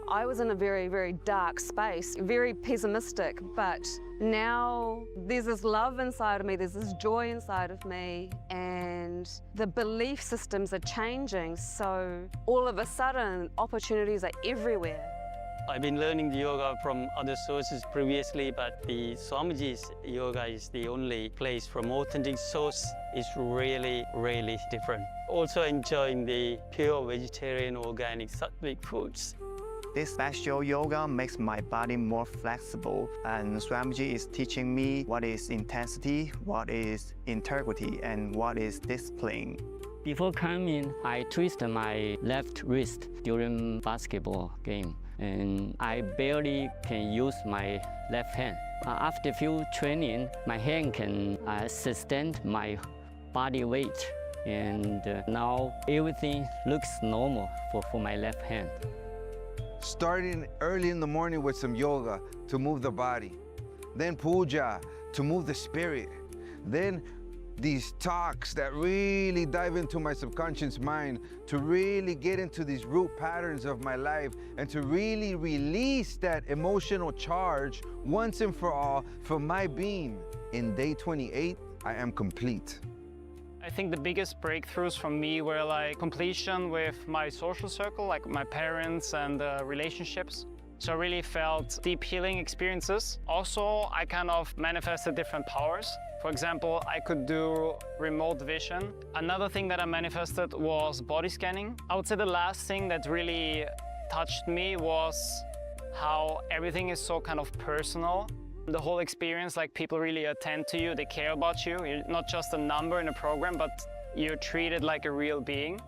I was in a very, very dark space, very pessimistic, but now there's this love inside of me, there's this joy inside of me, and the belief systems are changing, so all of a sudden opportunities are everywhere. I've been learning the yoga from other sources previously, but the Swamiji's yoga is the only place from authentic source. Is really, really different. Also enjoying the pure vegetarian, organic, sattvic foods. This special yoga makes my body more flexible, and Swamiji is teaching me what is intensity, what is integrity, and what is discipline. Before coming, I twisted my left wrist during basketball game, and I barely can use my left hand. After few training, my hand can sustain my body weight, and now everything looks normal for my left hand. Starting early in the morning with some yoga to move the body, then puja to move the spirit, then these talks that really dive into my subconscious mind to really get into these root patterns of my life and to really release that emotional charge once and for all for my being. In day 28, I am complete. I think the biggest breakthroughs for me were like completion with my social circle, like my parents and relationships. So I really felt deep healing experiences. Also, I kind of manifested different powers. For example, I could do remote vision. Another thing that I manifested was body scanning. I would say the last thing that really touched me was how everything is so kind of personal. The whole experience, like people really attend to you, they care about you. You're not just a number in a program, but you're treated like a real being.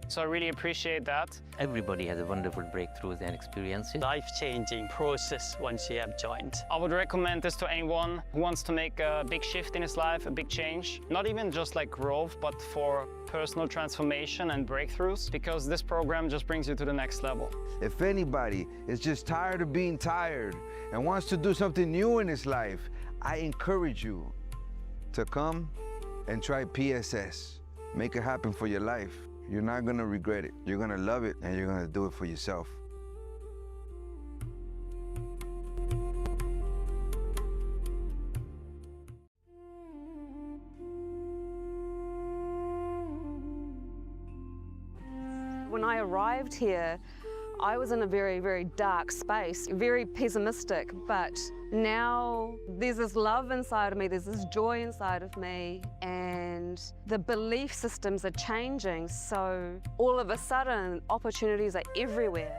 So I really appreciate that. Everybody has a wonderful breakthroughs and experiences. Life-changing process once you have joined. I would recommend this to anyone who wants to make a big shift in his life, a big change. Not even just like growth, but for personal transformation and breakthroughs, because this program just brings you to the next level. If anybody is just tired of being tired and wants to do something new in his life, I encourage you to come and try PSS. Make it happen for your life. You're not gonna regret it. You're gonna love it, and you're gonna do it for yourself. When I arrived here, I was in a very, very dark space, very pessimistic, but now there's this love inside of me, there's this joy inside of me, and the belief systems are changing, so all of a sudden opportunities are everywhere.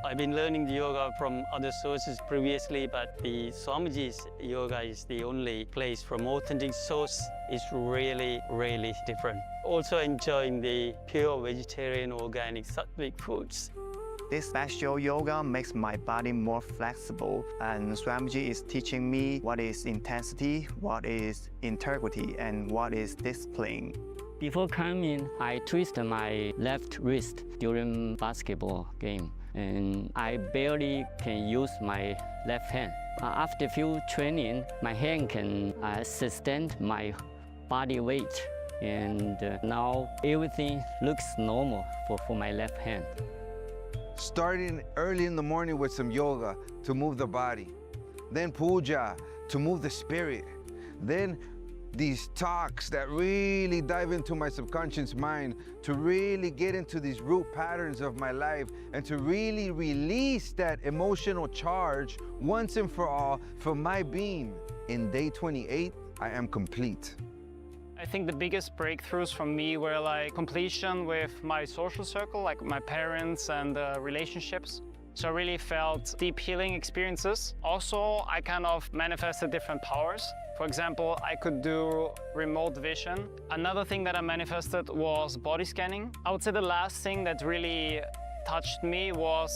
I've been learning the yoga from other sources previously, but the Swamiji's yoga is the only place from authentic source. Is really, really different. Also enjoying the pure vegetarian, organic, sattvic foods. This special yoga makes my body more flexible, and Swamiji is teaching me what is intensity, what is integrity, and what is discipline. Before coming, I twisted my left wrist during basketball game, and I barely can use my left hand. After few training, my hand can sustain my body weight, and now everything looks normal for my left hand. Starting early in the morning with some yoga to move the body, then puja to move the spirit, then these talks that really dive into my subconscious mind to really get into these root patterns of my life and to really release that emotional charge once and for all for my being. In day 28, I am complete. I think the biggest breakthroughs for me were like completion with my social circle, like my parents and relationships. So I really felt deep healing experiences. Also, I kind of manifested different powers. For example, I could do remote vision. Another thing that I manifested was body scanning. I would say the last thing that really touched me was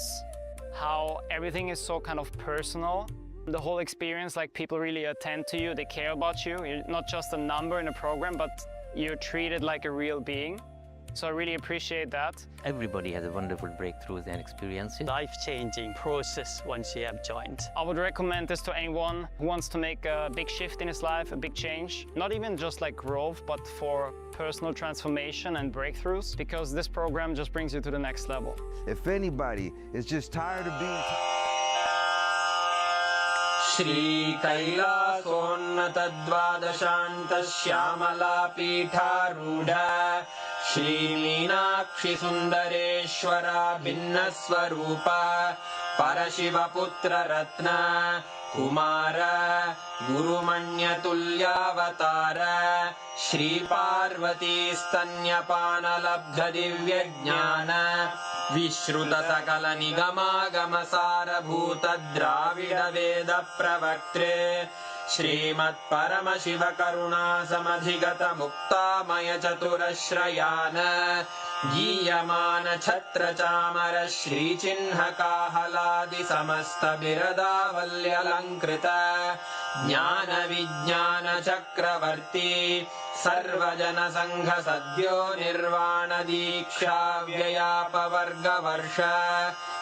how everything is so kind of personal. The whole experience, like people really attend to you, they care about you. You're not just a number in a program, but you're treated like a real being. So I really appreciate that. Everybody has a wonderful breakthroughs and experiences. Life-changing process once you have joined. I would recommend this to anyone who wants to make a big shift in his life, a big change. Not even just like growth, but for personal transformation and breakthroughs, because this program just brings you to the next level. If anybody is just tired of being Shri Kailasonnata Dvadashanta Shyamala Pitharudha Shri Meenakshi Sundareshwara Bhinna Swarupa Parashiva Putra Ratna Kumara Guru Manya Tulyavatara Shri Parvati Stanyapana Labdha Divya Jnana Vishruta Sakala Nigama Gamasara Bhuta Dravida Veda Pravaktre Shrimat Paramashiva Karuna Samadhigata Mukta Maya Chaturashrayana Giyamana Chatra Chamara Shri Chinha Kahaladi Samasta Birada Valyalankrita Jnana Vijnana Chakravarti Sarvajana Sangha Sadhyo Nirvana Diksha Vyayapa Varga Varsha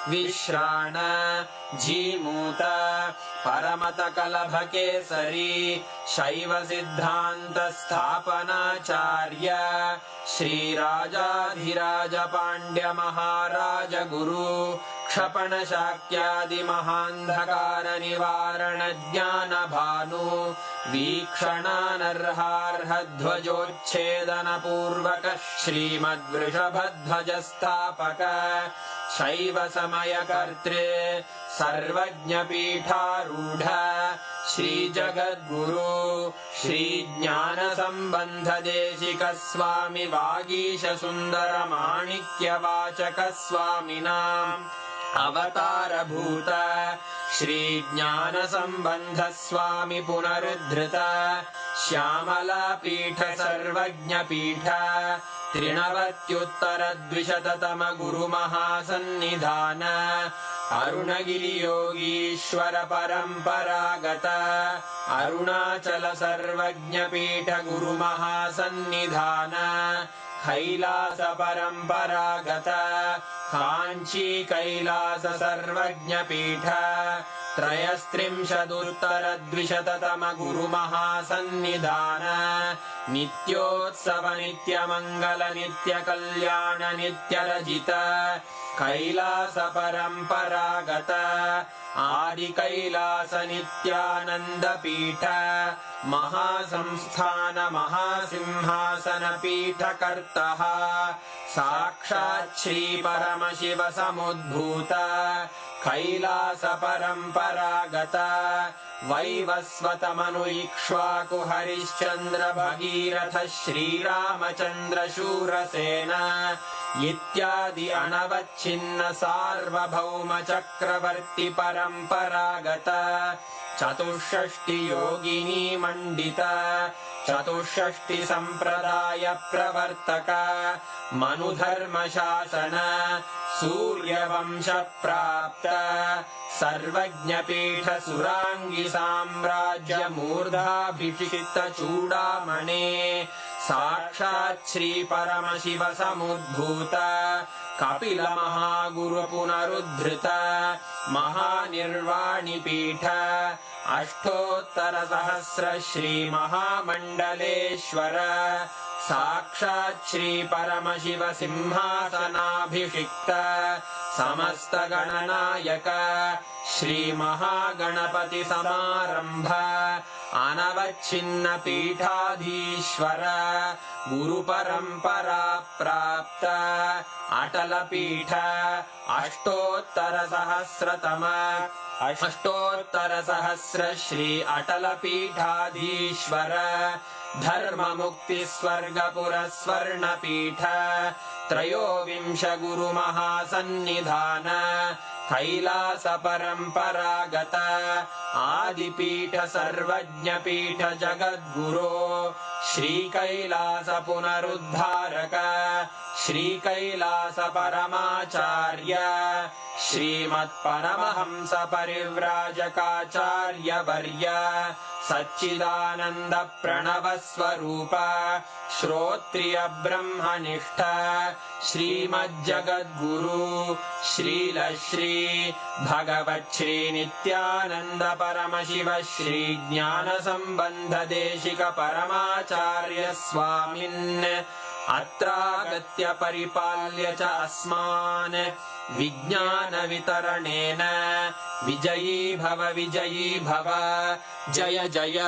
Vishrana Jimuta Paramata Kalabha Kesari Shaiva Siddhanta Sthapanacharya Shri Rajadhiraja Pandya Maharaja Guru Kshapana Shakyadi Mahandhakara Nivarana Jnana Bhanu Vikshana Narharha Dhvajochedana Purvaka Shrimad Vrishabhadhvaja Sthapaka Shaiva Samaya Kartre Sarvajna Pitharudha Shri Jagadguru Shri Jnana Sambandha Deshika Swami Vagisha Sundara Manikya Vachaka Swaminam Avatara Bhuta Shri Jnana Sambandha Swami Punarudhrita Shyamala Pitha Sarvajna Pitha Trinavatyuttara Dvishatatama Guru Mahasannidhana Arunagiri Yogishwara Paramparagata Arunachala Sarvajna Pitha Guru Mahasannidhana Kailasa Paramparagata Kanchi Kailasa Sarvajna Pitha Trayastrimshadurtara Dvishatatama Guru Mahasannidhana Nityotsava Nitya Mangala Nitya Kalyana Nitya Rajita Kailasa Paramparagata Adi Kailasa Nityananda Pitha Mahasamsthana Mahasimhasana Pitha Kartaha Sakshat Shri Paramashiva Samudbhuta Kailasa Paramparagata Vaivasvatamanu Ikshvaku Harishchandra Bhagiratha Shri Ramachandra Shurasena Ityadi Anavachinna Sarvabhauma Chakravarti Paramparagata Chatushashti Yogini Mandita Chatushashti Sampradaya Pravartaka Manudharma Shasana Surya Vamsha Prapta Sarvajna Pitha Surangi Samrajya Murdha Bhishita Chudamane Sakshat Shri Paramashiva Samudbhuta Kapila Mahaguru Punarudhrita Mahanirvani Pitha Ashtottara Sahasra Shri Mahamandaleshwara Sakshat Shri Paramashiva Simhasanabhishikta Samasta Gananayaka Shri Mahaganapati Samarambha Anavachinna Pithadhishwara Guru Parampara Prapta Atala Pitha Ashtottara Sahasratama Ashtottara Sahasra Shri Atala Pithadhishwara Dharma Mukti Swargapura Swarna Pitha Trayovimsha Guru Mahasannidhana Kailasa Paramparagata Adipitha Sarvajna Pitha Jagadguru Shri Kailasa Punarudharaka Shri Kailasa Paramacharya Shrimat Paramahamsa Parivrajaka Varya सच्चिदानन्द प्रणवस्वरूप श्रोत्रिय ब्रह्मनिष्ठ श्रीमज्जगद्गुरु श्रील श्री भगवत् श्री नित्यानंद परमशिव श्री ज्ञान संबंध देशिक परमाचार्य स्वामिन् अत्रागत्य परिपाल्य च अस्मान् विज्ञान वितरणेन विजयी भव जय जय।